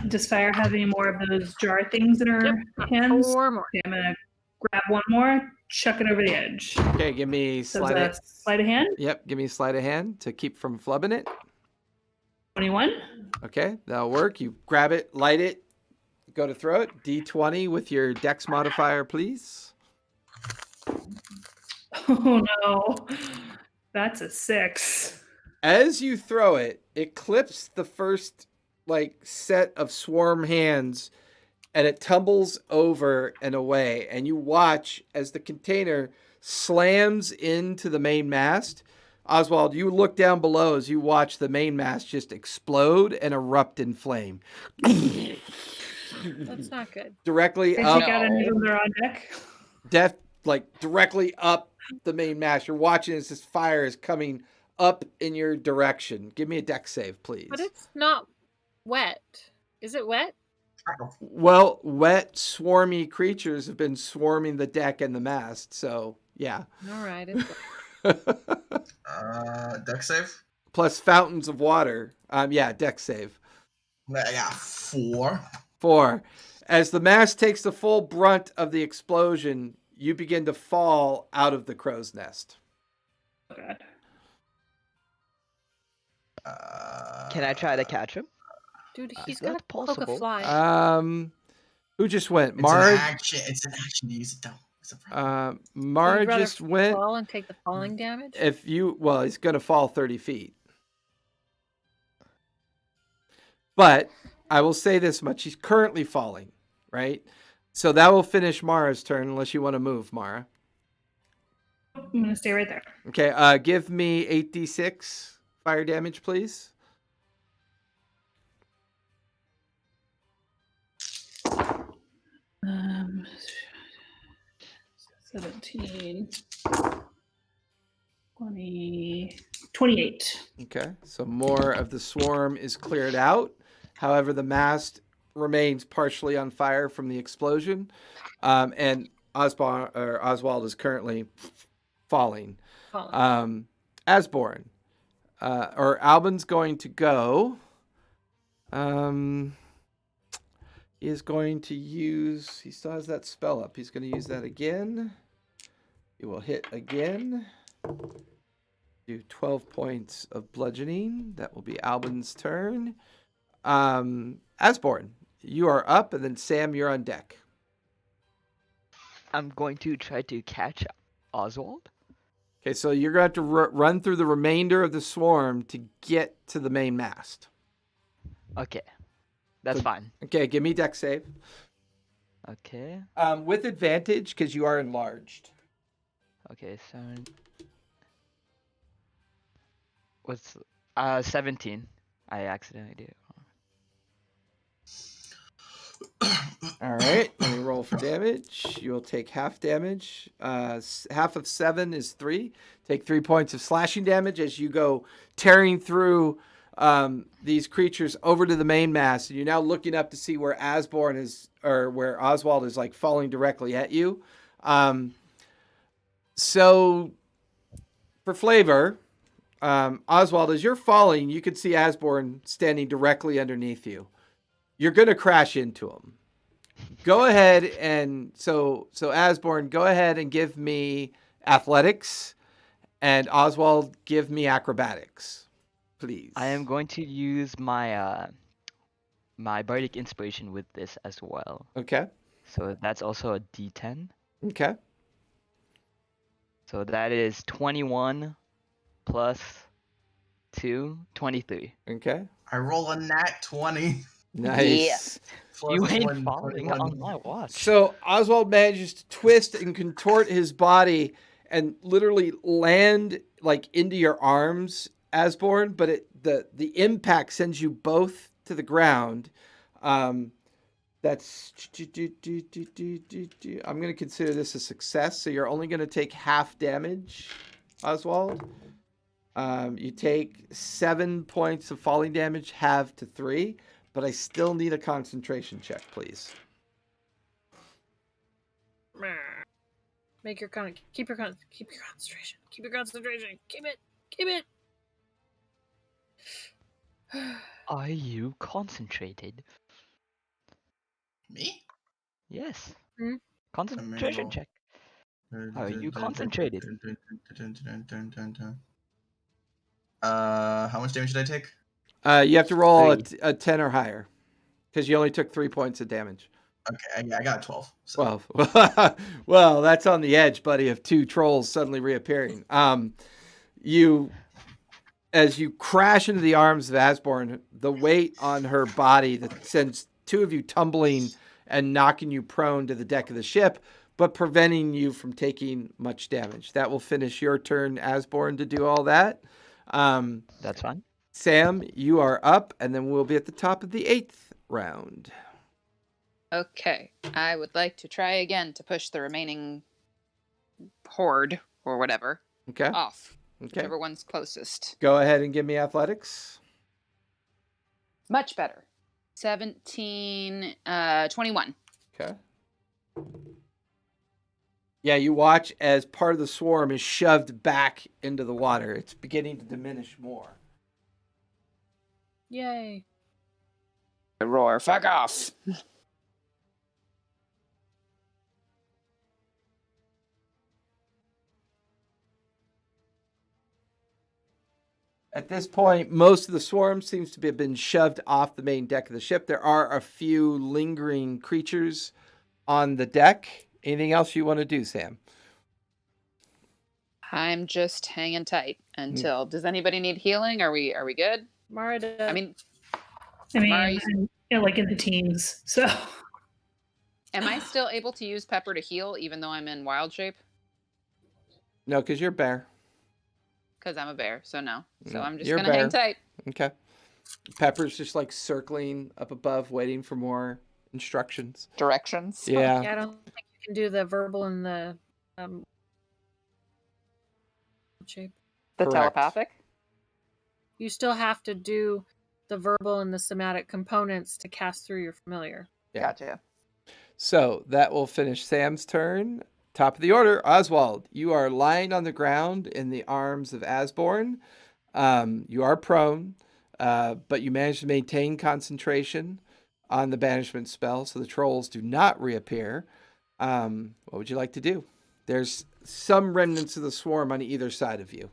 [SPEAKER 5] Does Fire have any more of those jar things in her hands?
[SPEAKER 2] 4 more.
[SPEAKER 5] Okay, I'm gonna grab one more, chuck it over the edge.
[SPEAKER 1] Okay, give me sleight of
[SPEAKER 5] Sleight of hand.
[SPEAKER 1] Yep, give me sleight of hand to keep from flubbing it.
[SPEAKER 5] 21.
[SPEAKER 1] Okay, that'll work. You grab it, light it, go to throw it. D20 with your dex modifier, please.
[SPEAKER 5] Oh no, that's a 6.
[SPEAKER 1] As you throw it, it clips the first set of swarm hands, and it tumbles over and away. And you watch as the container slams into the main mast. Oswald, you look down below as you watch the main mast just explode and erupt in flame.
[SPEAKER 2] That's not good.
[SPEAKER 1] Directly
[SPEAKER 5] They
[SPEAKER 1] up.
[SPEAKER 5] take out any of them that are on deck.
[SPEAKER 1] Directly up the main mast. You're watching as this fire is coming up in your direction. Give me a dex save, please.
[SPEAKER 2] But it's not wet. Is it wet?
[SPEAKER 1] Well, wet, swarmy creatures have been swarming the deck and the mast, so yeah.
[SPEAKER 2] All right. It's wet.
[SPEAKER 6] Dex save?
[SPEAKER 1] Plus fountains of water. Dex save.
[SPEAKER 6] Yeah, 4.
[SPEAKER 1] 4. As the mast takes the full brunt of the explosion, you begin to fall out of the crow's nest.
[SPEAKER 5] Oh, God.
[SPEAKER 4] Can I try to catch him?
[SPEAKER 2] Dude,
[SPEAKER 4] Is
[SPEAKER 2] he's
[SPEAKER 4] that
[SPEAKER 2] gonna poke a
[SPEAKER 4] possible?
[SPEAKER 2] fly.
[SPEAKER 1] Who just went?
[SPEAKER 6] It's
[SPEAKER 1] Mara.
[SPEAKER 6] an action. It's an action to use it though. It's a problem.
[SPEAKER 2] So
[SPEAKER 1] Mara
[SPEAKER 2] you'd rather
[SPEAKER 1] just went.
[SPEAKER 2] fall and take the falling damage?
[SPEAKER 1] If you, well, he's going to fall 30 feet. But I will say this much: he's currently falling, right? So that will finish Mara's turn, unless you want to move, Mara.
[SPEAKER 5] I'm going to stay right there.
[SPEAKER 1] Okay. Give me 8d6 fire damage, please.
[SPEAKER 5] Um, 17, 20, 28.
[SPEAKER 1] Okay, so more of the swarm is cleared out. However, the mast remains partially on fire from the explosion, and Oswald is currently falling. Asborn, or Albin's going to go. He is going to use. He still has that spell up. He's going to use that again. He will hit again. Do 12 points of bludgeoning. That will be Albin's turn. Asborn, you are up, and then Sam, you're on deck.
[SPEAKER 4] I'm going to try to catch Oswald.
[SPEAKER 1] Okay, so you're going to have to run through the remainder of the swarm to get to the main mast.
[SPEAKER 4] Okay, that's fine.
[SPEAKER 1] Okay, give me deck save.
[SPEAKER 4] Okay.
[SPEAKER 1] With advantage, because you are enlarged.
[SPEAKER 4] Okay, 7. What's 17? I accidentally did it wrong.
[SPEAKER 1] All right, let me roll for damage. You'll take half damage. Half of 7 is 3. Take 3 points of slashing damage as you go tearing through these creatures over to the main mast. And you're now looking up to see where Asborn is, or where Oswald is, like falling directly at you. So, for flavor, Oswald, as you're falling, you can see Asborn standing directly underneath you. You're going to crash into him. Go ahead and so Asborn, go ahead and give me athletics, and Oswald, give me acrobatics, please.
[SPEAKER 4] I am going to use my my bardic inspiration with this as well.
[SPEAKER 1] Okay.
[SPEAKER 4] So that's also a D10.
[SPEAKER 1] Okay.
[SPEAKER 4] So that is 21 plus 2, 23.
[SPEAKER 1] Okay.
[SPEAKER 6] I roll a nat 20.
[SPEAKER 1] Nice.
[SPEAKER 6] Plus
[SPEAKER 4] You ain't
[SPEAKER 6] 1,
[SPEAKER 4] falling
[SPEAKER 6] 21.
[SPEAKER 4] on my watch.
[SPEAKER 1] So Oswald manages to twist and contort his body and literally land like into your arms, Asborn, but the impact sends you both to the ground. That's I'm going to consider this a success. So you're only going to take half damage, Oswald. You take 7 points of falling damage, halved to 3, but I still need a concentration check, please.
[SPEAKER 2] Keep your concentration. Keep it.
[SPEAKER 4] Are you concentrated?
[SPEAKER 6] Me?
[SPEAKER 4] Yes.
[SPEAKER 2] Hmm?
[SPEAKER 4] Concentration check. Are you concentrated?
[SPEAKER 6] How much damage did I take?
[SPEAKER 1] You have to roll
[SPEAKER 4] 3.
[SPEAKER 1] a 10 or higher because you only took 3 points of damage.
[SPEAKER 6] Okay, I got 12. So.
[SPEAKER 1] 12. Well, that's on the edge, buddy, of 2 trolls suddenly reappearing. As you crash into the arms of Asborn, the weight on her body that sends 2 of you tumbling and knocking you prone to the deck of the ship, but preventing you from taking much damage. That will finish your turn, Asborn, to do all that.
[SPEAKER 4] That's fine.
[SPEAKER 1] Sam, you are up, and then we'll be at the top of the 8th round.
[SPEAKER 3] Okay, I would like to try again to push the remaining horde or whatever
[SPEAKER 1] Okay.
[SPEAKER 3] off.
[SPEAKER 1] Okay.
[SPEAKER 3] Whichever one's closest.
[SPEAKER 1] Go ahead and give me athletics.
[SPEAKER 3] Much better. 17, 21.
[SPEAKER 1] Okay. Yeah, you watch as part of the swarm is shoved back into the water. It's beginning to diminish more.
[SPEAKER 2] Yay.
[SPEAKER 3] I roar, fuck off.
[SPEAKER 1] At this point, most of the swarm seems to have been shoved off the main deck of the ship. There are a few lingering creatures on the deck. Anything else you want to do, Sam?
[SPEAKER 3] I'm just hanging tight until. Does anybody need healing? Are we good?
[SPEAKER 2] Mara,
[SPEAKER 3] I mean,
[SPEAKER 5] Mara,
[SPEAKER 3] you-
[SPEAKER 5] I'm like in the teens, so.
[SPEAKER 3] am I still able to use Pepper to heal even though I'm in wild shape?
[SPEAKER 1] No, because you're a bear.
[SPEAKER 3] Because I'm a bear, so no. So
[SPEAKER 1] No,
[SPEAKER 3] I'm just
[SPEAKER 1] you're a
[SPEAKER 3] gonna hang
[SPEAKER 1] bear.
[SPEAKER 3] tight.
[SPEAKER 1] Okay. Pepper's just like circling up above, waiting for more instructions.
[SPEAKER 3] Directions.
[SPEAKER 1] Yeah.
[SPEAKER 2] Yeah, I don't think you can do the verbal and the shape.
[SPEAKER 3] The
[SPEAKER 1] Correct.
[SPEAKER 3] telepathic.
[SPEAKER 2] You still have to do the verbal and the somatic components to cast through your familiar.
[SPEAKER 1] Yeah.
[SPEAKER 3] Gotcha.
[SPEAKER 1] So that will finish Sam's turn. Top of the order, Oswald. You are lying on the ground in the arms of Asborn. You are prone, but you manage to maintain concentration on the banishment spell, so the trolls do not reappear. What would you like to do? There's some remnants of the swarm on either side of you.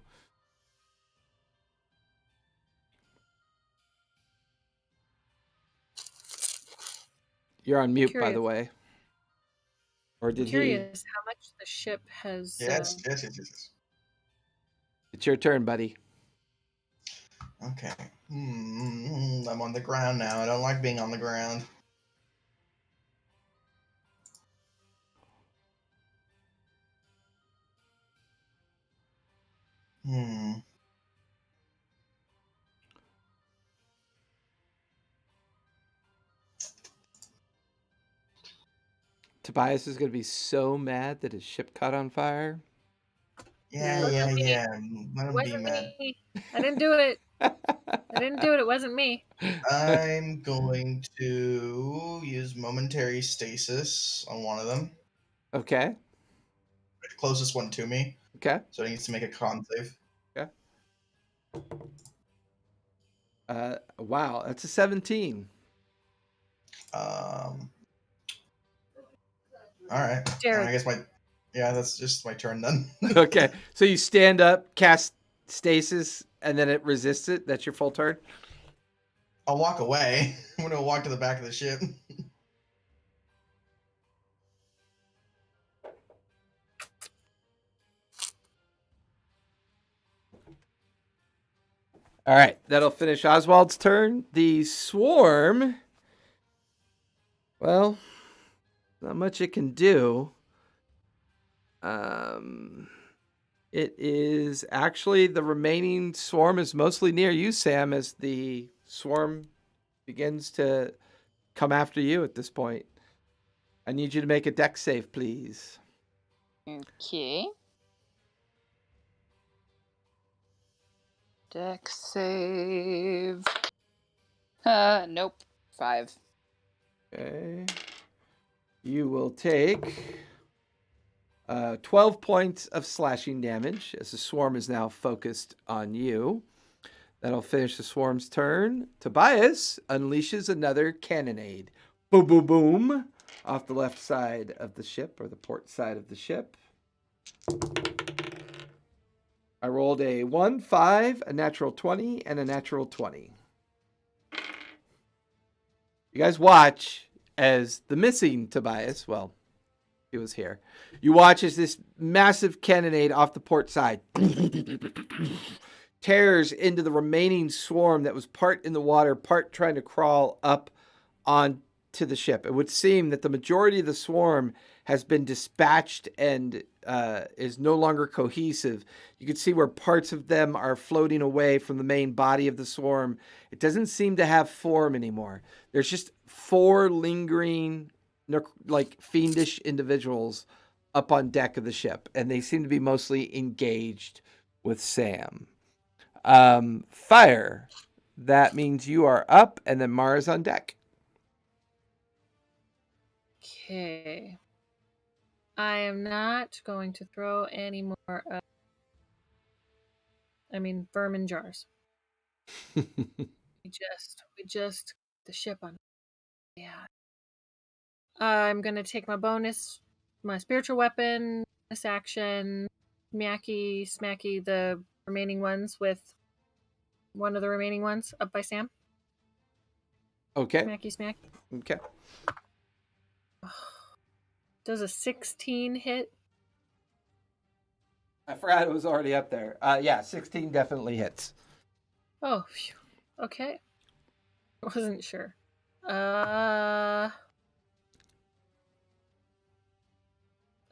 [SPEAKER 1] You're on mute, by the way. Or did he?
[SPEAKER 2] Curious how much the ship has.
[SPEAKER 6] Yes.
[SPEAKER 1] It's your turn, buddy.
[SPEAKER 6] Okay. I'm on the ground now. I don't like being on the ground.
[SPEAKER 1] Tobias is going to be so mad that his ship caught on fire.
[SPEAKER 6] Yeah.
[SPEAKER 2] Wasn't me.
[SPEAKER 6] Let him be
[SPEAKER 2] Wasn't
[SPEAKER 6] mad.
[SPEAKER 2] me. I didn't do it. I didn't do it. It wasn't me.
[SPEAKER 6] I'm going to use momentary stasis on one of them.
[SPEAKER 1] Okay.
[SPEAKER 6] The closest one to me.
[SPEAKER 1] Okay.
[SPEAKER 6] So it needs to make a con save.
[SPEAKER 1] Okay. Wow, that's a 17.
[SPEAKER 6] All right.
[SPEAKER 2] Jared.
[SPEAKER 6] I guess that's just my turn then.
[SPEAKER 1] Okay. So you stand up, cast stasis, and then it resists it. That's your full turn?
[SPEAKER 6] I'll walk away. I'm gonna walk to the back of the ship.
[SPEAKER 1] All right. That'll finish Oswald's turn. The swarm. Well, not much it can do. It is actually the remaining swarm is mostly near you, Sam, as the swarm begins to come after you at this point. I need you to make a dex save, please.
[SPEAKER 3] Okay. Dex save. Nope. 5.
[SPEAKER 1] Okay. You will take 12 points of slashing damage as the swarm is now focused on you. That'll finish the swarm's turn. Tobias unleashes another cannonade. Boom, boom, boom. Off the left side of the ship, or the port side of the ship. I rolled a 1, 5, a natural 20, and a natural 20. You guys watch as the missing Tobias, well, he was here. You watch as this massive cannonade off the port side tears into the remaining swarm that was part in the water, part trying to crawl up onto the ship. It would seem that the majority of the swarm has been dispatched and is no longer cohesive. You can see where parts of them are floating away from the main body of the swarm. It doesn't seem to have form anymore. There's just 4 lingering, like fiendish individuals up on deck of the ship, and they seem to be mostly engaged with Sam. Fire. That means you are up, and then Mara's on deck.
[SPEAKER 2] Okay. I am not going to throw any more. Vermin jars. We just the ship on. Yeah. I'm gonna take my spiritual weapon, bonus action, smacky the remaining ones with one of the remaining ones up by Sam.
[SPEAKER 1] Okay.
[SPEAKER 2] Smacky smack.
[SPEAKER 1] Okay.
[SPEAKER 2] Does a 16 hit?
[SPEAKER 1] I forgot it was already up there. Yeah, 16 definitely hits.
[SPEAKER 2] Oh, phew. Okay. Wasn't sure. I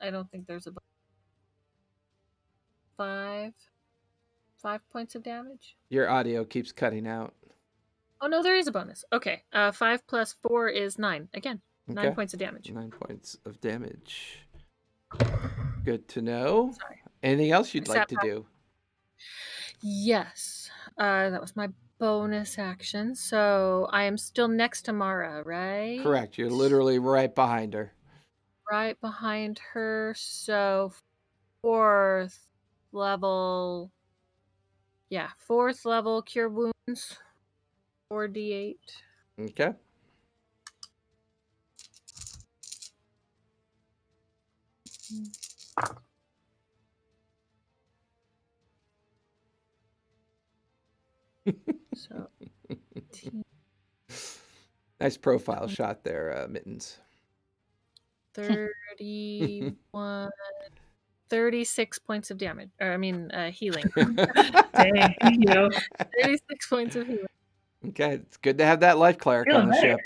[SPEAKER 2] don't think there's a 5 points of damage.
[SPEAKER 1] Your audio keeps cutting out.
[SPEAKER 2] Oh no, there is a bonus. Okay. 5 plus 4 is 9. Again, 9 points of damage.
[SPEAKER 1] 9 points of damage. Good to know.
[SPEAKER 2] Sorry.
[SPEAKER 1] Anything else you'd like to do?
[SPEAKER 2] Yes. That was my bonus action. So I am still next to Mara, right?
[SPEAKER 1] Correct. You're literally right behind her.
[SPEAKER 2] Right behind her. So 4th level. Yeah, 4th level cure wounds. 4d8.
[SPEAKER 1] Okay.
[SPEAKER 2] So
[SPEAKER 1] Nice profile shot there, Mittens.
[SPEAKER 2] 31, 36 points of damage. Or, I mean, healing.
[SPEAKER 5] Dang, thank you.
[SPEAKER 2] 36 points of healing.
[SPEAKER 1] Okay, it's good to have that life cleric
[SPEAKER 5] Feeling
[SPEAKER 1] on the
[SPEAKER 5] better.
[SPEAKER 1] ship.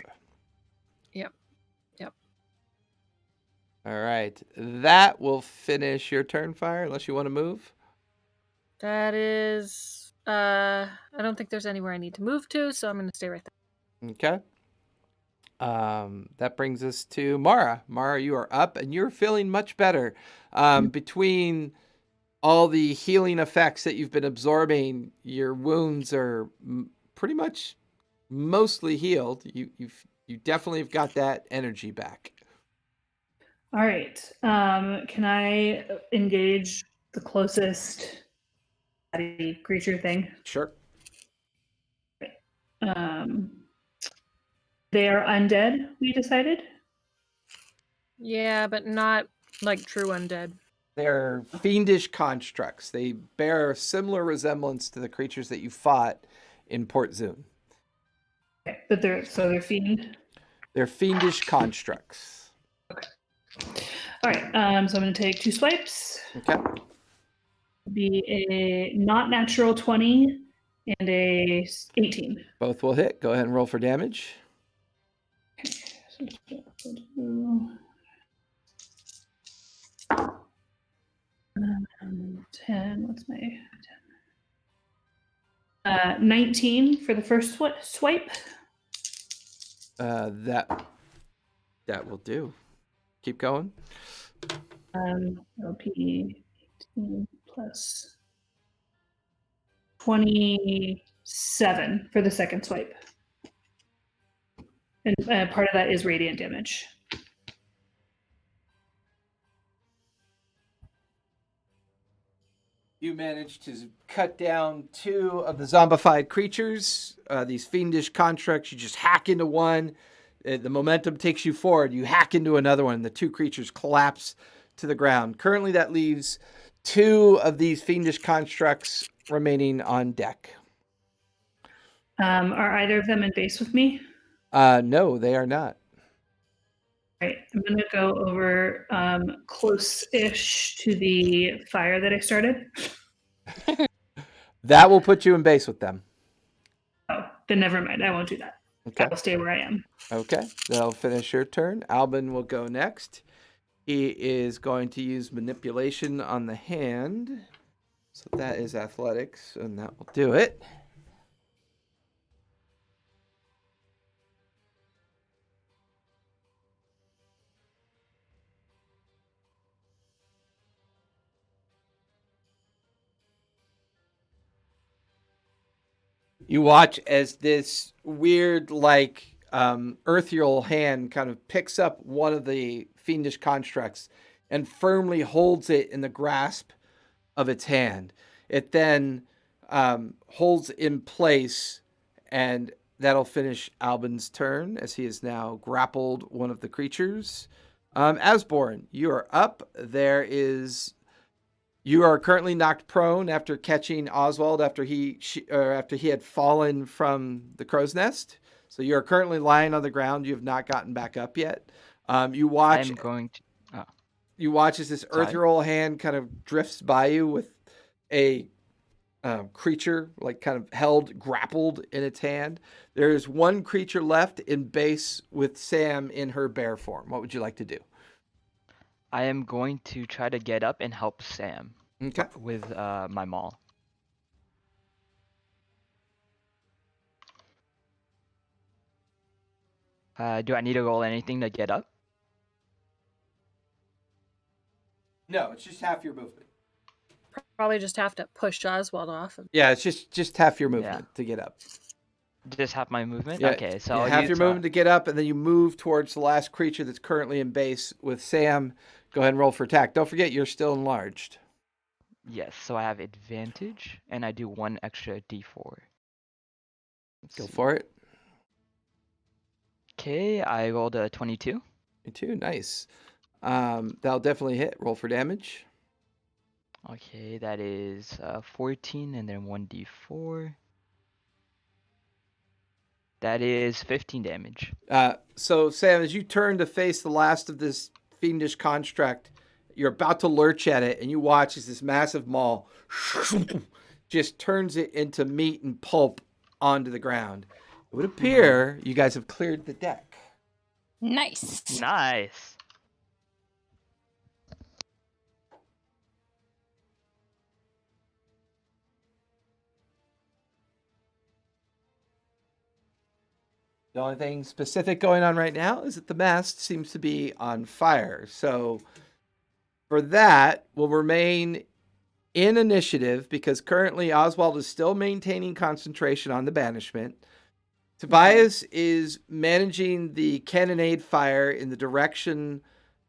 [SPEAKER 2] Yep.
[SPEAKER 1] All right. That will finish your turn, Fire, unless you want to move.
[SPEAKER 2] That is... I don't think there's anywhere I need to move to, so I'm going to stay right there.
[SPEAKER 1] Okay. That brings us to Mara. Mara, you are up, and you're feeling much better. Between all the healing effects that you've been absorbing, your wounds are pretty much mostly healed. You definitely have got that energy back.
[SPEAKER 5] All right. Can I engage the closest creature thing?
[SPEAKER 1] Sure.
[SPEAKER 5] They are undead, we decided.
[SPEAKER 2] Yeah, but not like true undead.
[SPEAKER 1] They're fiendish constructs. They bear a similar resemblance to the creatures that you fought in Port Zoom.
[SPEAKER 5] Okay, but they're fiend.
[SPEAKER 1] They're fiendish constructs.
[SPEAKER 5] Okay. All right. So I'm going to take 2 swipes.
[SPEAKER 1] Okay.
[SPEAKER 5] Be a not natural 20 and a 18.
[SPEAKER 1] Both will hit. Go ahead and roll for damage.
[SPEAKER 5] Okay. 10. What's my 10? 19 for the first swipe.
[SPEAKER 1] That will do. Keep going.
[SPEAKER 5] It'll be 18 plus 27 for the second swipe. And part of that is radiant damage.
[SPEAKER 1] You managed to cut down 2 of the zombified creatures, these fiendish constructs. You just hack into one. The momentum takes you forward. You hack into another one. The 2 creatures collapse to the ground. Currently, that leaves 2 of these fiendish constructs remaining on deck.
[SPEAKER 5] Are either of them in base with me?
[SPEAKER 1] No, they are not.
[SPEAKER 5] All right, I'm going to go over close-ish to the fire that I started.
[SPEAKER 1] That will put you in base with them.
[SPEAKER 5] Oh, then never mind. I won't do that.
[SPEAKER 1] Okay.
[SPEAKER 5] I will stay where I am.
[SPEAKER 1] Okay, that'll finish your turn. Albin will go next. He is going to use manipulation on the hand. So that is athletics, and that will do it. You watch as this weird, earthial hand kind of picks up one of the fiendish constructs and firmly holds it in the grasp of its hand. It then holds in place, and that'll finish Albin's turn as he has now grappled one of the creatures. Asborn, you are up. There is You are currently knocked prone after catching Oswald after he had fallen from the crow's nest. So you are currently lying on the ground. You have not gotten back up yet. You watch
[SPEAKER 4] I'm going to. Oh,
[SPEAKER 1] as this
[SPEAKER 4] sorry.
[SPEAKER 1] earth hand kind of drifts by you with a creature like kind of grappled in its hand. There is one creature left in base with Sam in her bear form. What would you like to do?
[SPEAKER 4] I am going to try to get up and help Sam
[SPEAKER 1] Okay.
[SPEAKER 4] with my maul. Do I need to roll anything to get up?
[SPEAKER 1] No, it's just half your movement.
[SPEAKER 2] Probably just have to push Oswald off.
[SPEAKER 1] Yeah, it's just half your movement to get up.
[SPEAKER 4] Just half my movement?
[SPEAKER 1] Yeah,
[SPEAKER 4] Okay, so
[SPEAKER 1] you
[SPEAKER 4] I'll
[SPEAKER 1] have
[SPEAKER 4] use,
[SPEAKER 1] your movement to get up, and then you move towards the last creature that's currently in base with Sam. Go ahead and roll for attack. Don't forget, you're still enlarged.
[SPEAKER 4] Yes, so I have advantage, and I do 1 extra d4.
[SPEAKER 1] Go for it.
[SPEAKER 4] Okay, I rolled a 22.
[SPEAKER 1] You too, nice. That'll definitely hit. Roll for damage.
[SPEAKER 4] Okay, that is 14, and then 1d4. That is 15 damage.
[SPEAKER 1] So, Sam, as you turn to face the last of this fiendish construct, you're about to lurch at it, and you watch as this massive maul just turns it into meat and pulp onto the ground. It would appear you guys have cleared the deck.
[SPEAKER 3] Nice.
[SPEAKER 4] Nice.
[SPEAKER 1] The only thing specific going on right now is that the mast seems to be on fire. So for that, we'll remain in initiative because currently Oswald is still maintaining concentration on the banishment. Tobias is managing the cannonade fire in the direction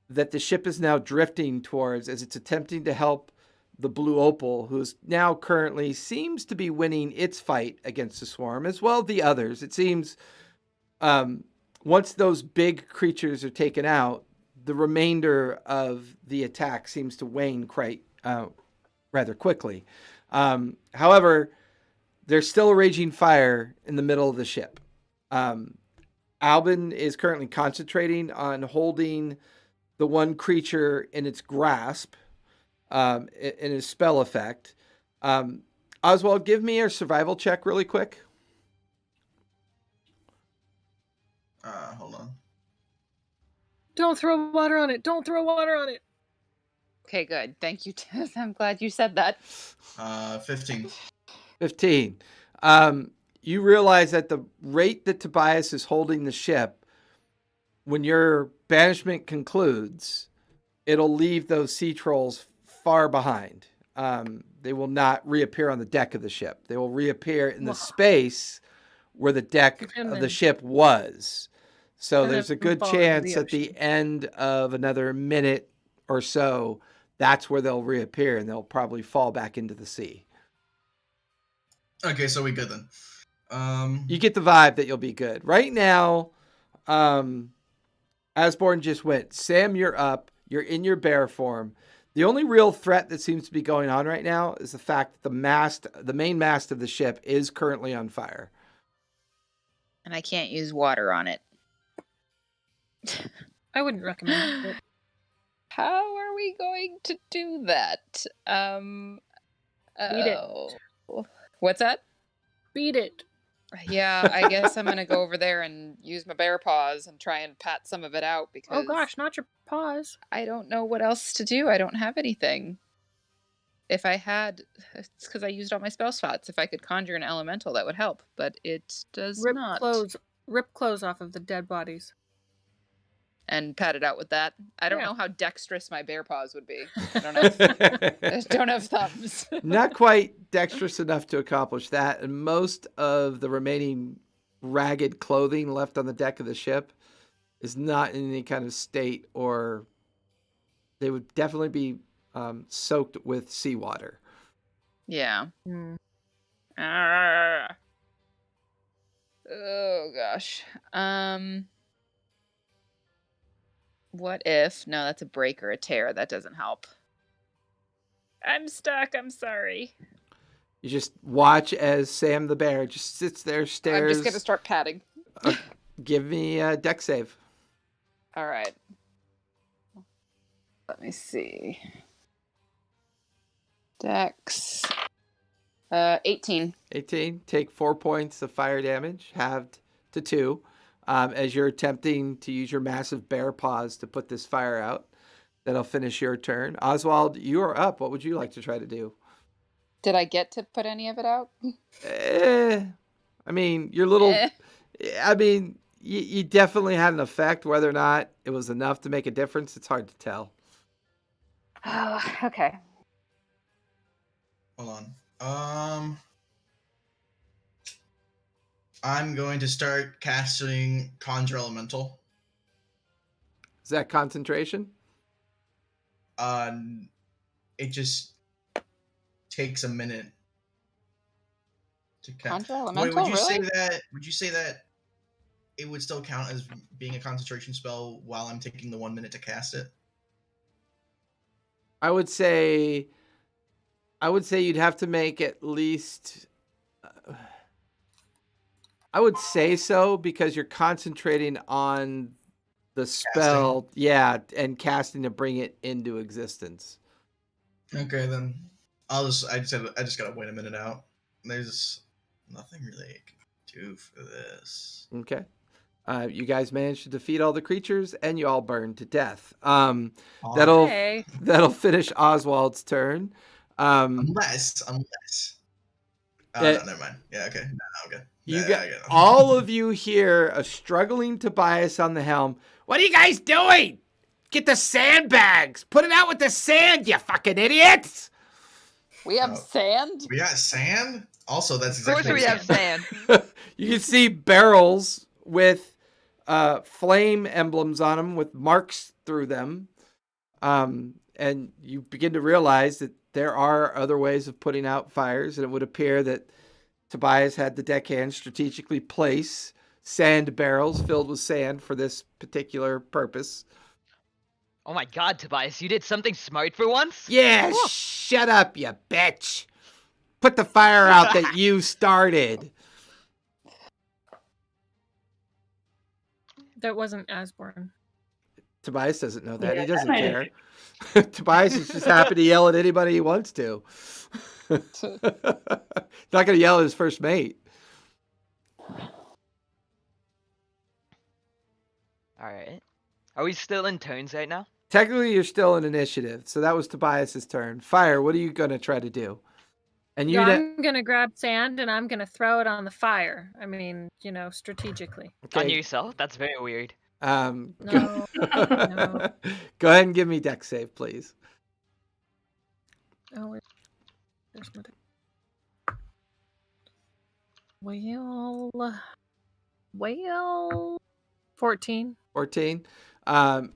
[SPEAKER 1] that the ship is now drifting towards as it's attempting to help the Blue Opal, who's now currently seems to be winning its fight against the swarm, as well as the others. It seems once those big creatures are taken out, the remainder of the attack seems to wane quite rather quickly. However, there's still a raging fire in the middle of the ship. Albin is currently concentrating on holding the one creature in its grasp in his spell effect. Oswald, give me a survival check really quick.
[SPEAKER 6] Hold on.
[SPEAKER 2] Don't throw water on it. Don't throw water on it.
[SPEAKER 3] Okay, good. Thank you, Tess. I'm glad you said that.
[SPEAKER 6] 15.
[SPEAKER 1] 15. You realize that the rate that Tobias is holding the ship, when your banishment concludes, it'll leave those sea trolls far behind. They will not reappear on the deck of the ship. They will reappear in the space where the deck of the ship was. So there's a good chance at the end of another minute or so, that's where they'll reappear, and they'll probably fall back into the sea.
[SPEAKER 6] Okay, so we good then.
[SPEAKER 1] You get the vibe that you'll be good. Right now, Asborn just went. Sam, you're up. You're in your bear form. The only real threat that seems to be going on right now is the fact that the main mast of the ship is currently on fire.
[SPEAKER 3] And I can't use water on it.
[SPEAKER 2] I wouldn't recommend it.
[SPEAKER 3] How are we going to do that?
[SPEAKER 2] Beat it.
[SPEAKER 3] What's that?
[SPEAKER 2] Beat it.
[SPEAKER 3] Yeah, I guess I'm gonna go over there and use my bear paws and try and pat some of it out because
[SPEAKER 2] Oh gosh, not your paws.
[SPEAKER 3] I don't know what else to do. I don't have anything. If I had, it's because I used all my spell slots. If I could conjure an elemental, that would help, but it does not.
[SPEAKER 2] Rip clothes off of the dead bodies.
[SPEAKER 3] And pat it out with that. I don't
[SPEAKER 2] Yeah.
[SPEAKER 3] know how dexterous my bear paws would be. I don't have thumbs.
[SPEAKER 1] Not quite dexterous enough to accomplish that, and most of the remaining ragged clothing left on the deck of the ship is not in any kind of state, or they would definitely be soaked with seawater.
[SPEAKER 3] Yeah.
[SPEAKER 2] Hmm.
[SPEAKER 3] Oh gosh. What if? No, that's a break or a tear. That doesn't help. I'm stuck. I'm sorry.
[SPEAKER 1] You just watch as Sam the bear just sits there, stares.
[SPEAKER 3] I'm just gonna start patting.
[SPEAKER 1] Give me a deck save.
[SPEAKER 3] All right. Let me see. Dex. 18.
[SPEAKER 1] 18. Take 4 points of fire damage, halved to 2, as you're attempting to use your massive bear paws to put this fire out. That'll finish your turn. Oswald, you are up. What would you like to try to do?
[SPEAKER 3] Did I get to put any of it out?
[SPEAKER 1] I mean, your little. I mean, you definitely had an effect. Whether or not it was enough to make a difference, it's hard to tell.
[SPEAKER 3] Oh, okay.
[SPEAKER 6] Hold on. I'm going to start casting Conjure Elemental.
[SPEAKER 1] Is that concentration?
[SPEAKER 6] It just takes a minute to cast.
[SPEAKER 3] Conjure Elemental,
[SPEAKER 6] Would you
[SPEAKER 3] really?
[SPEAKER 6] say that? Would you say that it would still count as being a concentration spell while I'm taking the 1 minute to cast it?
[SPEAKER 1] I would say you'd have to make at least. I would say so because you're concentrating on the spell, yeah, and casting to bring it into existence.
[SPEAKER 6] Okay, then I just gotta wait a minute out. There's nothing really I can do for this.
[SPEAKER 1] Okay. You guys managed to defeat all the creatures, and you all burned to death. That'll finish Oswald's turn.
[SPEAKER 6] Unless. No, never mind. Yeah, okay. No, I'm good.
[SPEAKER 1] You got all of you here, a struggling Tobias on the helm. What are you guys doing? Get the sandbags. Put it out with the sand, you fucking idiots.
[SPEAKER 3] We have sand?
[SPEAKER 6] We got sand? Also, that's
[SPEAKER 4] Of course
[SPEAKER 6] exactly
[SPEAKER 4] we have sand.
[SPEAKER 1] You can see barrels with flame emblems on them with marks through them. And you begin to realize that there are other ways of putting out fires, and it would appear that Tobias had the deckhand strategically place sand barrels filled with sand for this particular purpose.
[SPEAKER 4] Oh my god, Tobias, you did something smart for once?
[SPEAKER 1] Yeah, shut up, you bitch. Put the fire out that you started.
[SPEAKER 2] That wasn't Asborn.
[SPEAKER 1] Tobias doesn't know that.
[SPEAKER 5] Yeah,
[SPEAKER 1] He doesn't
[SPEAKER 5] that might
[SPEAKER 1] care. Tobias is just happy to yell at anybody he wants to. He's not going to yell at his first mate.
[SPEAKER 4] Alright. Are we still in turns right now?
[SPEAKER 1] Technically, you're still in initiative, so that was Tobias's turn. Fire, what are you going to try to do? And you
[SPEAKER 2] I'm going to grab sand and I'm going to throw it on the fire. I mean, strategically.
[SPEAKER 4] On yourself? That's very weird.
[SPEAKER 2] No.
[SPEAKER 1] Go ahead and give me deck save, please.
[SPEAKER 2] Oh, there's my deck. Well, 14.
[SPEAKER 1] 14.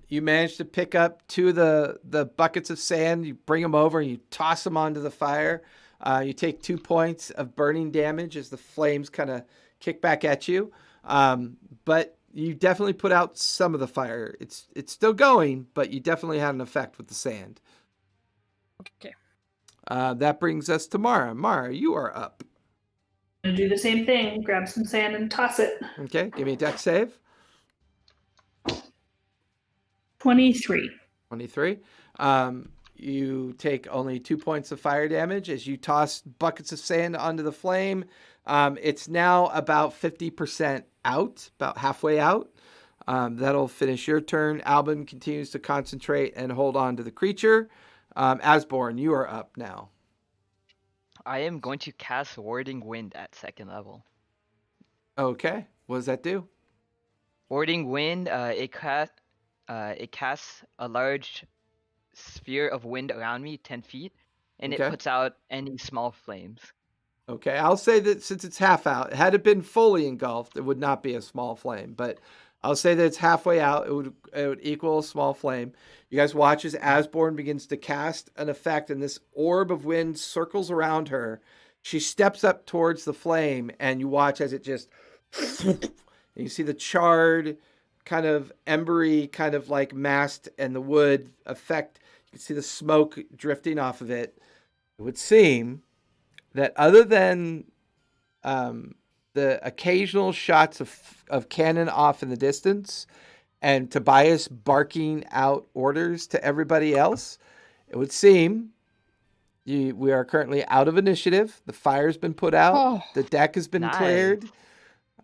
[SPEAKER 1] You manage to pick up 2 of the buckets of sand. You bring them over and you toss them onto the fire. You take 2 points of burning damage as the flames kind of kick back at you. But you definitely put out some of the fire. It's still going, but you definitely had an effect with the sand.
[SPEAKER 2] Okay.
[SPEAKER 1] That brings us to Mara. Mara, you are up.
[SPEAKER 5] I'm gonna do the same thing. Grab some sand and toss it.
[SPEAKER 1] Okay, give me a deck save.
[SPEAKER 5] 23.
[SPEAKER 1] 23. You take only 2 points of fire damage as you toss buckets of sand onto the flame. It's now about 50% out, about halfway out. That'll finish your turn. Albin continues to concentrate and hold on to the creature. Asborn, you are up now.
[SPEAKER 4] I am going to cast Warding Wind at 2nd level.
[SPEAKER 1] Okay, what does that do?
[SPEAKER 4] Warding Wind, it casts a large sphere of wind around me, 10 feet, and
[SPEAKER 1] Okay.
[SPEAKER 4] it puts out any small flames.
[SPEAKER 1] Okay, I'll say that since it's half out, had it been fully engulfed, it would not be a small flame. But I'll say that it's halfway out. It would equal a small flame. You guys watch as Asborn begins to cast an effect, and this orb of wind circles around her. She steps up towards the flame, and you watch as it just... and you see the charred, kind of embery, kind of like mast and the wood effect. You can see the smoke drifting off of it. It would seem that other than the occasional shots of cannon off in the distance and Tobias barking out orders to everybody else, it would seem we are currently out of initiative. The fire's been put out.
[SPEAKER 3] Oh,
[SPEAKER 1] The deck has been
[SPEAKER 4] nice.
[SPEAKER 1] cleared.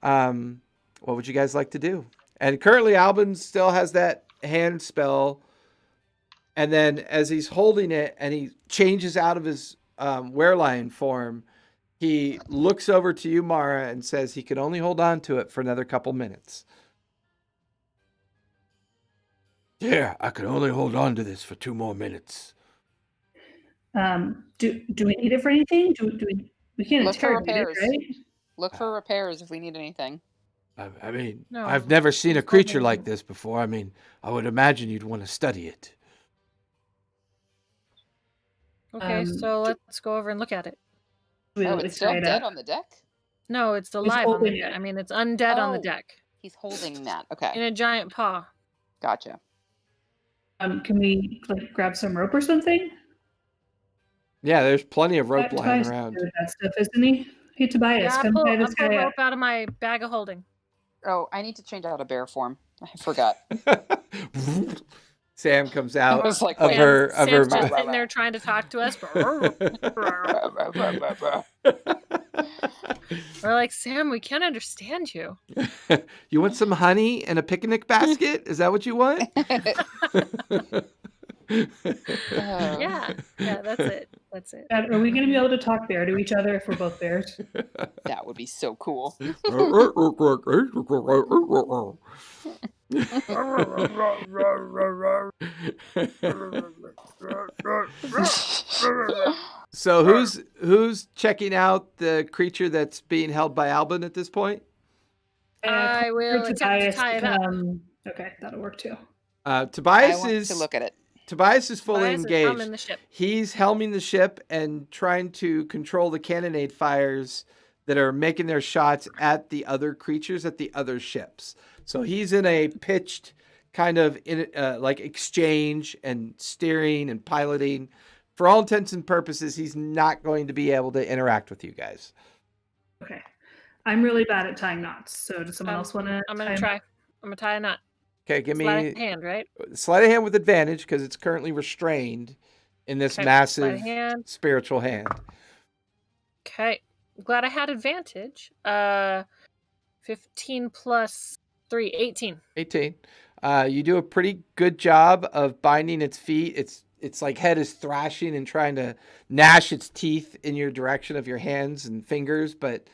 [SPEAKER 1] What would you guys like to do? And currently Albin still has that hand spell. And then as he's holding it and he changes out of his werelion form, he looks over to you, Mara, and says he can only hold on to it for another couple minutes. Yeah, I can only hold on to this for 2 more minutes.
[SPEAKER 5] Do we need it for anything? Do we can't
[SPEAKER 3] Look for
[SPEAKER 5] interrogate it,
[SPEAKER 3] repairs.
[SPEAKER 5] right?
[SPEAKER 3] Look for repairs if we need anything.
[SPEAKER 1] I mean,
[SPEAKER 2] No,
[SPEAKER 1] I've never seen a
[SPEAKER 2] it's
[SPEAKER 1] creature
[SPEAKER 2] holding
[SPEAKER 1] like
[SPEAKER 2] it.
[SPEAKER 1] this before. I mean, I would imagine you'd want to study it.
[SPEAKER 2] Okay, so let's go over and look at it.
[SPEAKER 5] We
[SPEAKER 3] Oh,
[SPEAKER 5] like
[SPEAKER 3] it's still
[SPEAKER 5] tie it
[SPEAKER 3] dead
[SPEAKER 5] up.
[SPEAKER 3] on the deck?
[SPEAKER 2] No, it's alive on the
[SPEAKER 5] holding
[SPEAKER 2] deck.
[SPEAKER 5] it.
[SPEAKER 2] I mean, it's undead on the
[SPEAKER 3] Oh.
[SPEAKER 2] deck
[SPEAKER 3] He's holding that.
[SPEAKER 2] in
[SPEAKER 3] Okay.
[SPEAKER 2] a giant paw.
[SPEAKER 3] Gotcha.
[SPEAKER 5] Can we like grab some rope or something?
[SPEAKER 1] Yeah, there's plenty of rope lying
[SPEAKER 5] Tobias
[SPEAKER 1] around.
[SPEAKER 5] doing that stuff, isn't he? Hey, Tobias,
[SPEAKER 2] Yeah,
[SPEAKER 5] come tie
[SPEAKER 2] I'll
[SPEAKER 5] this
[SPEAKER 2] pull
[SPEAKER 5] guy up.
[SPEAKER 2] rope out of my bag of holding.
[SPEAKER 3] Oh, I need to change out of bear form. I forgot.
[SPEAKER 1] Sam comes
[SPEAKER 3] I
[SPEAKER 1] out
[SPEAKER 3] was like,
[SPEAKER 1] of
[SPEAKER 3] wait.
[SPEAKER 1] her.
[SPEAKER 2] Sam's just sitting there trying to talk to us. We're like, Sam, we can't understand you.
[SPEAKER 1] You want some honey and a picnic basket? Is that what you want?
[SPEAKER 2] Yeah, that's it. That's it.
[SPEAKER 5] Are we going to be able to talk bear to each other if we're both bears?
[SPEAKER 3] That would be so cool.
[SPEAKER 1] So who's checking out the creature that's being held by Albin at this point?
[SPEAKER 2] I will attempt to
[SPEAKER 5] Tobias
[SPEAKER 2] tie it up.
[SPEAKER 5] Okay, that'll work too.
[SPEAKER 3] I
[SPEAKER 1] Tobias
[SPEAKER 3] want
[SPEAKER 1] is
[SPEAKER 3] to look at it.
[SPEAKER 1] Tobias is fully
[SPEAKER 2] Tobias is
[SPEAKER 1] engaged.
[SPEAKER 2] helming the ship.
[SPEAKER 1] He's helming the ship and trying to control the cannonade fires that are making their shots at the other creatures at the other ships. So he's in a pitched kind of like exchange and steering and piloting. For all intents and purposes, he's not going to be able to interact with you guys.
[SPEAKER 5] Okay. I'm really bad at tying knots, so does someone else want to?
[SPEAKER 2] I'm gonna try. I'm gonna tie a knot.
[SPEAKER 1] Okay, give
[SPEAKER 2] Sleight
[SPEAKER 1] me
[SPEAKER 2] of hand, right?
[SPEAKER 1] sleight of hand with advantage because it's currently restrained in this
[SPEAKER 2] Okay,
[SPEAKER 1] massive
[SPEAKER 2] sleight of hand.
[SPEAKER 1] spiritual hand.
[SPEAKER 2] Okay. Glad I had advantage. 15 plus 3, 18.
[SPEAKER 1] 18. You do a pretty good job of binding its feet. Its like head is thrashing and trying to gnash its teeth in your direction of your hands and fingers, but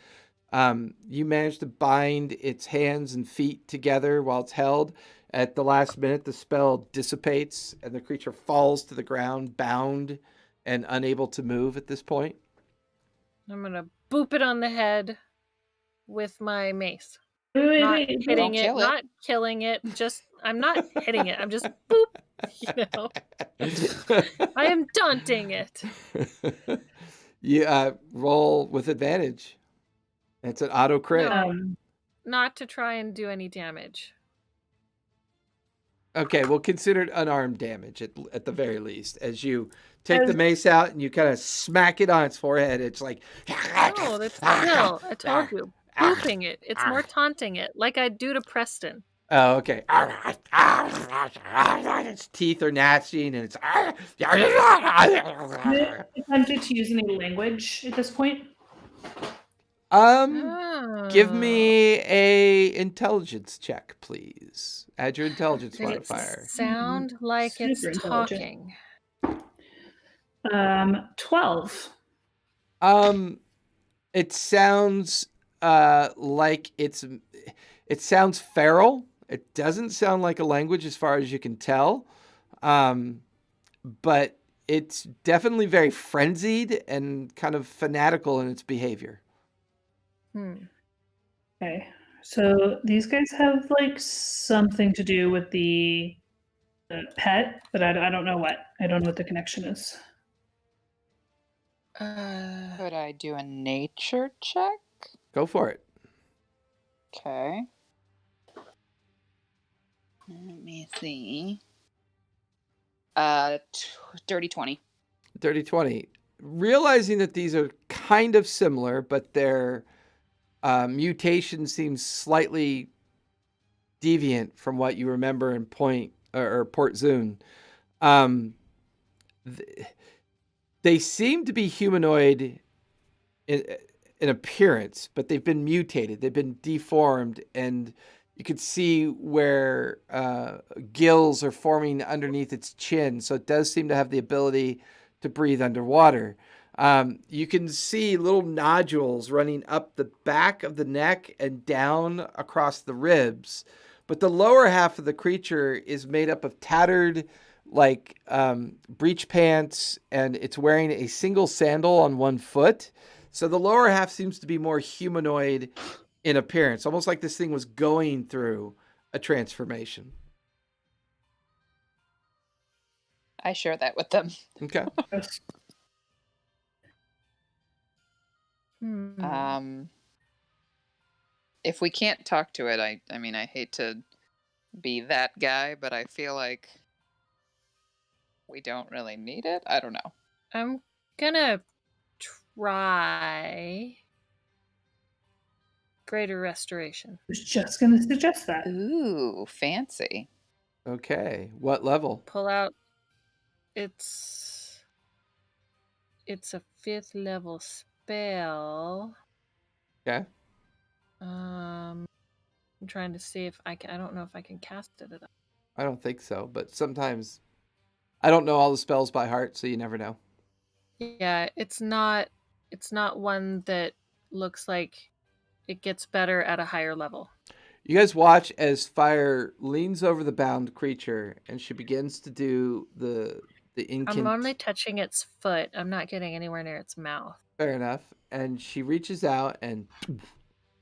[SPEAKER 1] you manage to bind its hands and feet together while it's held. At the last minute, the spell dissipates and the creature falls to the ground, bound and unable to move at this point.
[SPEAKER 2] I'm gonna boop it on the head with my mace.
[SPEAKER 5] Wait,
[SPEAKER 2] Not
[SPEAKER 5] wait,
[SPEAKER 2] hitting
[SPEAKER 3] Don't
[SPEAKER 2] it,
[SPEAKER 3] kill it.
[SPEAKER 2] not killing it. Just I'm not hitting it. I'm just boop. You know, I am daunting it.
[SPEAKER 1] You roll with advantage. It's an auto crit.
[SPEAKER 2] No. Not to try and do any damage.
[SPEAKER 1] Okay, well, consider it unarmed damage at the very least. As you take the mace out and you kind of smack it on its forehead, it's like...
[SPEAKER 2] No, that's kill. I told you. Booping it. It's more taunting it, like I do to Preston.
[SPEAKER 1] Oh, okay. Its teeth are gnashing and it's...
[SPEAKER 5] Attempted to use any language at this point?
[SPEAKER 1] Give me a intelligence check, please. Add your intelligence
[SPEAKER 2] Did it
[SPEAKER 1] modifier.
[SPEAKER 2] sound like
[SPEAKER 5] Super
[SPEAKER 2] it's
[SPEAKER 5] intelligent.
[SPEAKER 2] talking?
[SPEAKER 5] 12.
[SPEAKER 1] It sounds like it sounds feral. It doesn't sound like a language as far as you can tell. But it's definitely very frenzied and kind of fanatical in its behavior.
[SPEAKER 5] Okay. So these guys have like something to do with the pet, but I don't know what. I don't know what the connection is.
[SPEAKER 3] Could I do a nature check?
[SPEAKER 1] Go for it.
[SPEAKER 3] Okay. Let me see. Dirty 20.
[SPEAKER 1] Dirty 20. realizing that these are kind of similar, but their mutation seems slightly deviant from what you remember in Port Zune. They seem to be humanoid in appearance, but they've been mutated. They've been deformed, and you could see where gills are forming underneath its chin. So it does seem to have the ability to breathe underwater. You can see little nodules running up the back of the neck and down across the ribs. But the lower half of the creature is made up of tattered, breech pants, and it's wearing a single sandal on one foot. So the lower half seems to be more humanoid in appearance, almost like this thing was going through a transformation.
[SPEAKER 3] I share that with them.
[SPEAKER 1] Okay.
[SPEAKER 3] If we can't talk to it, I mean, I hate to be that guy, but I feel like we don't really need it. I don't know.
[SPEAKER 2] I'm gonna try greater restoration.
[SPEAKER 5] I was just going to suggest that.
[SPEAKER 3] Ooh, fancy.
[SPEAKER 1] Okay. What level?
[SPEAKER 2] Pull out. It's a 5th level spell.
[SPEAKER 1] Okay.
[SPEAKER 2] I'm trying to see if I can. I don't know if I can cast it at all.
[SPEAKER 1] I don't think so, but sometimes I don't know all the spells by heart, so you never know.
[SPEAKER 2] Yeah, it's not one that looks like it gets better at a higher level.
[SPEAKER 1] You guys watch as Fire leans over the bound creature, and she begins to do the
[SPEAKER 2] I'm only touching its foot. I'm not getting anywhere near its mouth.
[SPEAKER 1] Fair enough. And she reaches out, and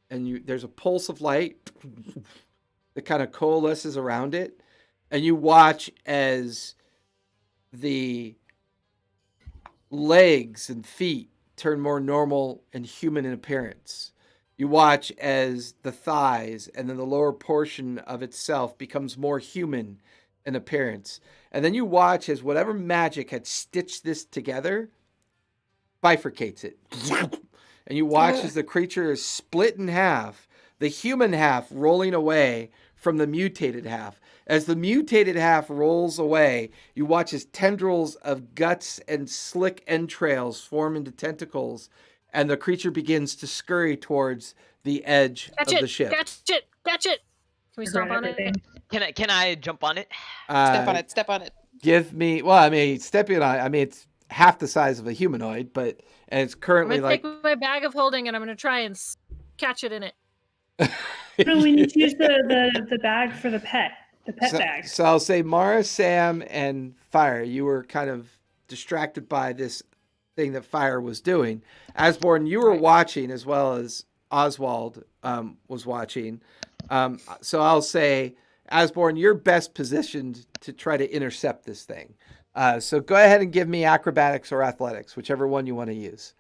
[SPEAKER 1] there's a pulse of light that kind of coalesces around it, and you watch as the legs and feet turn more normal and human in appearance. You watch as the thighs and then the lower portion of itself becomes more human in appearance. And then you watch as whatever magic had stitched this together bifurcates it. And you watch as the creature is split in half, the human half rolling away from the mutated half. As the mutated half rolls away, you watch as tendrils of guts and slick entrails form into tentacles, and the creature begins to scurry towards the edge of the ship.
[SPEAKER 2] Catch it! Can we stomp on it?
[SPEAKER 4] Can I jump on it?
[SPEAKER 3] Step on it.
[SPEAKER 1] Give me, well, I mean, stepping on it, I mean, it's half the size of a humanoid, and it's currently
[SPEAKER 2] I'm gonna take my bag of holding and I'm gonna try and catch it in it.
[SPEAKER 5] No, we need to use the bag for the pet bag.
[SPEAKER 1] So I'll say Mara, Sam, and Fire, you were kind of distracted by this thing that Fire was doing. Asborn, you were watching as well as Oswald was watching. So I'll say, Asborn, you're best positioned to try to intercept this thing. So go ahead and give me acrobatics or athletics, whichever one you want to use.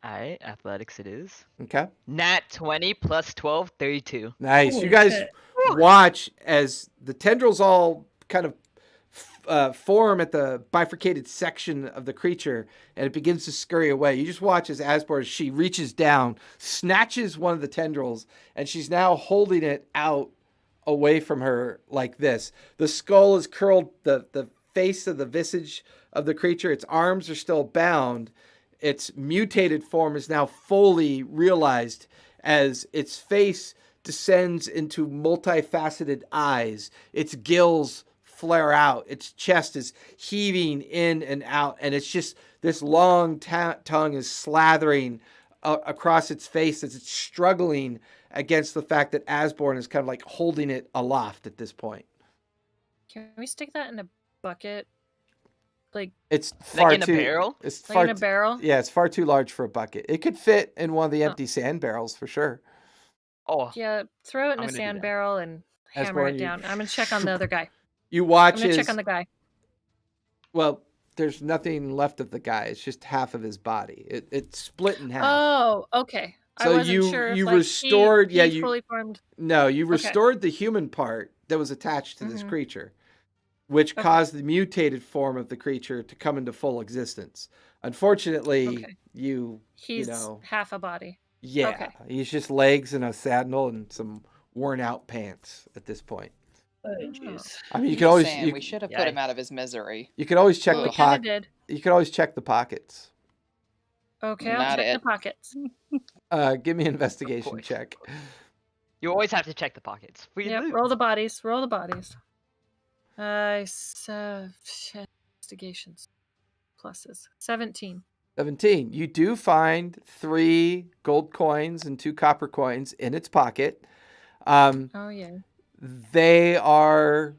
[SPEAKER 4] All right, athletics it is.
[SPEAKER 1] Okay.
[SPEAKER 4] Nat 20 plus 12, 32.
[SPEAKER 1] Nice.
[SPEAKER 5] Holy
[SPEAKER 1] you guys
[SPEAKER 5] shit.
[SPEAKER 1] watch as the tendrils all kind of form at the bifurcated section of the creature, and it begins to scurry away. You just watch as Asbor, she reaches down, snatches one of the tendrils, and she's now holding it out away from her like this. The skull is curled, the face of the visage of the creature, its arms are still bound. Its mutated form is now fully realized as its face descends into multifaceted eyes. Its gills flare out. Its chest is heaving in and out. And it's just this long tongue is slathering across its face as it's struggling against the fact that Asborn is kind of like holding it aloft at this point.
[SPEAKER 2] Can we stick that in a bucket?
[SPEAKER 1] It's far
[SPEAKER 4] Like in
[SPEAKER 1] too,
[SPEAKER 4] a barrel?
[SPEAKER 1] It's
[SPEAKER 2] Like
[SPEAKER 1] far
[SPEAKER 2] in a barrel?
[SPEAKER 1] Yeah, it's far too large for a bucket. It could fit in one of the empty sand barrels for sure.
[SPEAKER 4] Oh,
[SPEAKER 2] Yeah, throw it in
[SPEAKER 4] I'm
[SPEAKER 2] a
[SPEAKER 4] gonna do
[SPEAKER 2] sand
[SPEAKER 4] that.
[SPEAKER 2] barrel and hammer
[SPEAKER 1] Asborn,
[SPEAKER 2] it down. I'm gonna check on the other guy.
[SPEAKER 1] You
[SPEAKER 2] I'm
[SPEAKER 1] watch
[SPEAKER 2] gonna
[SPEAKER 1] his,
[SPEAKER 2] check on the guy.
[SPEAKER 1] well, there's nothing left of the guy. It's just half of his body. It's split in half.
[SPEAKER 2] Oh, okay. I
[SPEAKER 1] So
[SPEAKER 2] wasn't sure if
[SPEAKER 1] you
[SPEAKER 2] like,
[SPEAKER 1] restored,
[SPEAKER 2] he fully formed.
[SPEAKER 1] No, you
[SPEAKER 2] Okay.
[SPEAKER 1] restored the human part that was attached to this
[SPEAKER 2] Mhm.
[SPEAKER 1] creature. which
[SPEAKER 2] Okay.
[SPEAKER 1] caused the mutated form of the creature to come into full existence. Unfortunately,
[SPEAKER 2] Okay.
[SPEAKER 1] you
[SPEAKER 2] He's
[SPEAKER 1] know,
[SPEAKER 2] half a body.
[SPEAKER 1] yeah,
[SPEAKER 2] Okay.
[SPEAKER 1] he's just legs and a sandal and some worn out pants at this point.
[SPEAKER 5] Oh,
[SPEAKER 2] Oh.
[SPEAKER 5] jeez.
[SPEAKER 1] I mean, you
[SPEAKER 7] I'm
[SPEAKER 1] can
[SPEAKER 7] just
[SPEAKER 1] always
[SPEAKER 7] saying, we should have put him out of his misery.
[SPEAKER 1] you can always check
[SPEAKER 2] Well,
[SPEAKER 1] the
[SPEAKER 2] we kind of
[SPEAKER 1] pocket.
[SPEAKER 2] did.
[SPEAKER 1] You can always check the pockets.
[SPEAKER 2] Okay, I'll
[SPEAKER 7] Not
[SPEAKER 2] check the
[SPEAKER 7] it.
[SPEAKER 2] pockets.
[SPEAKER 1] Give me an investigation
[SPEAKER 4] course.
[SPEAKER 1] check.
[SPEAKER 4] You always have to check the pockets. We
[SPEAKER 2] Yep,
[SPEAKER 4] loot.
[SPEAKER 2] roll the bodies. Roll the bodies. Investigations. Pluses. 17.
[SPEAKER 1] 17. You do find 3 gold coins and 2 copper coins in its pocket.
[SPEAKER 2] Oh, yeah.
[SPEAKER 1] They are,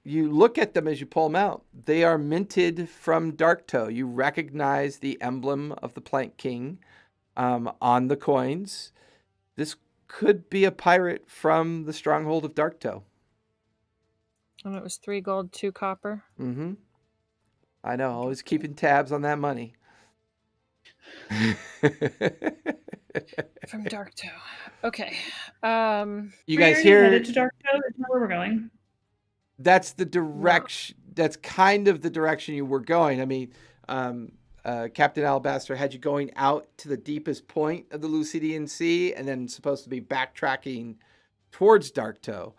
[SPEAKER 1] you look at them as you pull them out. They are minted from Darktoe. You recognize the emblem of the Plank King on the coins. This could be a pirate from the stronghold of Darktoe.
[SPEAKER 2] And it was 3 gold, 2 copper.
[SPEAKER 1] Mm-hmm. I know, always keeping tabs on that money.
[SPEAKER 2] From Darktoe. Okay.
[SPEAKER 1] You
[SPEAKER 5] We
[SPEAKER 1] guys
[SPEAKER 5] already
[SPEAKER 1] hear
[SPEAKER 5] headed to Darktoe? Is that where we're going?
[SPEAKER 1] that's the direction. That's kind of the direction you were going. I mean, Captain Alabaster had you going out to the deepest point of the Lucidian Sea, and then supposed to be backtracking towards Darktoe.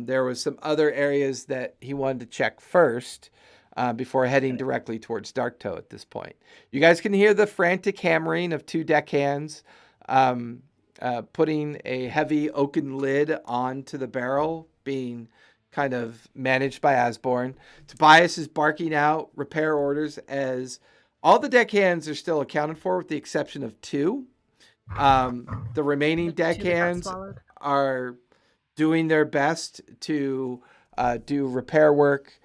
[SPEAKER 1] There was some other areas that he wanted to check first before heading directly towards Darktoe at this point. You guys can hear the frantic hammering of 2 deckhands putting a heavy oaken lid onto the barrel, being kind of managed by Asborn. Tobias is barking out repair orders as all the deckhands are still accounted for with the exception of 2. The remaining
[SPEAKER 2] The 2 that got
[SPEAKER 1] deckhands
[SPEAKER 2] swallowed.
[SPEAKER 1] are doing their best to do repair work,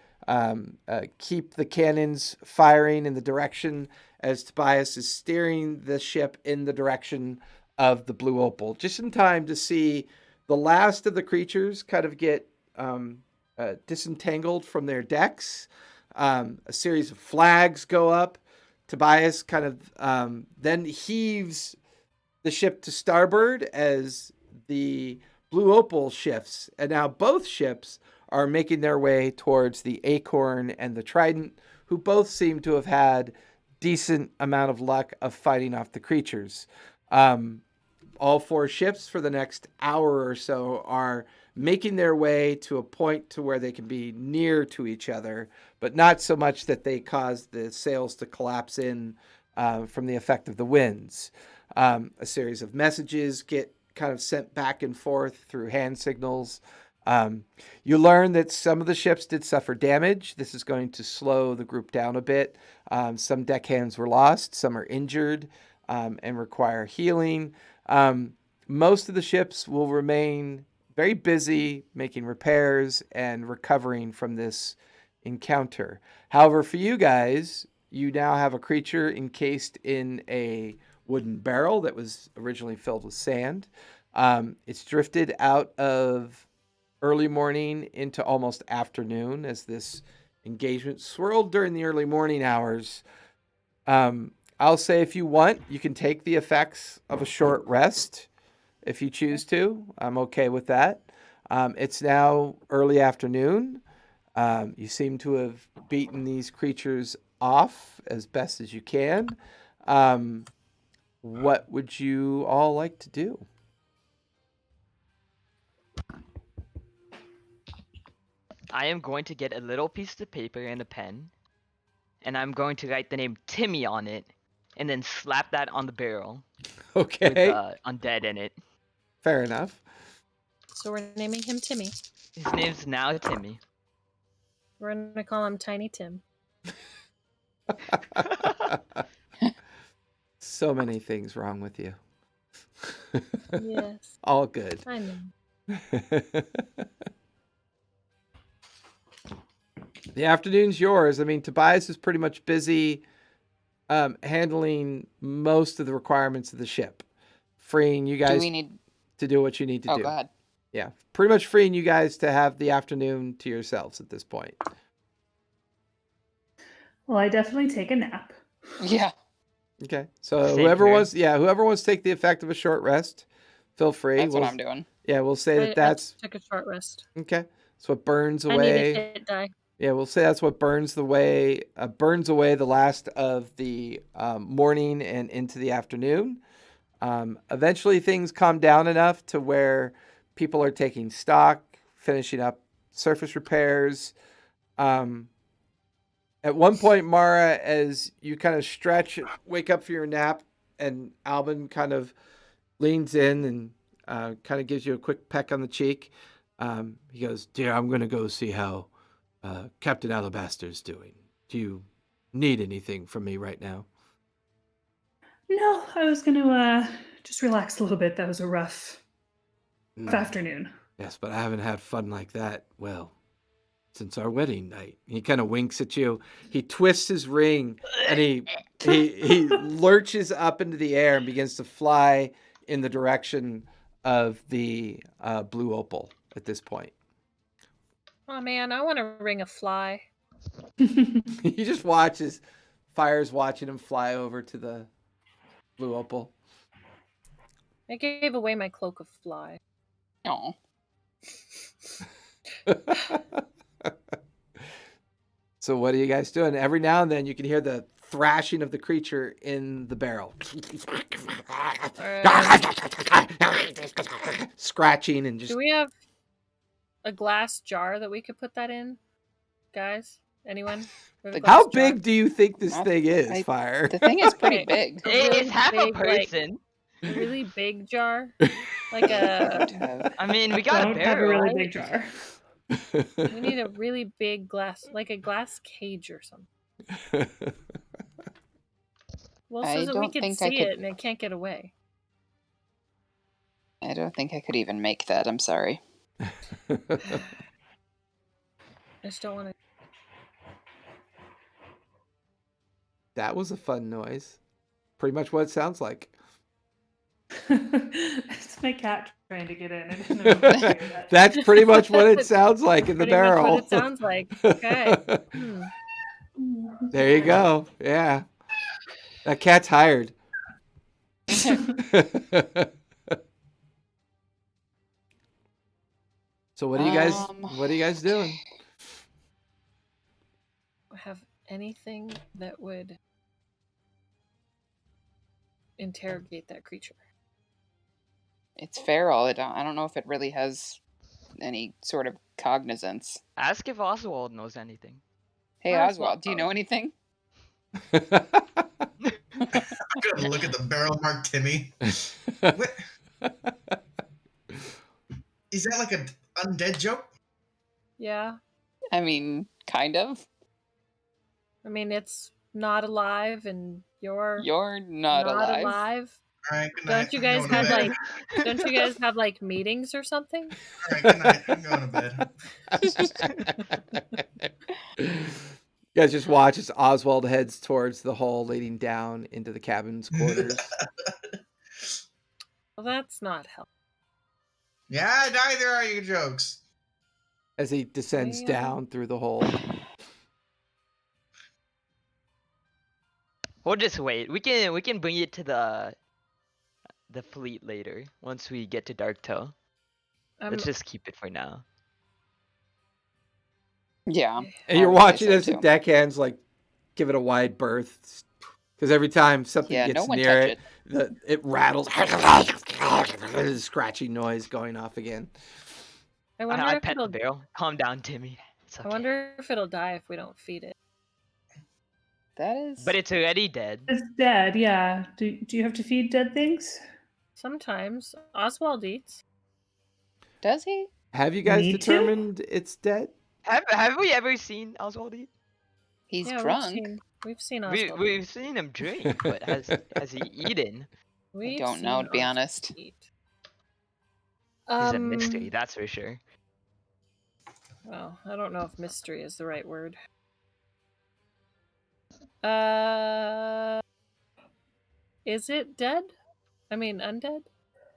[SPEAKER 1] keep the cannons firing in the direction as Tobias is steering the ship in the direction of the Blue Opal, just in time to see the last of the creatures kind of get disentangled from their decks. A series of flags go up. Tobias kind of then heaves the ship to starboard as the Blue Opal shifts, and now both ships are making their way towards the Acorn and the Trident, who both seem to have had decent amount of luck of fighting off the creatures. All 4 ships for the next hour or so are making their way to a point to where they can be near to each other, but not so much that they cause the sails to collapse in from the effect of the winds. A series of messages get kind of sent back and forth through hand signals. You learn that some of the ships did suffer damage. This is going to slow the group down a bit. Some deckhands were lost, some are injured and require healing. Most of the ships will remain very busy making repairs and recovering from this encounter. However, for you guys, you now have a creature encased in a wooden barrel that was originally filled with sand. It's drifted out of early morning into almost afternoon as this engagement swirled during the early morning hours. I'll say if you want, you can take the effects of a short rest if you choose to. I'm okay with that. It's now early afternoon. You seem to have beaten these creatures off as best as you can. What would you all like to do?
[SPEAKER 4] I am going to get a little piece of paper and a pen, and I'm going to write the name Timmy on it, and then slap that on the barrel with
[SPEAKER 1] Okay,
[SPEAKER 4] undead in it.
[SPEAKER 1] fair enough.
[SPEAKER 2] So we're naming him Timmy.
[SPEAKER 4] His name's now Timmy.
[SPEAKER 2] We're going to call him Tiny Tim.
[SPEAKER 1] So many things wrong with you.
[SPEAKER 2] Yes,
[SPEAKER 1] All good.
[SPEAKER 2] I know.
[SPEAKER 1] The afternoon's yours. I mean, Tobias is pretty much busy handling most of the requirements of the ship, freeing you
[SPEAKER 7] Do
[SPEAKER 1] guys
[SPEAKER 7] we need?
[SPEAKER 1] to do what you need to
[SPEAKER 7] Oh,
[SPEAKER 1] do.
[SPEAKER 7] go ahead.
[SPEAKER 1] Yeah, pretty much freeing you guys to have the afternoon to yourselves at this point.
[SPEAKER 5] Well, I definitely take a nap.
[SPEAKER 7] Yeah.
[SPEAKER 1] Okay, so
[SPEAKER 4] Same
[SPEAKER 1] whoever
[SPEAKER 4] here.
[SPEAKER 1] whoever wants to take the effect of a short rest, feel free.
[SPEAKER 7] That's what
[SPEAKER 1] We'll-
[SPEAKER 7] I'm doing.
[SPEAKER 1] Yeah, we'll say that
[SPEAKER 2] I
[SPEAKER 1] that's
[SPEAKER 2] took a short rest.
[SPEAKER 1] okay. That's what burns
[SPEAKER 2] I need
[SPEAKER 1] away.
[SPEAKER 2] a hit die.
[SPEAKER 1] Yeah, we'll say that's what burns away the last of the morning and into the afternoon. Eventually, things calm down enough to where people are taking stock, finishing up surface repairs. At one point, Mara, as you kind of wake up for your nap, and Albin kind of leans in and kind of gives you a quick peck on the cheek. He goes, "Dear, I'm going to go see how Captain Alabaster's doing. Do you need anything from me right now?"
[SPEAKER 5] No, I was going to just relax a little bit. That was a rough
[SPEAKER 1] "Mm,
[SPEAKER 5] afternoon.
[SPEAKER 1] yes, but I haven't had fun like that, well, since our wedding night." He kind of winks at you. He twists his ring and he lurches up into the air and begins to fly in the direction of the blue opal at this point.
[SPEAKER 2] Oh man, I want to ring a fly.
[SPEAKER 1] He just watches, Fire's watching him fly over to the blue opal.
[SPEAKER 2] I gave away my cloak of fly.
[SPEAKER 7] Oh,
[SPEAKER 1] So what are you guys doing? Every now and then you can hear the thrashing of the creature in the barrel. Scratching and just...
[SPEAKER 2] Do we have a glass jar that we could put that in, guys? Anyone? We have a glass
[SPEAKER 1] How
[SPEAKER 2] jar?
[SPEAKER 1] big do you think this thing is,
[SPEAKER 7] I-
[SPEAKER 1] Fire?
[SPEAKER 7] the thing is pretty
[SPEAKER 2] Okay.
[SPEAKER 7] big.
[SPEAKER 4] It's half a
[SPEAKER 2] big, like-
[SPEAKER 4] person.
[SPEAKER 2] A really big jar, like a.
[SPEAKER 4] I mean, we got a
[SPEAKER 5] Don't have a
[SPEAKER 4] barrel.
[SPEAKER 5] really big jar.
[SPEAKER 2] We need a really big glass, like a glass cage or something. Well,
[SPEAKER 7] I
[SPEAKER 2] so that we
[SPEAKER 7] don't
[SPEAKER 2] can
[SPEAKER 7] think I
[SPEAKER 2] see
[SPEAKER 7] could-
[SPEAKER 2] it and it can't get away.
[SPEAKER 7] I don't think I could even make that. I'm sorry.
[SPEAKER 2] I just don't want to.
[SPEAKER 1] That was a fun noise. Pretty much what it sounds like.
[SPEAKER 5] It's my cat trying to get in. I didn't know if you could hear that.
[SPEAKER 1] That's pretty much what it sounds like in the
[SPEAKER 2] Pretty much
[SPEAKER 1] barrel.
[SPEAKER 2] what it sounds like. Okay. Hmm.
[SPEAKER 1] There you go. Yeah. That cat's hired. So what are you guys doing?
[SPEAKER 2] Have anything that would interrogate that creature?
[SPEAKER 7] It's feral. I don't know if it really has any sort of cognizance.
[SPEAKER 4] Ask if Oswald knows anything.
[SPEAKER 7] Hey,
[SPEAKER 2] Oswald.
[SPEAKER 7] Oswald, do you know anything?
[SPEAKER 6] I'm gonna look at the barrel mark Timmy. What? Is that like an undead joke?
[SPEAKER 2] Yeah.
[SPEAKER 7] I mean, kind of.
[SPEAKER 2] I mean, it's not alive, and you're
[SPEAKER 7] Not alive.
[SPEAKER 6] All right, good night.
[SPEAKER 2] Don't you
[SPEAKER 6] I'm
[SPEAKER 2] guys
[SPEAKER 6] going to
[SPEAKER 2] have
[SPEAKER 6] bed.
[SPEAKER 2] Don't you guys have like meetings or something?
[SPEAKER 6] All right, good night. I'm going to bed.
[SPEAKER 1] You guys just watch as Oswald heads towards the hall leading down into the cabin's quarters.
[SPEAKER 2] Well, that's not helpful.
[SPEAKER 6] Yeah, neither are your jokes.
[SPEAKER 1] As he descends
[SPEAKER 2] Yeah.
[SPEAKER 1] down through the hole.
[SPEAKER 4] We'll just wait. We can bring it to the fleet later once we get to Darktoe. Let's just keep it for now.
[SPEAKER 7] Yeah.
[SPEAKER 1] And you're
[SPEAKER 7] I would say
[SPEAKER 1] watching
[SPEAKER 7] so,
[SPEAKER 1] as the
[SPEAKER 7] too.
[SPEAKER 1] deckhands like give it a wide berth. Because every time something
[SPEAKER 7] Yeah,
[SPEAKER 1] gets
[SPEAKER 7] no one
[SPEAKER 1] near
[SPEAKER 7] touch
[SPEAKER 1] it, it rattles. There's a scratchy noise going off again.
[SPEAKER 2] I wonder
[SPEAKER 4] I
[SPEAKER 2] if
[SPEAKER 4] pet the
[SPEAKER 2] it'll.
[SPEAKER 4] barrel. Calm down, Timmy. It's okay.
[SPEAKER 2] I wonder if it'll die if we don't feed it.
[SPEAKER 7] That is.
[SPEAKER 4] But it's already dead.
[SPEAKER 5] It's dead, yeah. Do you have to feed dead things?
[SPEAKER 2] Sometimes Oswald eats.
[SPEAKER 7] Does he?
[SPEAKER 1] Have you guys
[SPEAKER 5] Me too?
[SPEAKER 1] determined it's dead?
[SPEAKER 4] Have we ever seen Oswald eat?
[SPEAKER 7] He's
[SPEAKER 2] Yeah,
[SPEAKER 7] drunk.
[SPEAKER 2] We've seen Oswald.
[SPEAKER 4] We've seen him drink, but has he eaten?
[SPEAKER 2] We've
[SPEAKER 7] don't know,
[SPEAKER 2] seen
[SPEAKER 7] to be
[SPEAKER 2] Oswald
[SPEAKER 7] honest.
[SPEAKER 2] eat.
[SPEAKER 4] He's a mystery, that's for sure.
[SPEAKER 2] Well, I don't know if mystery is the right word. Is it dead? I mean, undead?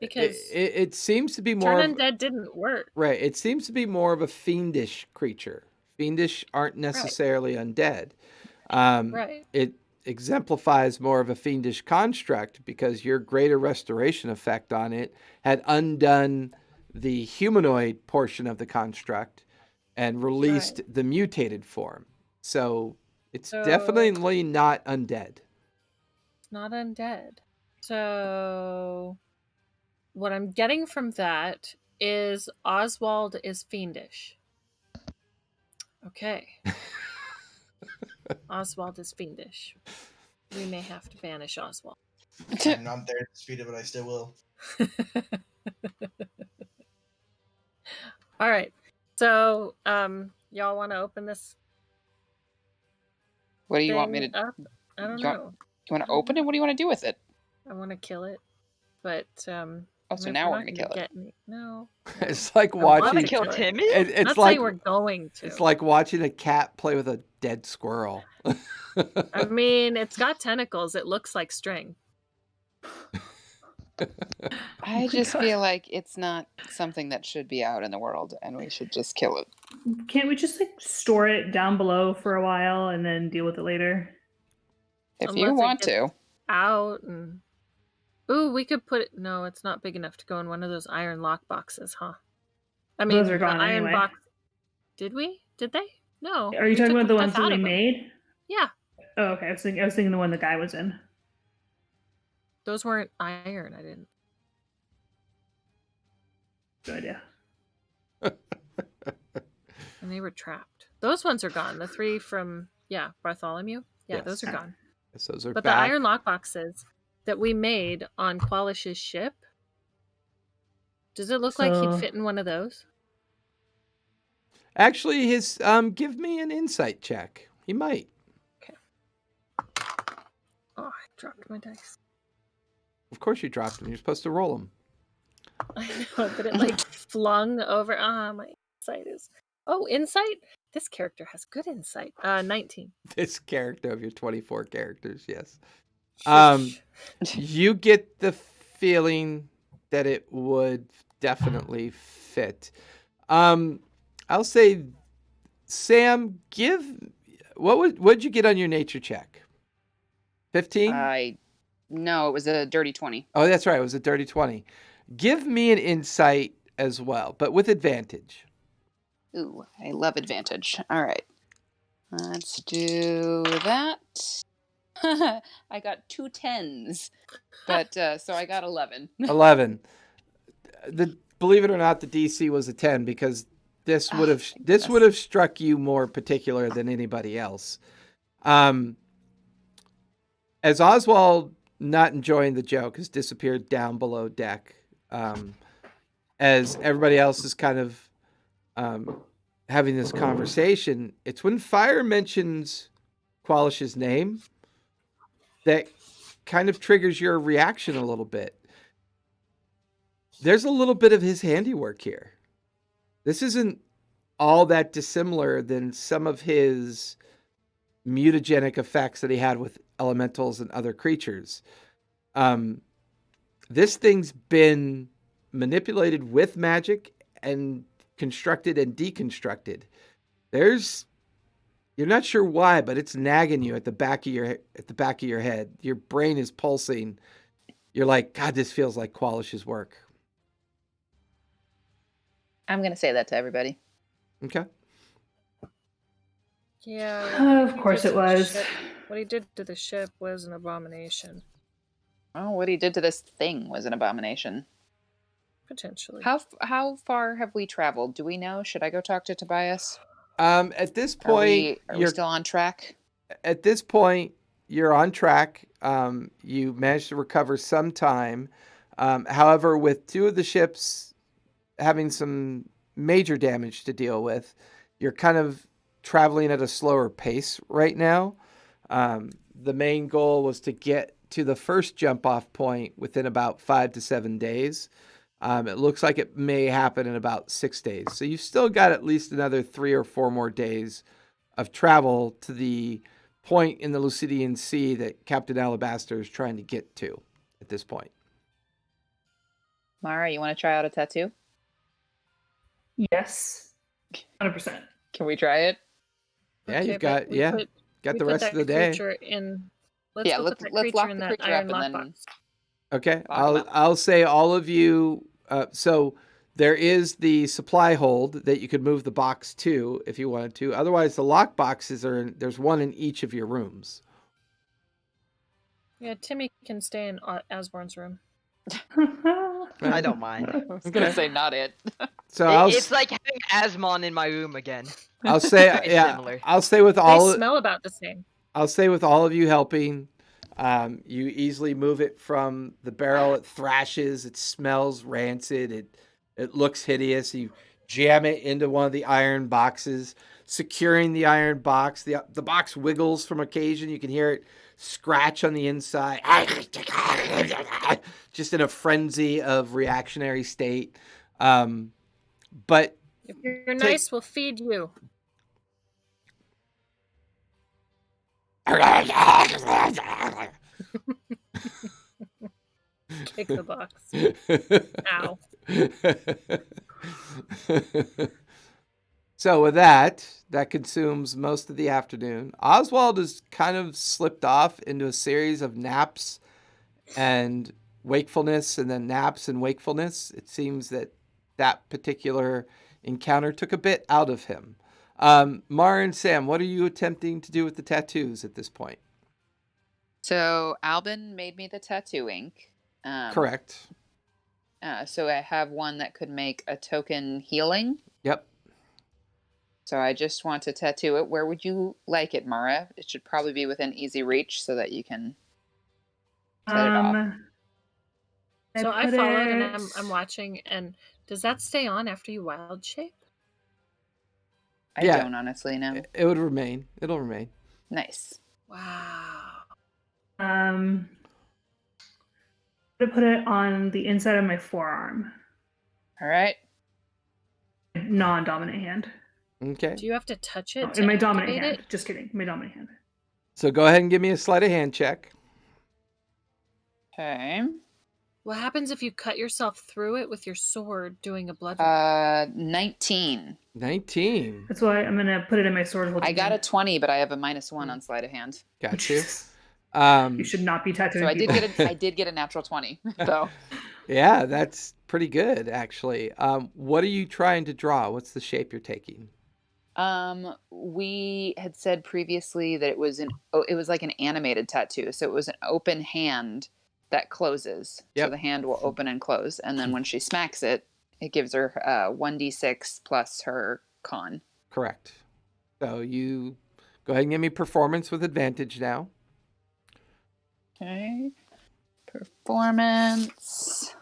[SPEAKER 2] Because
[SPEAKER 1] It seems to be more
[SPEAKER 2] turn
[SPEAKER 1] of,
[SPEAKER 2] undead didn't work.
[SPEAKER 1] right. It seems to be more of a fiendish creature. Fiendish aren't necessarily undead.
[SPEAKER 2] Right.
[SPEAKER 1] It exemplifies more of a fiendish construct because your greater restoration effect on it had undone the humanoid portion of the construct, and released
[SPEAKER 2] Right.
[SPEAKER 1] the mutated form. So it's
[SPEAKER 2] So-
[SPEAKER 1] definitely not undead.
[SPEAKER 2] It's not undead. So what I'm getting from that is Oswald is fiendish. Okay. Oswald is fiendish. We may have to banish Oswald.
[SPEAKER 6] I'm not there to speed it, but I still will.
[SPEAKER 2] All right. So, y'all want to open this
[SPEAKER 7] What do you
[SPEAKER 2] thing
[SPEAKER 7] want me to?
[SPEAKER 2] up? I don't
[SPEAKER 7] you want-
[SPEAKER 2] know.
[SPEAKER 7] You want to open it? What do you want to do with it?
[SPEAKER 2] I want to kill it, but
[SPEAKER 7] Oh, so
[SPEAKER 2] if
[SPEAKER 7] now we're
[SPEAKER 2] not
[SPEAKER 7] gonna kill it.
[SPEAKER 2] get any- No,
[SPEAKER 1] It's like
[SPEAKER 2] I love
[SPEAKER 1] watching.
[SPEAKER 2] to
[SPEAKER 3] Kill
[SPEAKER 2] kill it.
[SPEAKER 3] Timmy?
[SPEAKER 1] It's
[SPEAKER 2] Not
[SPEAKER 1] like
[SPEAKER 2] saying we're going to.
[SPEAKER 1] it's like watching a cat play with a dead squirrel.
[SPEAKER 2] I mean, it's got tentacles. It looks like string.
[SPEAKER 7] I
[SPEAKER 5] my
[SPEAKER 7] just
[SPEAKER 5] God.
[SPEAKER 7] feel like it's not something that should be out in the world, and we should just kill it.
[SPEAKER 5] Can't we just like store it down below for a while and then deal with it later?
[SPEAKER 7] If
[SPEAKER 2] Unless
[SPEAKER 7] you
[SPEAKER 2] it
[SPEAKER 7] want
[SPEAKER 2] gets
[SPEAKER 7] to.
[SPEAKER 2] out and ooh, we could put it. No, it's not big enough to go in one of those iron lock boxes, huh? I mean,
[SPEAKER 5] Those are
[SPEAKER 2] the
[SPEAKER 5] gone
[SPEAKER 2] iron
[SPEAKER 5] anyway.
[SPEAKER 2] box. Did we? Did they? No.
[SPEAKER 5] Are you
[SPEAKER 2] we
[SPEAKER 5] talking
[SPEAKER 2] took
[SPEAKER 5] about the ones
[SPEAKER 2] stuff
[SPEAKER 5] that
[SPEAKER 2] out
[SPEAKER 5] we
[SPEAKER 2] of them.
[SPEAKER 5] made?
[SPEAKER 2] Yeah,
[SPEAKER 5] Oh, okay. I was thinking the one the guy was in.
[SPEAKER 2] those weren't iron. I didn't.
[SPEAKER 5] Good idea.
[SPEAKER 2] And they were trapped. Those ones are gone. The 3 from Bartholomew. Yeah,
[SPEAKER 1] Yes.
[SPEAKER 2] those are gone.
[SPEAKER 1] So those are
[SPEAKER 2] But
[SPEAKER 1] back.
[SPEAKER 2] the iron lock boxes that we made on Qualish's ship. Does it look like he'd
[SPEAKER 5] So-
[SPEAKER 2] fit in one of those?
[SPEAKER 1] Actually, his give me an insight check. He might.
[SPEAKER 2] Oh, I dropped my dice.
[SPEAKER 1] Of course, you dropped him. You're supposed to roll him.
[SPEAKER 2] I know, but it like flung over. My insight is. Oh, insight? This character has good insight. 19.
[SPEAKER 1] This character of your 24 characters, yes.
[SPEAKER 2] Shush.
[SPEAKER 1] You get the feeling that it would definitely fit. I'll say, Sam, what'd you get on your nature check? 15?
[SPEAKER 7] No, it was a dirty 20.
[SPEAKER 1] Oh, that's right. It was a dirty 20. Give me an insight as well, but with advantage.
[SPEAKER 7] Ooh, I love advantage. All right. Let's do that. I got 2 10s, but so I got 11.
[SPEAKER 1] 11. Believe it or not, the DC was a 10 because this would have struck you more particular than anybody else. As Oswald, not enjoying the joke, has disappeared down below deck, as everybody else is kind of having this conversation, it's when Fire mentions Qualish's name that kind of triggers your reaction a little bit. There's a little bit of his handiwork here. This isn't all that dissimilar than some of his mutagenic effects that he had with elementals and other creatures. This thing's been manipulated with magic and constructed and deconstructed. You're not sure why, but it's nagging you at the back of your head. Your brain is pulsing. You're like, God, this feels like Qualish's work.
[SPEAKER 3] I'm going to say that to everybody.
[SPEAKER 1] Okay.
[SPEAKER 2] Yeah.
[SPEAKER 5] Of course it was.
[SPEAKER 2] What he did to the ship was an abomination.
[SPEAKER 7] Oh, what he did to this thing was an abomination.
[SPEAKER 2] Potentially.
[SPEAKER 7] How far have we traveled? Do we know? Should I go talk to Tobias?
[SPEAKER 1] At this point,
[SPEAKER 7] Are we still on track?
[SPEAKER 1] At this point, you're on track. You managed to recover some time. However, with 2 of the ships having some major damage to deal with, you're kind of traveling at a slower pace right now. The main goal was to get to the first jump off point within about 5 to 7 days. It looks like it may happen in about 6 days. So you've still got at least another 3 or 4 more days of travel to the point in the Lucidian Sea that Captain Alabaster is trying to get to at this point.
[SPEAKER 3] Mara, you want to try out a tattoo?
[SPEAKER 5] Yes. 100%.
[SPEAKER 3] Can we try it?
[SPEAKER 1] Yeah,
[SPEAKER 2] Okay,
[SPEAKER 1] you've
[SPEAKER 2] but
[SPEAKER 1] got got the rest of the day.
[SPEAKER 2] Let's
[SPEAKER 3] Yeah,
[SPEAKER 2] go
[SPEAKER 3] let's
[SPEAKER 2] put that
[SPEAKER 3] lock
[SPEAKER 2] creature
[SPEAKER 3] the
[SPEAKER 2] in that
[SPEAKER 3] creature
[SPEAKER 2] iron
[SPEAKER 3] up and then-
[SPEAKER 2] lockbox.
[SPEAKER 1] Okay,
[SPEAKER 3] Lock 'em up.
[SPEAKER 1] I'll say all of you. So There is the supply hold that you could move the box to if you wanted to. Otherwise, the lock boxes there's one in each of your rooms.
[SPEAKER 2] Yeah, Timmy can stay in Asborn's room.
[SPEAKER 4] I don't mind.
[SPEAKER 7] I was gonna say not it.
[SPEAKER 1] So
[SPEAKER 4] It's like having Asmon in my room again.
[SPEAKER 1] I'll say
[SPEAKER 4] Very
[SPEAKER 1] yeah.
[SPEAKER 4] similar.
[SPEAKER 1] I'll stay with
[SPEAKER 2] They
[SPEAKER 1] all.
[SPEAKER 2] smell about the same.
[SPEAKER 1] I'll stay with all of you helping. You easily move it from the barrel. It thrashes. It smells rancid. It looks hideous. You jam it into one of the iron boxes, securing the iron box. The box wiggles from occasion. You can hear it scratch on the inside, just in a frenzy of reactionary state. But
[SPEAKER 2] If you're nice, we'll feed you. Kick the box. Ow.
[SPEAKER 1] So with that consumes most of the afternoon. Oswald has kind of slipped off into a series of naps and wakefulness, and then naps and wakefulness. It seems that particular encounter took a bit out of him. Mara and Sam, what are you attempting to do with the tattoos at this point?
[SPEAKER 3] So Albin made me the tattoo ink.
[SPEAKER 1] Correct.
[SPEAKER 3] So I have one that could make a token healing.
[SPEAKER 1] Yep.
[SPEAKER 3] So I just want to tattoo it. Where would you like it, Mara? It should probably be within easy reach so that you can set it off.
[SPEAKER 2] So I followed and I'm watching. And does that stay on after you wild shape?
[SPEAKER 3] I don't honestly know.
[SPEAKER 1] It would remain. It'll remain.
[SPEAKER 3] Nice.
[SPEAKER 2] Wow.
[SPEAKER 5] I'm gonna put it on the inside of my forearm.
[SPEAKER 3] All right.
[SPEAKER 5] Non-dominant hand.
[SPEAKER 1] Okay.
[SPEAKER 2] Do you have to touch it?
[SPEAKER 5] In my dominant
[SPEAKER 2] activate
[SPEAKER 5] hand.
[SPEAKER 2] it?
[SPEAKER 5] Just kidding. My dominant hand.
[SPEAKER 1] So go ahead and give me a sleight of hand check.
[SPEAKER 3] Okay.
[SPEAKER 2] What happens if you cut yourself through it with your sword doing a blood?
[SPEAKER 3] 19.
[SPEAKER 1] 19.
[SPEAKER 5] That's why I'm gonna put it in my sword.
[SPEAKER 3] I got a 20, but I have a -1 on sleight of hand.
[SPEAKER 1] Got you.
[SPEAKER 5] You should not be tattooing
[SPEAKER 3] So I
[SPEAKER 5] people.
[SPEAKER 3] I did get a natural 20, though.
[SPEAKER 1] Yeah, that's pretty good, actually. What are you trying to draw? What's the shape you're taking?
[SPEAKER 3] We had said previously that it was like an animated tattoo. So it was an open hand that closes.
[SPEAKER 1] Yep.
[SPEAKER 3] So the hand will open and close. And then when she smacks it, it gives her 1d6 plus her con.
[SPEAKER 1] Correct. So you go ahead and give me performance with advantage now.
[SPEAKER 3] Okay. Performance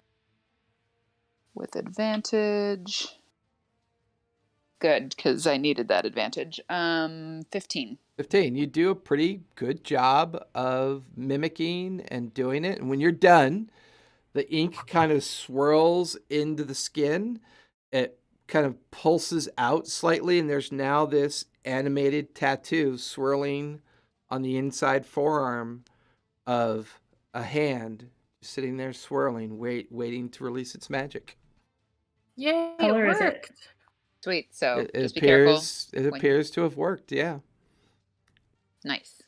[SPEAKER 3] with advantage. Good, because I needed that advantage. 15.
[SPEAKER 1] 15. You do a pretty good job of mimicking and doing it. And when you're done, the ink kind of swirls into the skin. It kind of pulses out slightly, and there's now this animated tattoo swirling on the inside forearm of a hand sitting there swirling, waiting to release its magic.
[SPEAKER 2] Yay, it
[SPEAKER 5] Color is it?
[SPEAKER 2] worked.
[SPEAKER 3] Sweet. So
[SPEAKER 1] It
[SPEAKER 3] just be careful.
[SPEAKER 1] It appears to have worked, yeah.
[SPEAKER 3] Nice.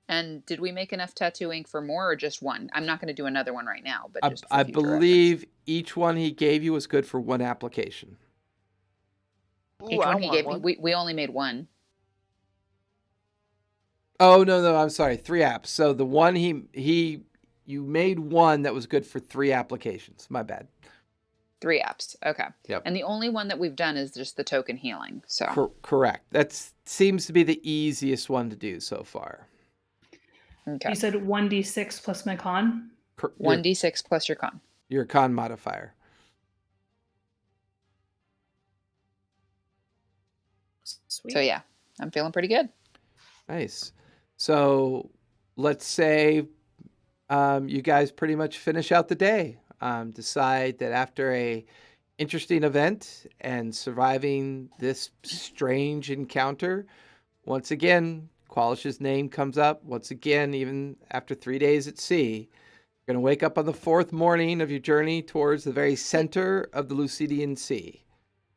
[SPEAKER 3] And did we make enough tattoo ink for more or just one? I'm not going to do another one right now, but just for
[SPEAKER 1] I
[SPEAKER 3] future
[SPEAKER 1] believe each one he gave you was good for one application.
[SPEAKER 3] reference. Each one he gave me, we only made one.
[SPEAKER 1] Oh, no, I'm sorry. 3 apps. So the one you made one that was good for 3 applications. My bad.
[SPEAKER 3] 3 apps. Okay.
[SPEAKER 1] Yep.
[SPEAKER 3] And the only one that we've done is just the token healing. So
[SPEAKER 1] Correct. That seems to be the easiest one to do so far.
[SPEAKER 3] okay.
[SPEAKER 5] You said 1d6 plus my con.
[SPEAKER 3] 1d6 plus your con.
[SPEAKER 1] Your con modifier.
[SPEAKER 2] Sweet.
[SPEAKER 3] So yeah, I'm feeling pretty good.
[SPEAKER 1] Nice. So let's say you guys pretty much finish out the day. Decide that after a interesting event and surviving this strange encounter, once again, Qualish's name comes up. Once again, even after 3 days at sea, you're going to wake up on the 4th morning of your journey towards the very center of the Lucidian Sea.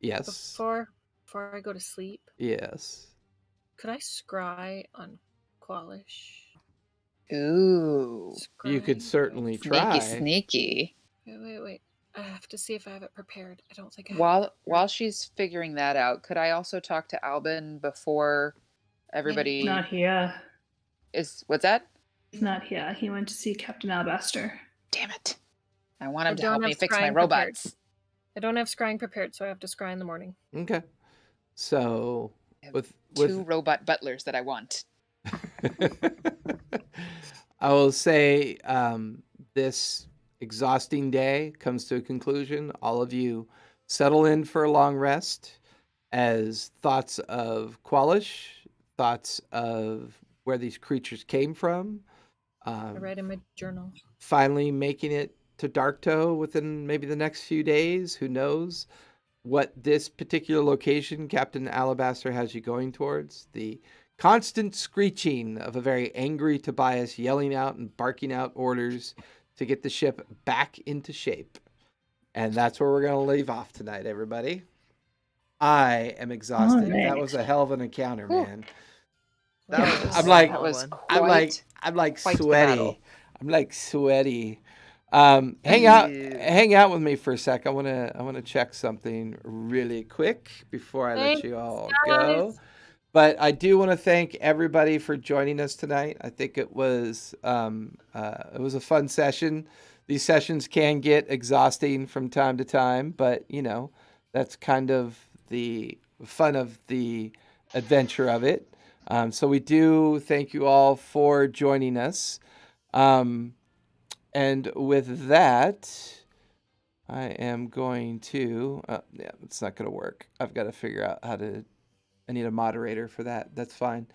[SPEAKER 1] Yes.
[SPEAKER 2] Before I go to sleep,
[SPEAKER 1] Yes.
[SPEAKER 2] could I scry on Qualish?
[SPEAKER 3] Ooh.
[SPEAKER 1] You could
[SPEAKER 2] Scry?
[SPEAKER 1] certainly try.
[SPEAKER 3] Sneaky.
[SPEAKER 2] Wait. I have to see if I have it prepared. I don't think I have.
[SPEAKER 3] While she's figuring that out, could I also talk to Albin before everybody
[SPEAKER 5] Not here.
[SPEAKER 3] is? What's that?
[SPEAKER 5] He's not here. He went to see Captain Alabaster.
[SPEAKER 3] Damn it! I want him
[SPEAKER 2] I
[SPEAKER 3] to
[SPEAKER 2] don't
[SPEAKER 3] help me
[SPEAKER 2] have
[SPEAKER 3] fix my
[SPEAKER 2] scrying prepared.
[SPEAKER 3] robots.
[SPEAKER 2] I don't have scrying prepared, so I have to scry in the morning.
[SPEAKER 1] Okay. So
[SPEAKER 3] I have
[SPEAKER 1] with
[SPEAKER 3] 2 robot butlers that I want.
[SPEAKER 1] I will say this exhausting day comes to a conclusion. All of you settle in for a long rest as thoughts of Qualish, thoughts of where these creatures came from,
[SPEAKER 2] I write in my journal.
[SPEAKER 1] finally making it to Darktoe within maybe the next few days. Who knows what this particular location Captain Alabaster has you going towards? The constant screeching of a very angry Tobias yelling out and barking out orders to get the ship back into shape. And that's where we're going to leave off tonight, everybody. I am exhausted.
[SPEAKER 5] All right.
[SPEAKER 1] That was a hell of an encounter,
[SPEAKER 3] Whew.
[SPEAKER 1] man.
[SPEAKER 4] That was a
[SPEAKER 1] I'm
[SPEAKER 4] fun
[SPEAKER 1] like-
[SPEAKER 3] That was
[SPEAKER 4] one.
[SPEAKER 1] I'm like
[SPEAKER 3] quite the
[SPEAKER 1] sweaty.
[SPEAKER 3] battle.
[SPEAKER 1] I'm like sweaty. Hang out
[SPEAKER 4] Yeah.
[SPEAKER 1] with me for a sec. I wanna check something really quick before I let
[SPEAKER 2] Thanks,
[SPEAKER 1] you all
[SPEAKER 2] guys.
[SPEAKER 1] go. But I do want to thank everybody for joining us tonight. I think it was a fun session. These sessions can get exhausting from time to time, but that's kind of the fun of the adventure of it. So we do thank you all for joining us. And with that, I am going to. Yeah, it's not going to work. I've got to figure out how to. I need a moderator for that. That's fine.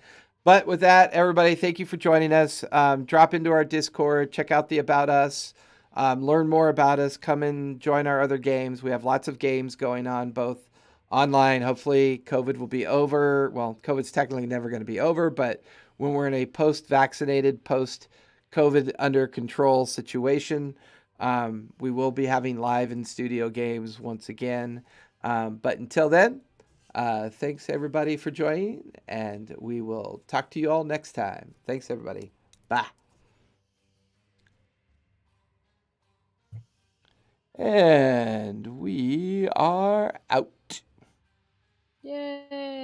[SPEAKER 1] But with that, everybody, thank you for joining us. Drop into our Discord, check out the About Us, learn more about us, come and join our other games. We have lots of games going on, both online. Hopefully, COVID will be over. Well, COVID's technically never going to be over, but when we're in a post-vaccinated, post-COVID under control situation, we will be having live in studio games once again. But until then, thanks everybody for joining, and we will talk to you all next time. Thanks everybody. Bye. And we are out.
[SPEAKER 2] Yay.